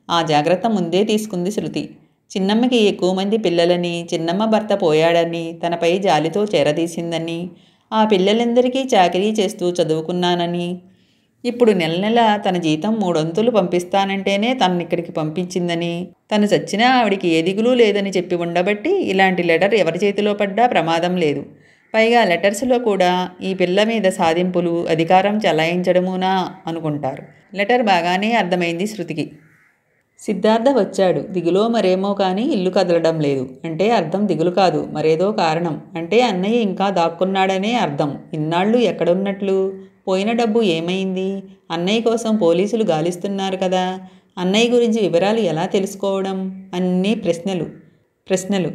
ఆ జాగ్రత్త ముందే తీసుకుంది శృతి. చిన్నమ్మకి ఎక్కువ మంది పిల్లలని, చిన్నమ్మ భర్త పోయాడని తనపై జాలితో చేరదీసిందని, ఆ పిల్లలందరికీ చాకరీ చేస్తూ చదువుకున్నానని, ఇప్పుడు నెల నెల తన జీతం 3 వంతులు పంపిస్తానంటేనే తననిక్కడికి పంపించిందని, తను చచ్చినా ఆవిడికి ఏ దిగులు లేదని చెప్పి ఉండబట్టి ఇలాంటి లెటర్ ఎవరి చేతిలో పడ్డా ప్రమాదం లేదు. పైగా లెటర్స్లో కూడా ఈ పిల్ల మీద సాధింపులు, అధికారం చలాయించడమునా అనుకుంటారు. లెటర్ బాగానే అర్థమైంది శృతికి. సిద్ధార్థ వచ్చాడు. దిగులో మరేమో కానీ ఇల్లు కదలడం లేదు అంటే అర్థం దిగులు కాదు, మరేదో కారణం. అంటే అన్నయ్య ఇంకా దాక్కున్నాడనే అర్థం. ఇన్నాళ్ళు ఎక్కడున్నట్లు? పోయిన డబ్బు ఏమైంది? అన్నయ్య కోసం పోలీసులు గాలిస్తున్నారు కదా. అన్నయ్య గురించి వివరాలు ఎలా తెలుసుకోవడం? అన్నీ ప్రశ్నలు.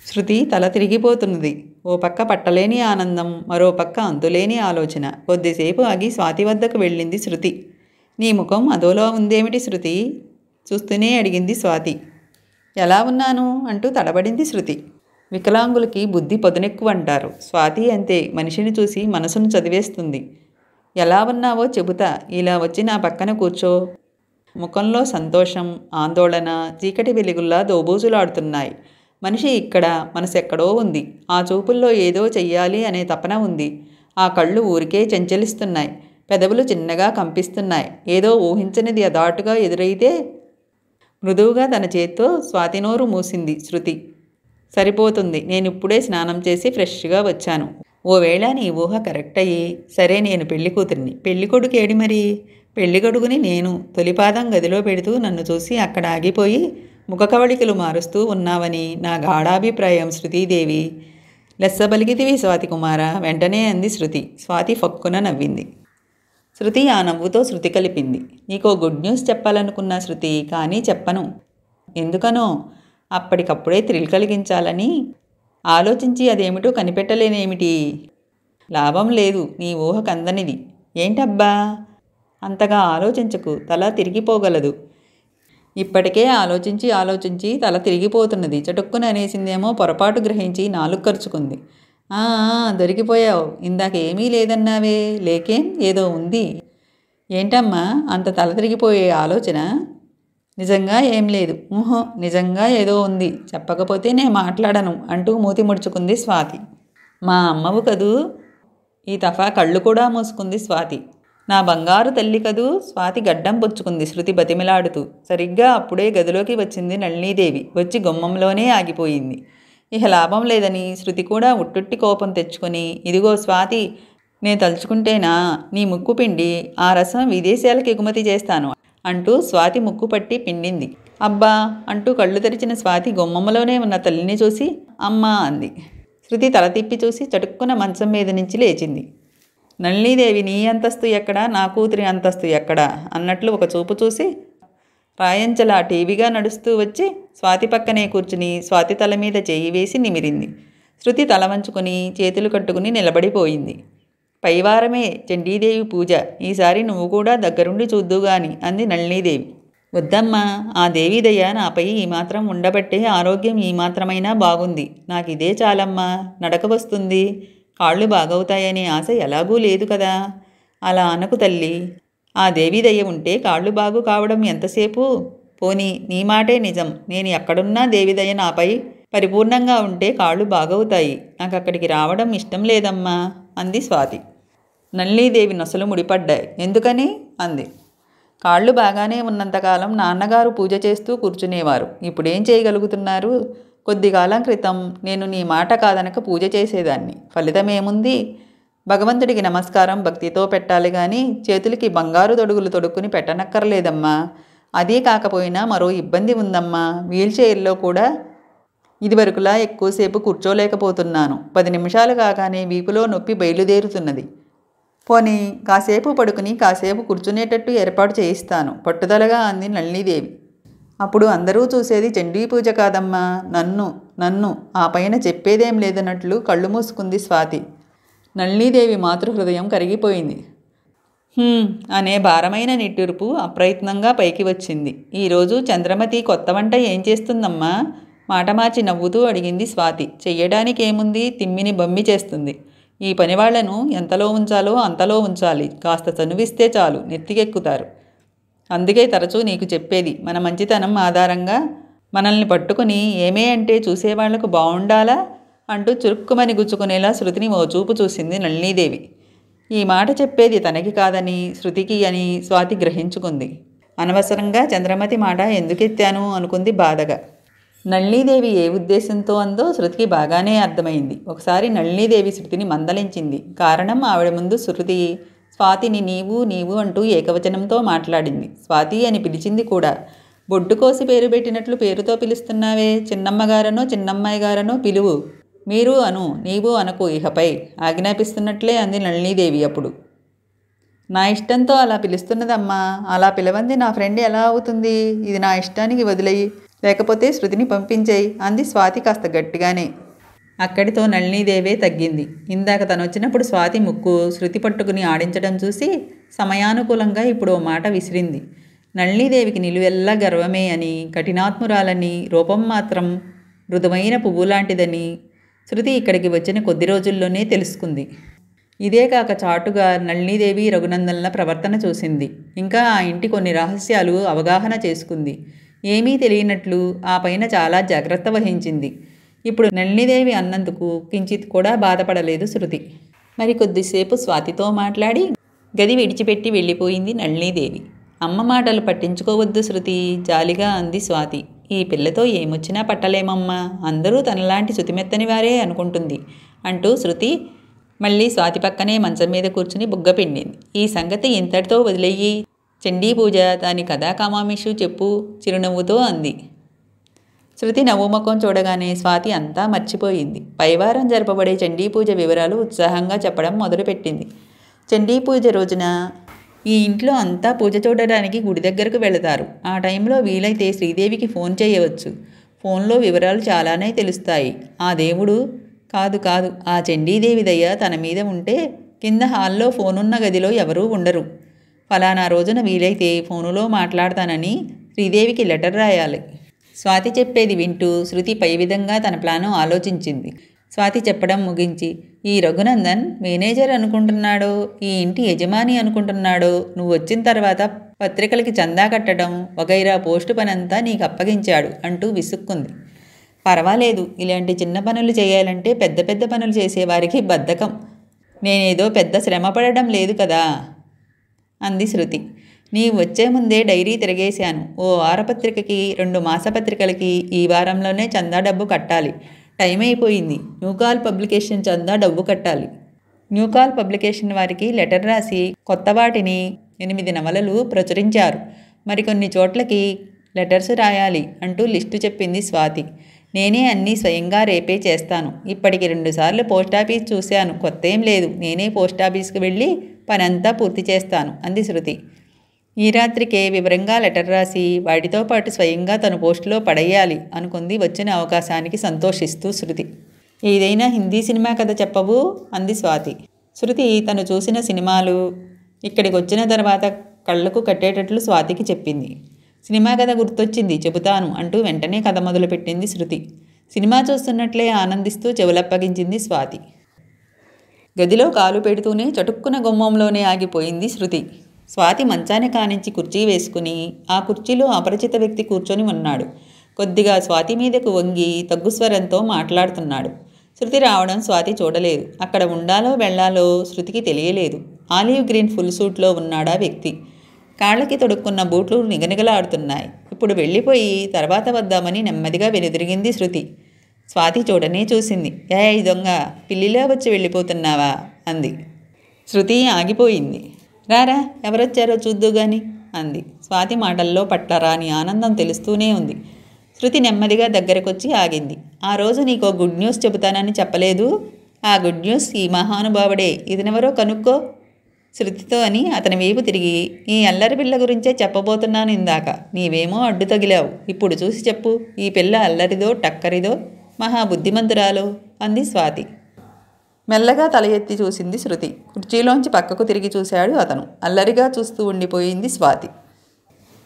శృతి తల తిరిగిపోతున్నది. ఓ పక్క పట్టలేని ఆనందం, మరో పక్క అంతులేని ఆలోచన. కొద్దిసేపు ఆగి స్వాతి వద్దకు వెళ్ళింది శృతి. నీ ముఖం అదోలా ఉందేమిటి శృతి? చూస్తూనే అడిగింది స్వాతి. ఎలా ఉన్నాను అంటూ తడబడింది శృతి. వికలాంగులకి బుద్ధి పదునెక్కువంటారు. స్వాతి అంతే, మనిషిని చూసి మనసును చదివేస్తుంది. ఎలా ఉన్నావో చెబుతా, ఇలా వచ్చి నా పక్కన కూర్చో. ముఖంలో సంతోషం, ఆందోళన చీకటి వెలుగుల్లా దోబూజులాడుతున్నాయి. మనిషి ఇక్కడ, మనసెక్కడో ఉంది. ఆ చూపుల్లో ఏదో చెయ్యాలి అనే తపన ఉంది. ఆ కళ్ళు ఊరికే చంచలిస్తున్నాయి. పెదవులు చిన్నగా కంపిస్తున్నాయి. ఏదో ఊహించనిది అదాటుగా ఎదురైతే మృదువుగా తన చేత్తో స్వాతి నోరు మూసింది శృతి. సరిపోతుంది, నేనిప్పుడే స్నానం చేసి ఫ్రెష్గా వచ్చాను. ఓవేళ నీ ఊహ కరెక్ట్ అయ్యి, సరే నేను పెళ్లి కూతురిని, పెళ్ళికొడుకు ఏడి మరి? పెళ్ళికొడుకుని నేను. తొలిపాదం గదిలో పెడుతూ నన్ను చూసి అక్కడ ఆగిపోయి ముఖకవళికలు మారుస్తూ ఉన్నావని నా గాఢాభిప్రాయం శృతీదేవి. లెస్సబలిగితివి స్వాతి కుమార, వెంటనే అంది శృతి. స్వాతి ఫక్కున నవ్వింది. శృతి ఆ నవ్వుతో శృతి కలిపింది. నీకో గుడ్ న్యూస్ చెప్పాలనుకున్నా శృతి, కానీ చెప్పను. ఎందుకనో? అప్పటికప్పుడే థ్రిల్ కలిగించాలని ఆలోచించి అదేమిటో కనిపెట్టలేనేమిటి? లాభం లేదు, నీ ఊహ కందనిది. ఏంటబ్బా? అంతగా ఆలోచించకు, తల తిరిగిపోగలదు. ఇప్పటికే ఆలోచించి తల తిరిగిపోతున్నది. చటుక్కున అనేసిందేమో పొరపాటు గ్రహించి నాలుగు ఖర్చుకుంది. దొరికిపోయావు. ఇందాక ఏమీ లేదన్నావే? లేకేం, ఏదో ఉంది. ఏంటమ్మా అంత తల తిరిగిపోయే ఆలోచన? నిజంగా ఏం లేదు. నిజంగా ఏదో ఉంది. చెప్పకపోతే నేను మాట్లాడను అంటూ మూతి ముడుచుకుంది స్వాతి. మా అమ్మవు కదూ? ఈ తఫా కళ్ళు కూడా మూసుకుంది స్వాతి. నా బంగారు తల్లి కదూ? స్వాతి గడ్డం పుచ్చుకుంది శృతి బతిమిలాడుతూ. సరిగ్గా అప్పుడే గదిలోకి వచ్చింది నళినీదేవి. వచ్చి గుమ్మంలోనే ఆగిపోయింది. ఇహ లాభం లేదని శృతి కూడా ఉట్టుట్టి కోపం తెచ్చుకొని, ఇదిగో స్వాతి, నేను తలుచుకుంటేనా నీ ముక్కు పిండి ఆ రసం విదేశాలకు ఎగుమతి చేస్తాను అంటూ స్వాతి ముక్కు పట్టి పిండింది. అబ్బా అంటూ కళ్ళు తెరిచిన స్వాతి గుమ్మములోనే ఉన్న తల్లిని చూసి అమ్మా అంది. శృతి తల తిప్పి చూసి చటుక్కున మంచం మీద నుంచి లేచింది. నళినీదేవి నీ అంతస్తు ఎక్కడా, నా కూతురి అంతస్తు ఎక్కడా అన్నట్లు ఒక చూపు చూసి రాయంచలా టీవీగా నడుస్తూ వచ్చి స్వాతి పక్కనే కూర్చుని స్వాతి తల మీద చేయి వేసి నిమిరింది. శృతి తల వంచుకొని చేతులు కట్టుకుని నిలబడిపోయింది. పైవారమే చండీదేవి పూజ, ఈసారి నువ్వు కూడా దగ్గరుండి చూద్దుగాని అంది నళినీదేవి. వద్దమ్మా, ఆ దేవి దయ నాపై ఈ మాత్రం ఉండబట్టే ఆరోగ్యం ఈ మాత్రమైనా బాగుంది. నాకు ఇదే చాలమ్మా. నడక వస్తుంది, కాళ్ళు బాగవుతాయనే ఆశ ఎలాగూ లేదు కదా. అలా అనకు తల్లి. ఆ దేవి దయ ఉంటే కాళ్ళు బాగు కావడం ఎంతసేపు? పోనీ నీ మాటే నిజం. నేను ఎక్కడున్నా దేవి దయ నాపై పరిపూర్ణంగా ఉంటే కాళ్ళు బాగవుతాయి. నాకు అక్కడికి రావడం ఇష్టం లేదమ్మా అంది స్వాతి. నళినీదేవి నొసలు ముడిపడ్డాయి. ఎందుకని అంది. కాళ్ళు బాగానే ఉన్నంతకాలం నాన్నగారు పూజ చేస్తూ కూర్చునేవారు. ఇప్పుడేం చేయగలుగుతున్నారు? కొద్ది కాలం క్రితం నేను నీ మాట కాదనక పూజ చేసేదాన్ని. ఫలితమేముంది? భగవంతుడికి నమస్కారం భక్తితో పెట్టాలి కానీ చేతులకి బంగారు తొడుగులు తొడుక్కుని పెట్టనక్కర్లేదమ్మా. అదీ కాకపోయినా మరో ఇబ్బంది ఉందమ్మా. వీల్చైర్లో కూడా ఇదివరకులా ఎక్కువసేపు కూర్చోలేకపోతున్నాను. 10 నిమిషాలు కాగానే వీపులో నొప్పి బయలుదేరుతున్నది. పోనీ కాసేపు పడుకుని కాసేపు కూర్చునేటట్టు ఏర్పాటు చేయిస్తాను పట్టుదలగా అంది నళినీదేవి. అప్పుడు అందరూ చూసేది చండీ పూజ కాదమ్మా, నన్ను. ఆ పైన చెప్పేదేం లేదన్నట్లు కళ్ళు మూసుకుంది స్వాతి. నళినీదేవి మాతృహృదయం కరిగిపోయింది. "హ్మ్" అనే భారమైన నిట్టూర్పు అప్రయత్నంగా పైకి వచ్చింది. "ఈరోజు చంద్రమతి కొత్త వంట ఏం చేస్తుందమ్మా?" మాట మార్చి నవ్వుతూ అడిగింది స్వాతి. "చెయ్యడానికేముంది, తిమ్మిని బమ్మి చేస్తుంది. ఈ పనివాళ్లను ఎంతలో ఉంచాలో అంతలో ఉంచాలి. కాస్త చనువిస్తే చాలు నెత్తికెక్కుతారు. అందుకే తరచూ నీకు చెప్పేది, మన మంచితనం ఆధారంగా మనల్ని పట్టుకుని ఏమే అంటే చూసేవాళ్లకు బావుండాలా అంటూ చురుక్కుమని గుచ్చుకునేలా శృతిని ఓ చూపు చూసింది నళినీదేవి. ఈ మాట చెప్పేది తనకి కాదని, శృతికి అని స్వాతి గ్రహించుకుంది. అనవసరంగా చంద్రమతి మాట ఎందుకెత్తాను అనుకుంది బాధగా. నళినీదేవి ఏ ఉద్దేశంతో అందో శృతికి బాగానే అర్థమైంది. ఒకసారి నళినీదేవి శృతిని మందలించింది. కారణం ఆవిడ ముందు శృతి స్వాతిని నీవు నీవు అంటూ ఏకవచనంతో మాట్లాడింది. స్వాతి అని పిలిచింది కూడా. బొడ్డు కోసి పేరు పెట్టినట్లు పేరుతో పిలుస్తున్నావే, చిన్నమ్మగారనో చిన్నమ్మాయి గారనో పిలువు. మీరు అను, నీవు అనకు ఇహపై ఆజ్ఞాపిస్తున్నట్లే అంది నళినీదేవి అప్పుడు. నా ఇష్టంతో అలా పిలుస్తున్నదమ్మా. అలా పిలవంది నా ఫ్రెండ్ ఎలా అవుతుంది? ఇది నా ఇష్టానికి వదిలేయి, లేకపోతే శృతిని పంపించేయి అంది స్వాతి కాస్త గట్టిగానే. అక్కడితో నళినీదేవే తగ్గింది. ఇందాక తనొచ్చినప్పుడు స్వాతి ముక్కు శృతి పట్టుకుని ఆడించడం చూసి సమయానుకూలంగా ఇప్పుడు ఓ మాట విసిరింది. నళినీదేవికి నిలువెల్లా గర్వమే అని, కఠినాత్మురాలని, రూపం మాత్రం మృదువైన పువ్వులాంటిదని శృతి ఇక్కడికి వచ్చిన కొద్ది రోజుల్లోనే తెలుసుకుంది. ఇదే కాక చాటుగా నళినీదేవి రఘునందన్ల ప్రవర్తన చూసింది. ఇంకా ఆ ఇంటి కొన్ని రహస్యాలు అవగాహన చేసుకుంది. ఏమీ తెలియనట్లు ఆ పైన చాలా జాగ్రత్త వహించింది. ఇప్పుడు నళినీదేవి అన్నందుకు కించిత్ కూడా బాధపడలేదు శృతి. మరి కొద్దిసేపు స్వాతితో మాట్లాడి గది విడిచిపెట్టి వెళ్ళిపోయింది నళినీదేవి. అమ్మ మాటలు పట్టించుకోవద్దు శృతి, జాలిగా అంది స్వాతి. ఈ పిల్లతో ఏమొచ్చినా పట్టలేమమ్మా, అందరూ తనలాంటి శృతిమెత్తని వారే అనుకుంటుంది అంటూ శృతి మళ్ళీ స్వాతి పక్కనే మంచం మీద కూర్చుని బుగ్గ పిండింది. ఈ సంగతి ఇంతటితో వదిలేయి, చండీ పూజ దాని కథా కామామిషు చెప్పు చిరునవ్వుతో అంది. శృతి నవ్వుముఖం చూడగానే స్వాతి అంతా మర్చిపోయింది. పైవారం జరపబడే చండీ పూజ వివరాలు ఉత్సాహంగా చెప్పడం మొదలుపెట్టింది. చండీ పూజ రోజున ఈ ఇంట్లో అంతా పూజ చూడడానికి గుడి దగ్గరకు వెళతారు. ఆ టైంలో వీలైతే శ్రీదేవికి ఫోన్ చేయవచ్చు. ఫోన్లో వివరాలు చాలానే తెలుస్తాయి. ఆ దేవుడు కాదు ఆ చండీదేవి దయ తన మీద ఉంటే కింద హాల్లో ఫోనున్న గదిలో ఎవరూ ఉండరు. ఫలానా రోజున వీలైతే ఫోనులో మాట్లాడతానని శ్రీదేవికి లెటర్ రాయాలి. స్వాతి చెప్పేది వింటూ శృతి పై విధంగా తన ప్లాను ఆలోచించింది. స్వాతి చెప్పడం ముగించి, ఈ రఘునందన్ మేనేజర్ అనుకుంటున్నాడో, ఈ ఇంటి యజమాని అనుకుంటున్నాడో, నువ్వు వచ్చిన తర్వాత పత్రికలకి చందా కట్టడం వగైరా పోస్టు పనంతా నీకు అప్పగించాడు అంటూ విసుక్కుంది. పర్వాలేదు, ఇలాంటి చిన్న పనులు చేయాలంటే పెద్ద పెద్ద పనులు చేసేవారికి బద్ధకం. నేనేదో పెద్ద శ్రమ పడడం లేదు కదా అంది శృతి. నీవు వచ్చే ముందే డైరీ తిరగేశాను. ఓ వారపత్రికకి 2 మాసపత్రికలకి ఈ వారంలోనే చందా డబ్బు కట్టాలి. టైం అయిపోయింది. న్యూకాల్ పబ్లికేషన్ చందా డబ్బు కట్టాలి. న్యూకాల్ పబ్లికేషన్ వారికి లెటర్ రాసి కొత్త వాటిని 8 నవలలు ప్రచురించారు. మరికొన్ని చోట్లకి లెటర్స్ రాయాలి అంటూ లిస్టు చెప్పింది స్వాతి. నేనే అన్నీ స్వయంగా రేపే చేస్తాను. ఇప్పటికి 2 సార్లు పోస్టాఫీస్ చూశాను. కొత్తేం లేదు. నేనే పోస్టాఫీస్కి వెళ్ళి పనంతా పూర్తి చేస్తాను అంది శృతి. ఈ రాత్రికే వివరంగా లెటర్ రాసి వాటితో పాటు స్వయంగా తను పోస్టులో పడేయాలి అనుకుంది వచ్చిన అవకాశానికి సంతోషిస్తూ శృతి. ఏదైనా హిందీ సినిమా కథ చెప్పవు అంది స్వాతి. శృతి తను చూసిన సినిమాలు ఇక్కడికి వచ్చిన తర్వాత కళ్ళకు కట్టేటట్లు స్వాతికి చెప్పింది. సినిమా కథ గుర్తొచ్చింది, చెబుతాను అంటూ వెంటనే కథ మొదలుపెట్టింది శృతి. సినిమా చూస్తున్నట్లే ఆనందిస్తూ చెవులప్పగించింది స్వాతి. గదిలో కాలు పెడుతూనే చటుక్కున గుమ్మంలోనే ఆగిపోయింది శృతి. స్వాతి మంచాన్ని కానించి కుర్చీ వేసుకుని ఆ కుర్చీలో అపరిచిత వ్యక్తి కూర్చొని ఉన్నాడు. కొద్దిగా స్వాతి మీదకు వంగి తగ్గుస్వరంతో మాట్లాడుతున్నాడు. శృతి రావడం స్వాతి చూడలేదు. అక్కడ ఉండాలో వెళ్లాలో శృతికి తెలియలేదు. ఆలివ్ గ్రీన్ ఫుల్ సూట్లో ఉన్నాడా వ్యక్తి. కాళ్ళకి తొడుక్కున్న బూట్లు నిగనిగలాడుతున్నాయి. ఇప్పుడు వెళ్ళిపోయి తర్వాత వద్దామని నెమ్మదిగా వెనుదిరిగింది శృతి. స్వాతి చూడనే చూసింది. ఏయ్ దొంగ, పిల్లిలా వచ్చి వెళ్ళిపోతున్నావా అంది. శృతి ఆగిపోయింది. రారా, ఎవరొచ్చారో చూద్దు గాని అంది. స్వాతి మాటల్లో పట్లరాని ఆనందం తెలుస్తూనే ఉంది. శృతి నెమ్మదిగా దగ్గరకొచ్చి ఆగింది. ఆ రోజు నీకో గుడ్ న్యూస్ చెబుతానని చెప్పలేదు? ఆ గుడ్ న్యూస్ ఈ మహానుభావుడే. ఇతనెవరో కనుక్కో శృతితో అని అతని వైపు తిరిగి, ఈ అల్లరి పిల్ల గురించే చెప్పబోతున్నాను ఇందాక. నీవేమో అడ్డు తగిలావు. ఇప్పుడు చూసి చెప్పు, ఈ పిల్ల అల్లరిదో టక్కరిదో మహాబుద్ధిమంతురాలో అంది స్వాతి. మెల్లగా తల ఎత్తి చూసింది శృతి. కుర్చీలోంచి పక్కకు తిరిగి చూశాడు అతను. అల్లరిగా చూస్తూ ఉండిపోయింది స్వాతి.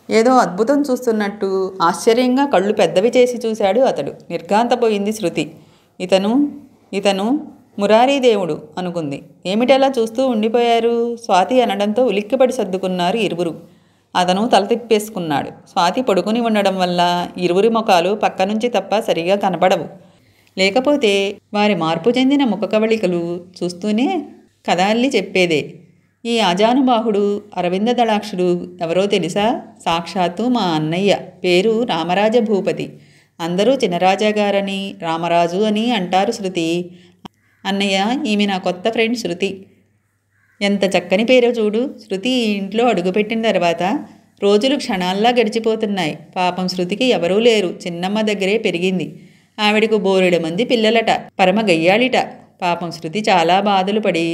ఏదో అద్భుతం చూస్తున్నట్టు ఆశ్చర్యంగా కళ్ళు పెద్దవి చేసి చూశాడు అతడు. నిర్ఘాంతపోయింది శృతి. ఇతను మురారీదేవుడు అనుకుంది. ఏమిటలా చూస్తూ ఉండిపోయారు? స్వాతి అనడంతో ఉలిక్కిపడి సర్దుకున్నారు ఇరువురు. అతను తల తిప్పేసుకున్నాడు. స్వాతి పడుకుని ఉండడం వల్ల ఇరువురి ముఖాలు పక్క నుంచి తప్ప సరిగా కనపడవు. లేకపోతే వారి మార్పు చెందిన ముఖ కవళికలు చూస్తూనే కథల్లి చెప్పేదే. ఈ ఆజానుబాహుడు అరవింద దళాక్షుడు ఎవరో తెలుసా? సాక్షాత్తు మా అన్నయ్య. పేరు రామరాజ భూపతి. అందరూ చినరాజాగారని రామరాజు అని అంటారు శృతి. అన్నయ్య, ఈమె నా కొత్త ఫ్రెండ్ శృతి. ఎంత చక్కని పేరో చూడు. శృతి ఈ ఇంట్లో అడుగుపెట్టిన తర్వాత రోజులు క్షణాల్లా గడిచిపోతున్నాయి. పాపం శృతికి ఎవరూ లేరు. చిన్నమ్మ దగ్గరే పెరిగింది. ఆవిడకు బోరెడు మంది పిల్లలట. పరమ గయ్యాళిట. పాపం శృతి చాలా బాధలు పడి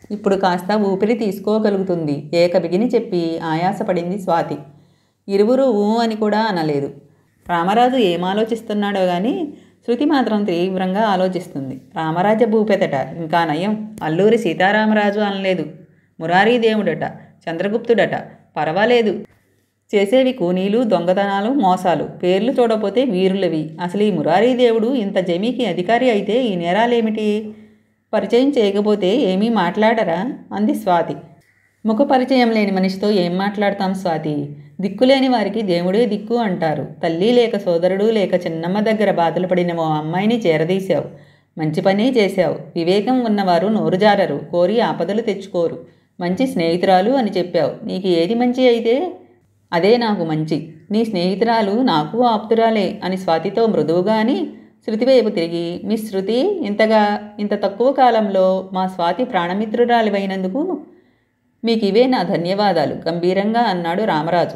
ఇప్పుడు కాస్త ఊపిరి తీసుకోగలుగుతుంది. ఏకబిగిని చెప్పి ఆయాసపడింది స్వాతి. ఇరువురు ఊ అని కూడా అనలేదు. రామరాజు ఏం ఆలోచిస్తున్నాడో గాని శృతి మాత్రం తీవ్రంగా ఆలోచిస్తుంది. రామరాజ భూపతట. ఇంకా నయం, అల్లూరి సీతారామరాజు అనలేదు. మురారీదేవుడట, చంద్రగుప్తుడట. పర్వాలేదు, చేసేవి కూనీలు, దొంగతనాలు, మోసాలు. పేర్లు చూడపోతే వీరులవి. అసలు ఈ మురారీదేవుడు ఇంత జమీకి అధికారి అయితే ఈ నేరాలేమిటి? పరిచయం చేయకపోతే ఏమీ మాట్లాడరా? అంది స్వాతి. ముఖ పరిచయం లేని మనిషితో ఏం మాట్లాడతాం స్వాతి? దిక్కులేని వారికి దేవుడే దిక్కు అంటారు. తల్లి లేక సోదరుడు లేక చిన్నమ్మ దగ్గర బాధలు పడిన ఓ అమ్మాయిని చేరదీశావు. మంచి పనే చేశావు. వివేకం ఉన్నవారు నోరుజారరు, కోరి ఆపదలు తెచ్చుకోరు. మంచి స్నేహితురాలు అని చెప్పావు. నీకు ఏది మంచి అయితే అదే నాకు మంచి. నీ స్నేహితురాలు నాకు ఆప్తురాలే అని స్వాతితో మృదువుగా అని శృతి వైపు తిరిగి, మిస్ శృతి, ఇంత తక్కువ కాలంలో మా స్వాతి ప్రాణమిత్రురాలివైనందుకు మీకు ఇవే నా ధన్యవాదాలు గంభీరంగా అన్నాడు రామరాజు.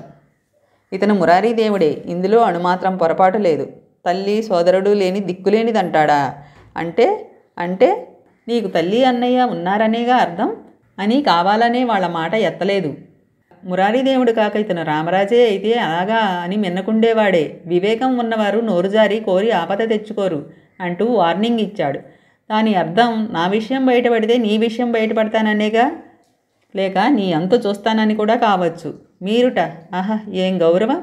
ఇతను మురారీదేవుడే. ఇందులో అణుమాత్రం పొరపాటు లేదు. తల్లి సోదరుడు లేని దిక్కులేనిదంటాడా? అంటే నీకు తల్లి అన్నయ్య ఉన్నారనేగా అర్థం అని కావాలనే వాళ్ళ మాట ఎత్తలేదు. మురారీదేవుడు కాక ఇతను రామరాజే అయితే అలాగా అని మిన్నకుండేవాడే. వివేకం ఉన్నవారు నోరుజారి కోరి ఆపద తెచ్చుకోరు అంటూ వార్నింగ్ ఇచ్చాడు. దాని అర్థం నా విషయం బయటపడితే నీ విషయం బయటపడతాననేగా, లేక నీ అంతు చూస్తానని కూడా కావచ్చు. మీరుట, ఆహా ఏం గౌరవం!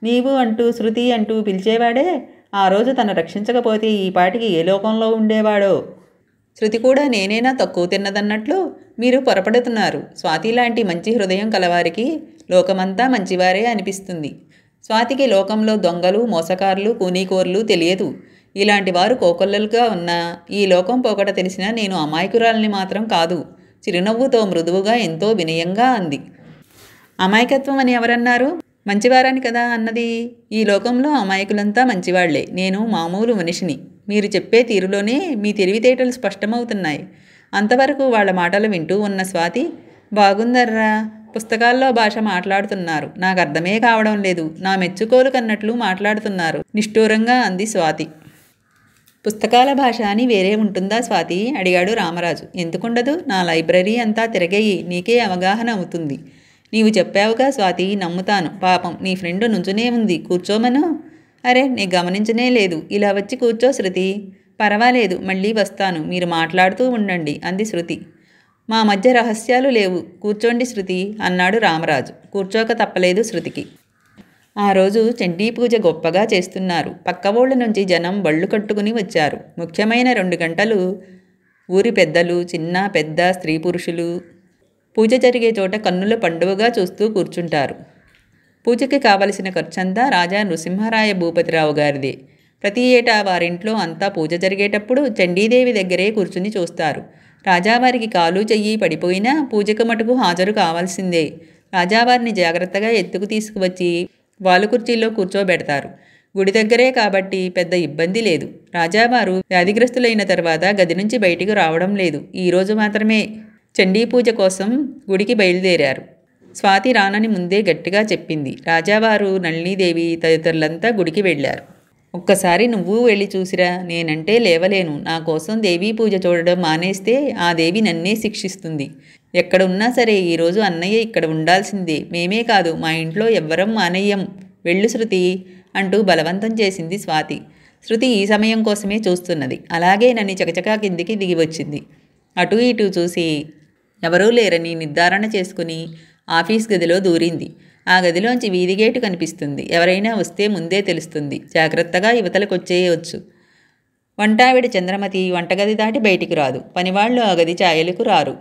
నీవు అంటూ శృతి అంటూ పిలిచేవాడే ఆ రోజు తను రక్షించకపోతే ఈ పాటికి ఏ లోకంలో ఉండేవాడో. శృతి కూడా నేనేనా తక్కువ తిన్నదన్నట్లు మీరు పొరపడుతున్నారు. స్వాతి లాంటి మంచి హృదయం కలవారికి లోకమంతా మంచివారే అనిపిస్తుంది. స్వాతికి లోకంలో దొంగలు, మోసకారులు, కూనీకోర్లు తెలియదు. ఇలాంటి వారు కోకొల్లలుగా ఉన్నా ఈ లోకం పోకట తెలిసినా నేను అమాయకురాలని మాత్రం కాదు. చిరునవ్వుతో మృదువుగా ఎంతో వినయంగా అంది. అమాయకత్వం అని ఎవరన్నారు? మంచివారని కదా అన్నది. ఈ లోకంలో అమాయకులంతా మంచివాళ్లే. నేను మామూలు మనిషిని. మీరు చెప్పే తీరులోనే మీ తెలివితేటలు స్పష్టమవుతున్నాయి. అంతవరకు వాళ్ళ మాటలు వింటూ ఉన్న స్వాతి, బాగుందర్రా, పుస్తకాల్లో భాష మాట్లాడుతున్నారు. నాకు అర్థమే కావడం లేదు. నా మెచ్చుకోలు కన్నట్లు మాట్లాడుతున్నారు నిష్ఠూరంగా అంది స్వాతి. పుస్తకాల భాష అని వేరే ఉంటుందా స్వాతి? అడిగాడు రామరాజు. ఎందుకుండదు? నా లైబ్రరీ అంతా తిరగేయి, నీకే అవగాహన అవుతుంది. నీవు చెప్పావుగా స్వాతి, నమ్ముతాను. పాపం నీ ఫ్రెండ్ నుంచునే ఉంది, కూర్చోమను. అరే, నీ గమనించనే లేదు. ఇలా వచ్చి కూర్చో శృతి. పర్వాలేదు, మళ్ళీ వస్తాను. మీరు మాట్లాడుతూ ఉండండి అంది శృతి. మా మధ్య రహస్యాలు లేవు. కూర్చోండి శృతి అన్నాడు రామరాజు. కూర్చోక తప్పలేదు శృతికి. ఆ రోజు చండీ పూజ గొప్పగా చేస్తున్నారు. పక్క ఊళ్ళ నుంచి జనం బళ్ళు కట్టుకుని వచ్చారు. ముఖ్యమైన 2 గంటలు ఊరి పెద్దలు, చిన్న పెద్ద, స్త్రీ పురుషులు పూజ జరిగే చోట కన్నుల పండువగా చూస్తూ కూర్చుంటారు. పూజకి కావలసిన ఖర్చంతా రాజా నృసింహరాయ భూపతిరావు గారిదే. ప్రతి ఏటా వారింట్లో అంతా పూజ జరిగేటప్పుడు చండీదేవి దగ్గరే కూర్చుని చూస్తారు. రాజావారికి కాలు చెయ్యి పడిపోయినా పూజకు మటుకు హాజరు కావాల్సిందే. రాజావారిని జాగ్రత్తగా ఎత్తుకు తీసుకువచ్చి వాలు కుర్చీలో కూర్చోబెడతారు. గుడి దగ్గరే కాబట్టి పెద్ద ఇబ్బంది లేదు. రాజావారు వ్యాధిగ్రస్తులైన తర్వాత గది నుంచి బయటికి రావడం లేదు. ఈరోజు మాత్రమే చండీ పూజ కోసం గుడికి బయలుదేరారు. స్వాతి రానని ముందే గట్టిగా చెప్పింది. రాజావారు, నళినీదేవి తదితరులంతా గుడికి వెళ్ళారు. ఒక్కసారి నువ్వు వెళ్ళి చూసిరా. నేనంటే లేవలేను. నా కోసం దేవీ పూజ చూడడం మానేస్తే ఆ దేవి నన్నే శిక్షిస్తుంది. ఎక్కడున్నా సరే ఈరోజు అన్నయ్య ఇక్కడ ఉండాల్సిందే. మేమే కాదు, మా ఇంట్లో ఎవ్వరం మానేయం. వెళ్ళు శృతి అంటూ బలవంతం చేసింది స్వాతి. శృతి ఈ సమయం కోసమే చూస్తున్నది. అలాగేనని చకచకా కిందికి దిగి వచ్చింది. అటూ ఇటూ చూసి ఎవరూ లేరని నిర్ధారణ చేసుకుని ఆఫీస్ గదిలో దూరింది. ఆ గదిలోంచి వీధి గేటు కనిపిస్తుంది. ఎవరైనా వస్తే ముందే తెలుస్తుంది. జాగ్రత్తగా యువతలకొచ్చేయవచ్చు. వంటావిడ చంద్రమతి వంటగది దాటి బయటికి రాదు. పనివాళ్లు ఆ గది ఛాయలకు రారు.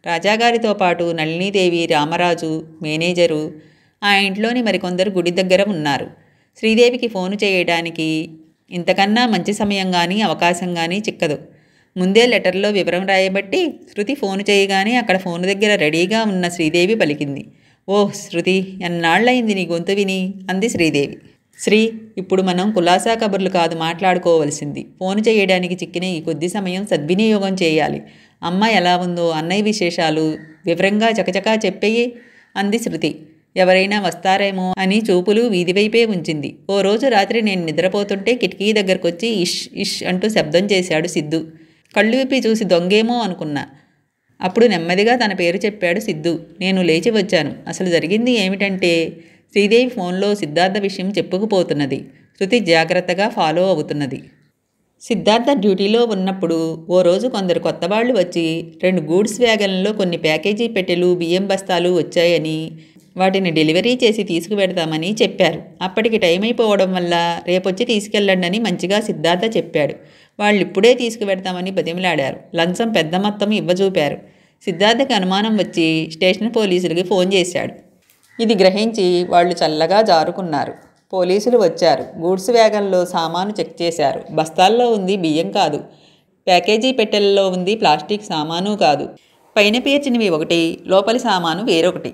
రాజాగారితో పాటు నళినీదేవి, రామరాజు, మేనేజరు, ఆ ఇంట్లోని మరికొందరు గుడి దగ్గర ఉన్నారు. శ్రీదేవికి ఫోను చేయడానికి ఇంతకన్నా మంచి సమయం కానీ అవకాశం కానీ చిక్కదు. ముందే లెటర్లో వివరం రాయబట్టి శృతి ఫోను చేయగానే అక్కడ ఫోను దగ్గర రెడీగా ఉన్న శ్రీదేవి పలికింది. ఓహ్ శృతి, ఎన్నాళ్లయింది నీ గొంతు విని అంది శ్రీదేవి. శ్రీ, ఇప్పుడు మనం కులాసా కబుర్లు కాదు మాట్లాడుకోవలసింది. ఫోను చేయడానికి చిక్కిన ఈ కొద్ది సమయం సద్వినియోగం చేయాలి. అమ్మ ఎలా ఉందో, అన్నయ్య విశేషాలు వివరంగా చకచకా చెప్పేయి అంది శృతి. ఎవరైనా వస్తారేమో అని చూపులు వీధివైపే ఉంచింది. ఓ రోజు రాత్రి నేను నిద్రపోతుంటే కిటికీ దగ్గరకొచ్చి ఇష్ ఇష్ అంటూ శబ్దం చేశాడు సిద్ధు. కళ్ళు విప్పి చూసి దొంగేమో అనుకున్నా. అప్పుడు నెమ్మదిగా తన పేరు చెప్పాడు సిద్ధు. నేను లేచి వచ్చాను. అసలు జరిగింది ఏమిటంటే, శ్రీదేవి ఫోన్లో సిద్ధార్థ విషయం చెప్పుకుపోతున్నది. శృతి జాగ్రత్తగా ఫాలో అవుతున్నది. సిద్ధార్థ డ్యూటీలో ఉన్నప్పుడు ఓ రోజు కొందరు కొత్తవాళ్లు వచ్చి 2 గూడ్స్ వ్యాగన్లలో కొన్ని ప్యాకేజీ పెట్టెలు, బియ్యం బస్తాలు వచ్చాయని, వాటిని డెలివరీ చేసి తీసుకువెడతామని చెప్పారు. అప్పటికి టైం అయిపోవడం వల్ల రేపొచ్చి తీసుకెళ్ళండి అని మంచిగా సిద్ధార్థ చెప్పాడు. వాళ్ళు ఇప్పుడే తీసుకువెడతామని బతిమిలాడారు. లంచం పెద్ద మొత్తం ఇవ్వజూపారు. సిద్ధార్థకి అనుమానం వచ్చి స్టేషన్ పోలీసులకి ఫోన్ చేశాడు. ఇది గ్రహించి వాళ్ళు చల్లగా జారుకున్నారు. పోలీసులు వచ్చారు. గూడ్స్ వ్యాగన్లో సామాను చెక్ చేశారు. బస్తాల్లో ఉంది బియ్యం కాదు, ప్యాకేజీ పెట్టెల్లో ఉంది ప్లాస్టిక్ సామాను కాదు. పైన పేర్చినవి ఒకటి, లోపలి సామాను వేరొకటి.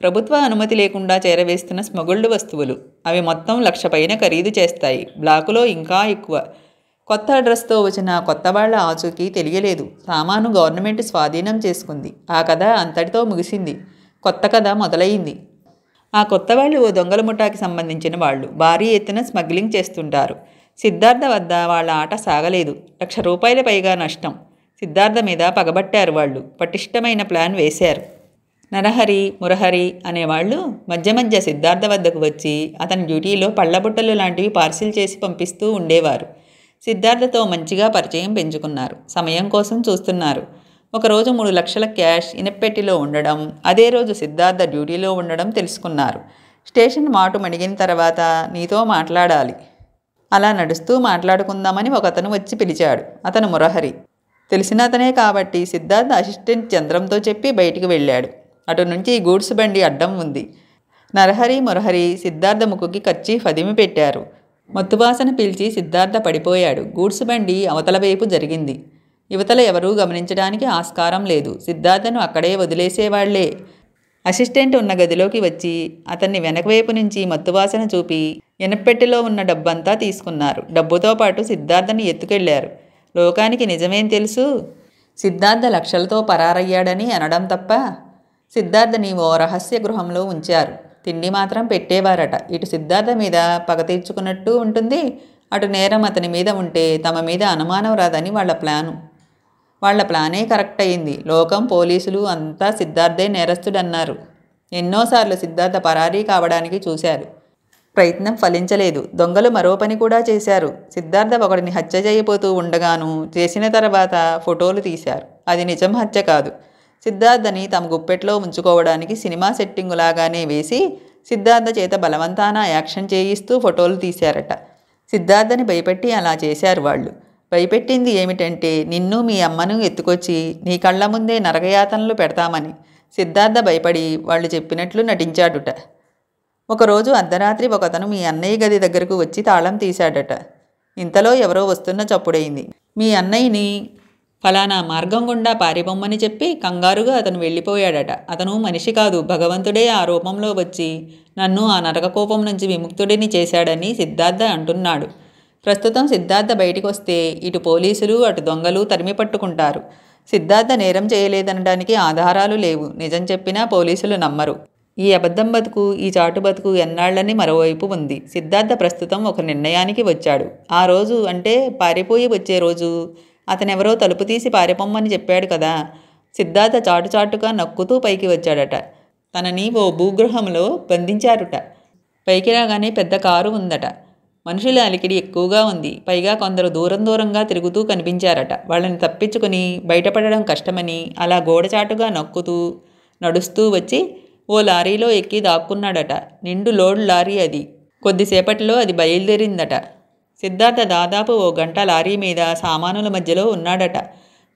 ప్రభుత్వ అనుమతి లేకుండా చేరవేస్తున్న స్మగుల్డ్ వస్తువులు. అవి మొత్తం 1,00,000 పైన ఖరీదు చేస్తాయి. బ్లాకులో ఇంకా ఎక్కువ. కొత్త అడ్రస్తో వచ్చిన కొత్త వాళ్ల ఆచూకీ తెలియలేదు. సామాను గవర్నమెంట్ స్వాధీనం చేసుకుంది. ఆ కథ అంతటితో ముగిసింది. కొత్త కథ మొదలైంది. ఆ కొత్త వాళ్ళు ఓ దొంగల ముఠాకి సంబంధించిన వాళ్ళు. భారీ ఎత్తున స్మగ్లింగ్ చేస్తుంటారు. సిద్ధార్థ వద్ద వాళ్ళ ఆట సాగలేదు. 1,00,000 రూపాయల పైగా నష్టం. సిద్ధార్థ మీద పగబట్టారు వాళ్ళు. పటిష్టమైన ప్లాన్ వేశారు. నరహరి, మురహరి అనేవాళ్ళు మధ్య మధ్య సిద్ధార్థ వద్దకు వచ్చి అతని డ్యూటీలో పళ్ళబుట్టలు లాంటివి పార్సిల్ చేసి పంపిస్తూ ఉండేవారు. సిద్ధార్థతో మంచిగా పరిచయం పెంచుకున్నారు. సమయం కోసం చూస్తున్నారు. ఒకరోజు 3 లక్షల క్యాష్ ఇనప్పెట్టిలో ఉండడం, అదే రోజు సిద్ధార్థ డ్యూటీలో ఉండడం తెలుసుకున్నారు. స్టేషన్ మాటు మణిగిన తర్వాత నీతో మాట్లాడాలి. అలా నడుస్తూ మాట్లాడుకుందామని ఒకతను వచ్చి పిలిచాడు. అతను మురహరి. తెలిసిన అతనే కాబట్టి సిద్ధార్థ అసిస్టెంట్ చంద్రంతో చెప్పి బయటికి వెళ్ళాడు. అటు నుంచి గూడ్స్ బండి అడ్డం ఉంది. నరహరి, మురహరి సిద్ధార్థ ముక్కుకి కర్చీఫ్ అదిమి పెట్టారు. మత్తువాసన పీల్చి సిద్ధార్థ పడిపోయాడు. గూడ్స్ బండి అవతల వైపు జరిగింది. యువతల ఎవరూ గమనించడానికి ఆస్కారం లేదు. సిద్ధార్థను అక్కడే వదిలేసేవాళ్లే. అసిస్టెంట్ ఉన్న గదిలోకి వచ్చి అతన్ని వెనకవైపు నుంచి మత్తువాసన చూపి ఎనపెట్టెలో ఉన్న డబ్బంతా తీసుకున్నారు. డబ్బుతో పాటు సిద్ధార్థని ఎత్తుకెళ్లారు. లోకానికి నిజమేం తెలుసు? సిద్ధార్థ లక్షలతో పరారయ్యాడని అనడం తప్ప. సిద్ధార్థని ఓ రహస్య గృహంలో ఉంచారు. తిండి మాత్రం పెట్టేవారట. ఇటు సిద్ధార్థ మీద పగ తీర్చుకున్నట్టు ఉంటుంది, అటు నేరం అతని మీద ఉంటే తమ మీద అనుమానం రాదని వాళ్ళ ప్లాను. వాళ్ల ప్లానే కరెక్ట్ అయింది. లోకం, పోలీసులు అంతా సిద్ధార్థే నేరస్తుడన్నారు. ఎన్నోసార్లు సిద్ధార్థ పరారీ కావడానికి చూశారు. ప్రయత్నం ఫలించలేదు. దొంగలు మరో పని కూడా చేశారు. సిద్ధార్థ ఒకడిని హత్య చేయబోతూ ఉండగాను చేసిన తర్వాత ఫోటోలు తీశారు. అది నిజం హత్య కాదు. సిద్ధార్థని తమ గుప్పెట్లో ఉంచుకోవడానికి సినిమా సెట్టింగులాగానే వేసి సిద్ధార్థ చేత బలవంతాన యాక్షన్ చేయిస్తూ ఫోటోలు తీశారట. సిద్ధార్థని భయపెట్టి అలా చేశారు వాళ్ళు. భయపెట్టింది ఏమిటంటే నిన్ను మీ అమ్మను ఎత్తుకొచ్చి నీ కళ్ళ ముందే నరకయాతనలు పెడతామని. సిద్ధార్థ భయపడి వాళ్ళు చెప్పినట్లు నటించాడుట. ఒకరోజు అర్ధరాత్రి ఒకతను మీ అన్నయ్య గది దగ్గరకు వచ్చి తాళం తీశాడట. ఇంతలో ఎవరో వస్తున్న చప్పుడైంది. మీ అన్నయ్యని ఫలానా మార్గం గుండా పారిపోమ్మని చెప్పి కంగారుగా అతను వెళ్ళిపోయాడట. అతను మనిషి కాదు, భగవంతుడే ఆ రూపంలో వచ్చి నన్ను ఆ నరకకోపం నుంచి విముక్తుడిని చేశాడని సిద్ధార్థ అంటున్నాడు. ప్రస్తుతం సిద్ధార్థ బయటికి వస్తే ఇటు పోలీసులు అటు దొంగలు తరిమి పట్టుకుంటారు. సిద్ధార్థ నేరం చేయలేదనడానికి ఆధారాలు లేవు. నిజం చెప్పినా పోలీసులు నమ్మరు. ఈ అబద్ధం బతుకు, ఈ చాటు బతుకు ఎన్నాళ్ళని మరోవైపు ఉంది. సిద్ధార్థ ప్రస్తుతం ఒక నిర్ణయానికి వచ్చాడు. ఆ రోజు అంటే పారిపోయి వచ్చే రోజు అతనెవరో తలుపు తీసి పారిపోమ్మని చెప్పాడు కదా. సిద్ధార్థ చాటుచాటుగా నక్కుతూ పైకి వచ్చాడట. తనని ఓ భూగృహంలో బంధించారుట. పైకి రాగానే పెద్ద కారు ఉందట. మనుషుల అలికిడి ఎక్కువగా ఉంది. పైగా కొందరు దూరం దూరంగా తిరుగుతూ కనిపించారట. వాళ్ళని తప్పించుకుని బయటపడడం కష్టమని అలా గోడచాటుగా నడుస్తూ వచ్చి ఓ లారీలో ఎక్కి దాక్కున్నాడట. నిండు లోడ్ లారీ అది. కొద్దిసేపట్లో అది బయలుదేరిందట. సిద్ధార్థ దాదాపు ఓ గంట లారీ మీద సామానుల మధ్యలో ఉన్నాడట.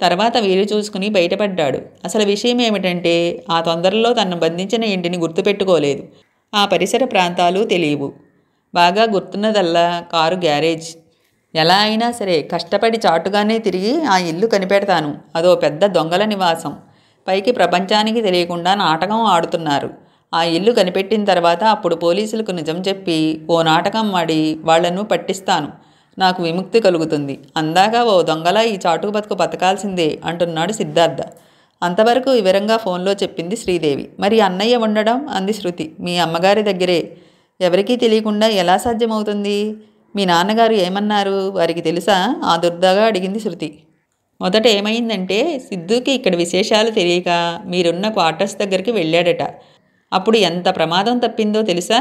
తర్వాత వీలు చూసుకుని బయటపడ్డాడు. అసలు విషయం ఏమిటంటే ఆ తొందరలో తనను బంధించిన ఇంటిని గుర్తుపెట్టుకోలేదు. ఆ పరిసర ప్రాంతాలు తెలియవు. బాగా గుర్తున్నదల్లా కారు గ్యారేజ్. ఎలా అయినా సరే కష్టపడి చాటుగానే తిరిగి ఆ ఇల్లు కనిపెడతాను. అదో పెద్ద దొంగల నివాసం. పైకి ప్రపంచానికి తెలియకుండా నాటకం ఆడుతున్నారు. ఆ ఇల్లు కనిపెట్టిన తర్వాత అప్పుడు పోలీసులకు నిజం చెప్పి ఓ నాటకం ఆడి వాళ్లను పట్టిస్తాను. నాకు విముక్తి కలుగుతుంది. అందాక ఓ దొంగలా ఈ చాటుకు బతుకు బతకాల్సిందే అంటున్నాడు సిద్ధార్థ. అంతవరకు వివరంగా ఫోన్లో చెప్పింది శ్రీదేవి. మరి అన్నయ్య ఉండడం అంది శృతి. మీ అమ్మగారి దగ్గరే. ఎవరికీ తెలియకుండా ఎలా సాధ్యమవుతుంది? మీ నాన్నగారు ఏమన్నారు? వారికి తెలుసా? ఆదుర్దాగా అడిగింది శృతి. మొదట ఏమైందంటే సిద్ధుకి ఇక్కడ విశేషాలు తెలియక మీరున్న క్వార్టర్స్ దగ్గరికి వెళ్ళాడట. అప్పుడు ఎంత ప్రమాదం తప్పిందో తెలుసా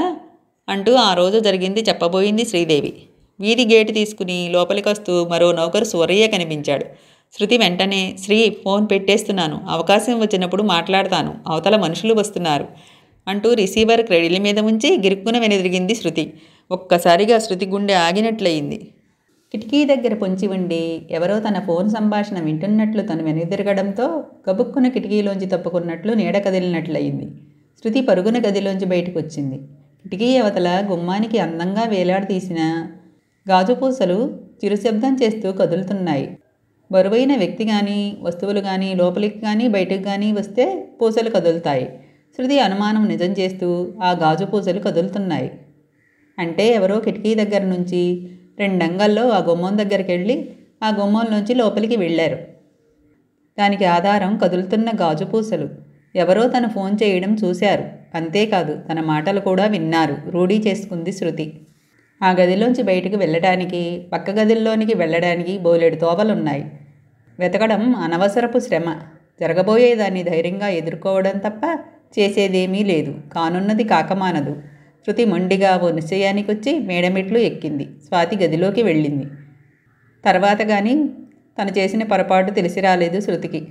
అంటూ ఆ రోజు జరిగింది చెప్పబోయింది శ్రీదేవి. వీధి గేటు తీసుకుని లోపలికొస్తూ మరో నౌకరు సూరయ్య కనిపించాడు. శృతి వెంటనే శ్రీ ఫోన్ పెట్టేస్తున్నాను, అవకాశం వచ్చినప్పుడు మాట్లాడతాను, అవతల మనుషులు వస్తున్నారు అంటూ రిసీవర్ క్రెడిల్ మీద ఉంచి గిరుక్కున వెనుదిరిగింది శృతి. ఒక్కసారిగా శృతి గుండె ఆగినట్లయింది. కిటికీ దగ్గర పొంచి ఉండి ఎవరో తన ఫోన్ సంభాషణ వింటున్నట్లు తను వెనుదిరగడంతో గబుక్కున కిటికీలోంచి తప్పుకున్నట్లు నీడ కదిలినట్లయింది. శృతి పరుగున గదిలోంచి బయటకు వచ్చింది. కిటికీ అవతల గుమ్మానికి అందంగా వేలాడదీసిన గాజు పూసలు చిరుశబ్దం చేస్తూ కదులుతున్నాయి. బరువైన వ్యక్తి కానీ వస్తువులు కానీ లోపలికి కానీ బయటకు కానీ వస్తే పూసలు కదులుతాయి. శృతి అనుమానం నిజం చేస్తూ ఆ గాజు పూసలు కదులుతున్నాయి అంటే ఎవరో కిటికీ దగ్గర నుంచి 2 అంగల్లో ఆ గుమ్మం దగ్గరికి వెళ్ళి ఆ గుమ్మం నుంచి లోపలికి వెళ్ళారు. దానికి ఆధారం కదులుతున్న గాజు పూసలు. ఎవరో తను ఫోన్ చేయడం చూశారు. అంతేకాదు తన మాటలు కూడా విన్నారు. రూఢీ చేసుకుంది శృతి. ఆ గదిలోంచి బయటకు వెళ్ళడానికి పక్క గదిల్లోనికి వెళ్ళడానికి బోలెడు తోవలున్నాయి. వెతకడం అనవసరపు శ్రమ. జరగబోయేదాన్ని ధైర్యంగా ఎదుర్కోవడం తప్ప చేసేదేమీ లేదు. కానున్నది కాకమానదు. శృతి మొండిగా ఓ నిశ్చయానికి వచ్చి మేడమెట్లు ఎక్కింది. స్వాతి గదిలోకి వెళ్ళింది. తర్వాత కానీ తను చేసిన పొరపాటు తెలిసి రాలేదు శృతికి.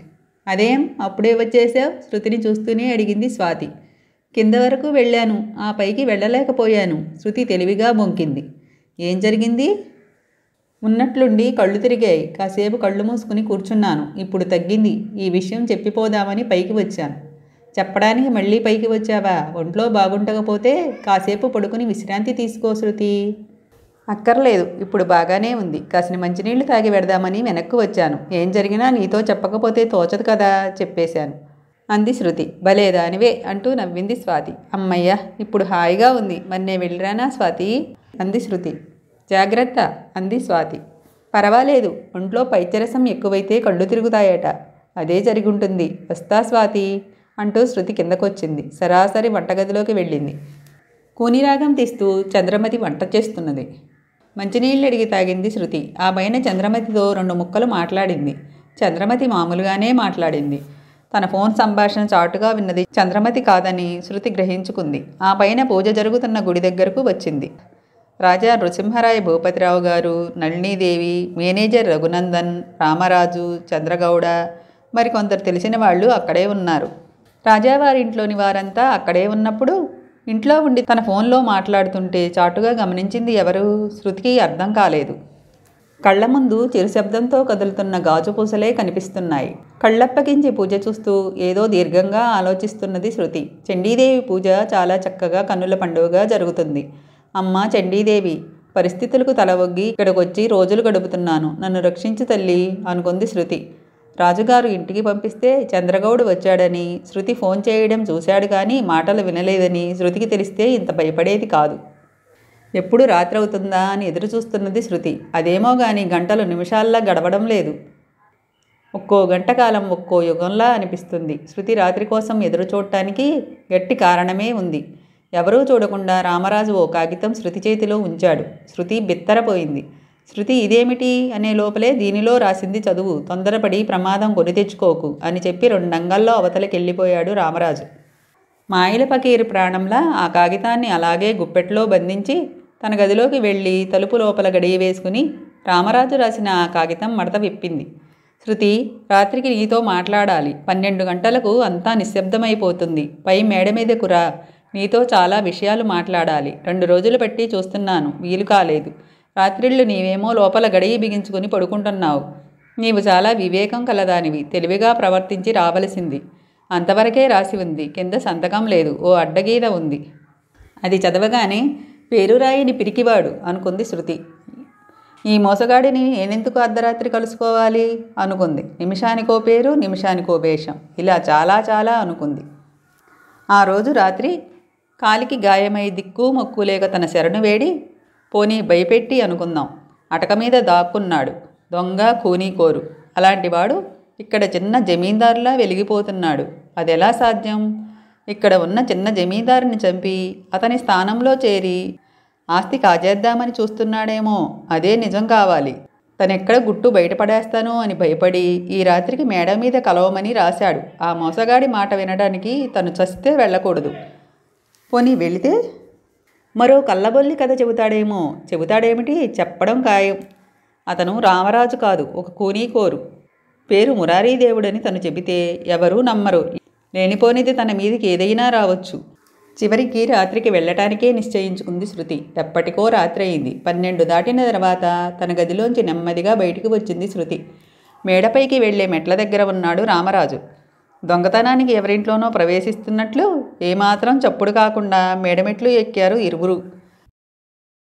అదేం అప్పుడే వచ్చేసావు? శృతిని చూస్తూనే అడిగింది స్వాతి. కింద వరకు వెళ్ళాను, ఆ పైకి వెళ్ళలేకపోయాను. శృతి తెలివిగా బొంకింది. ఏం జరిగింది? ఉన్నట్లుండి కళ్ళు తిరిగాయి. కాసేపు కళ్ళు మూసుకుని కూర్చున్నాను. ఇప్పుడు తగ్గింది. ఈ విషయం చెప్పిపోదామని పైకి వచ్చాను. చెప్పడానికి మళ్ళీ పైకి వచ్చావా? ఒంట్లో బాగుండకపోతే కాసేపు పడుకుని విశ్రాంతి తీసుకో శృతి. అక్కర్లేదు, ఇప్పుడు బాగానే ఉంది. కాసిన మంచినీళ్లు తాగి పెడదామని వెనక్కు వచ్చాను. ఏం జరిగినా నీతో చెప్పకపోతే తోచదు కదా, చెప్పేశాను అంది శృతి. భలేదానివే అంటూ నవ్వింది స్వాతి. అమ్మయ్య, ఇప్పుడు హాయిగా ఉంది. మరి నే వెళ్ళిరానా స్వాతి అంది శృతి. జాగ్రత్త అంది స్వాతి. పర్వాలేదు, ఒంట్లో పైత్యరసం ఎక్కువైతే కళ్ళు తిరుగుతాయట. అదే జరుగుంటుంది. వస్తా స్వాతి అంటూ శృతి కిందకొచ్చింది. సరాసరి వంటగదిలోకి వెళ్ళింది. కూనిరాగం తీస్తూ చంద్రమతి వంట చేస్తున్నది. మంచినీళ్ళు అడిగి తాగింది శృతి. ఆ పైన చంద్రమతితో 2 ముక్కలు మాట్లాడింది. చంద్రమతి మామూలుగానే మాట్లాడింది. తన ఫోన్ సంభాషణ చాటుగా విన్నది చంద్రమతి కాదని శృతి గ్రహించుకుంది. ఆ పైన పూజ జరుగుతున్న గుడి దగ్గరకు వచ్చింది. రాజా నృసింహరాయ భూపతిరావు గారు, నళినీదేవి, మేనేజర్ రఘునందన్, రామరాజు, చంద్రగౌడ, మరికొందరు తెలిసిన వాళ్ళు అక్కడే ఉన్నారు. రాజావారింట్లోని వారంతా అక్కడే ఉన్నప్పుడు ఇంట్లో ఉండి తన ఫోన్లో మాట్లాడుతుంటే చాటుగా గమనించింది ఎవరు? శృతికి అర్థం కాలేదు. కళ్ల ముందు చిరుశబ్దంతో కదులుతున్న గాజు పూసలే కనిపిస్తున్నాయి. కళ్ళప్పగించి పూజ చూస్తూ ఏదో దీర్ఘంగా ఆలోచిస్తున్నది శృతి. చండీదేవి పూజ చాలా చక్కగా కన్నుల పండుగగా జరుగుతుంది. అమ్మా చండీదేవి, పరిస్థితులకు తల ఒగ్గి ఇక్కడికొచ్చి రోజులు గడుపుతున్నాను. నన్ను రక్షించు తల్లి అనుకుంది శృతి. రాజుగారు ఇంటికి పంపిస్తే చంద్రగౌడు వచ్చాడని శృతి ఫోన్ చేయడం చూశాడు కానీ మాటలు వినలేదని శృతికి తెలిస్తే ఇంత భయపడేది కాదు. ఎప్పుడు రాత్రి అవుతుందా అని ఎదురు చూస్తున్నది శృతి. అదేమో కానీ గంటలు నిమిషాల్లా గడవడం లేదు. ఒక్కో గంట కాలం ఒక్కో యుగంలా అనిపిస్తుంది. శృతి రాత్రి కోసం ఎదురు చూడటానికి గట్టి కారణమే ఉంది. ఎవరూ చూడకుండా రామరాజు ఓ కాగితం శృతి చేతిలో ఉంచాడు. శృతి బిత్తరపోయింది. శృతి ఇదేమిటి అనే లోపలే దీనిలో రాసింది చదువు. తొందరపడి ప్రమాదం కొని తెచ్చుకోకు అని చెప్పి 2 అంగల్లో అవతలకెళ్ళిపోయాడు రామరాజు. మాయల పకీరు ప్రాణంలా ఆ కాగితాన్ని అలాగే గుప్పెట్లో బంధించి తన గదిలోకి వెళ్ళి తలుపు లోపల గడియ వేసుకుని రామరాజు రాసిన ఆ కాగితం మడత విప్పింది. శృతి, రాత్రికి నీతో మాట్లాడాలి. 12 గంటలకు అంతా నిశ్శబ్దమైపోతుంది. పై మేడ మీదకు రా. నీతో చాలా విషయాలు మాట్లాడాలి. 2 రోజులు బట్టి చూస్తున్నాను, వీలు కాలేదు. రాత్రిళ్ళు నీవేమో లోపల గడియ బిగించుకుని పడుకుంటున్నావు. నీవు చాలా వివేకం కలదానివి, తెలివిగా ప్రవర్తించి రావలసింది. అంతవరకే రాసి ఉంది. కింద సంతకం లేదు, ఓ అడ్డగీత ఉంది. అది చదవగానే పేరురాయిని పిరికివాడు అనుకుంది శృతి. ఈ మోసగాడిని నేనెందుకు అర్ధరాత్రి కలుసుకోవాలి అనుకుంది. నిమిషానికో పేరు, నిమిషానికో వేషం, ఇలా చాలా చాలా అనుకుంది. ఆ రోజు రాత్రి కాలికి గాయమై దిక్కు మొక్కు లేక తన శరణు వేడి, పోనీ భయపెట్టి అనుకుందాం, అటక మీద దాక్కున్నాడు. దొంగ, కూనీకోరు. అలాంటివాడు ఇక్కడ చిన్న జమీందారులా వెలిగిపోతున్నాడు. అదెలా సాధ్యం? ఇక్కడ ఉన్న చిన్న జమీందారుని చంపి అతని స్థానంలో చేరి ఆస్తి కాజేద్దామని చూస్తున్నాడేమో. అదే నిజం కావాలి. తనెక్కడ గుట్టు బయటపడేస్తాను అని భయపడి ఈ రాత్రికి మేడ మీద కలవమని రాశాడు. ఆ మోసగాడి మాట వినడానికి తను చస్తే వెళ్ళకూడదు. పోనీ వెళితే మరో కళ్ళబొల్లి కథ చెబుతాడేమో. చెబుతాడేమిటి? చెప్పడం ఖాయం. అతను రామరాజు కాదు, ఒక కూనీకోరు. పేరు మురారీదేవుడని తను చెబితే ఎవరూ నమ్మరు. లేనిపోనిది తన మీదికి ఏదైనా రావచ్చు. చివరికి రాత్రికి వెళ్ళటానికే నిశ్చయించుకుంది శృతి. ఎప్పటికో రాత్రి అయింది. 12 దాటిన తర్వాత తన గదిలోంచి నెమ్మదిగా బయటికి వచ్చింది శృతి. మేడపైకి వెళ్లే మెట్ల దగ్గర ఉన్నాడు రామరాజు. దొంగతనానికి ఎవరింట్లోనో ప్రవేశిస్తున్నట్లు ఏమాత్రం చప్పుడు కాకుండా మేడమెట్లు ఎక్కారు ఇరువురు.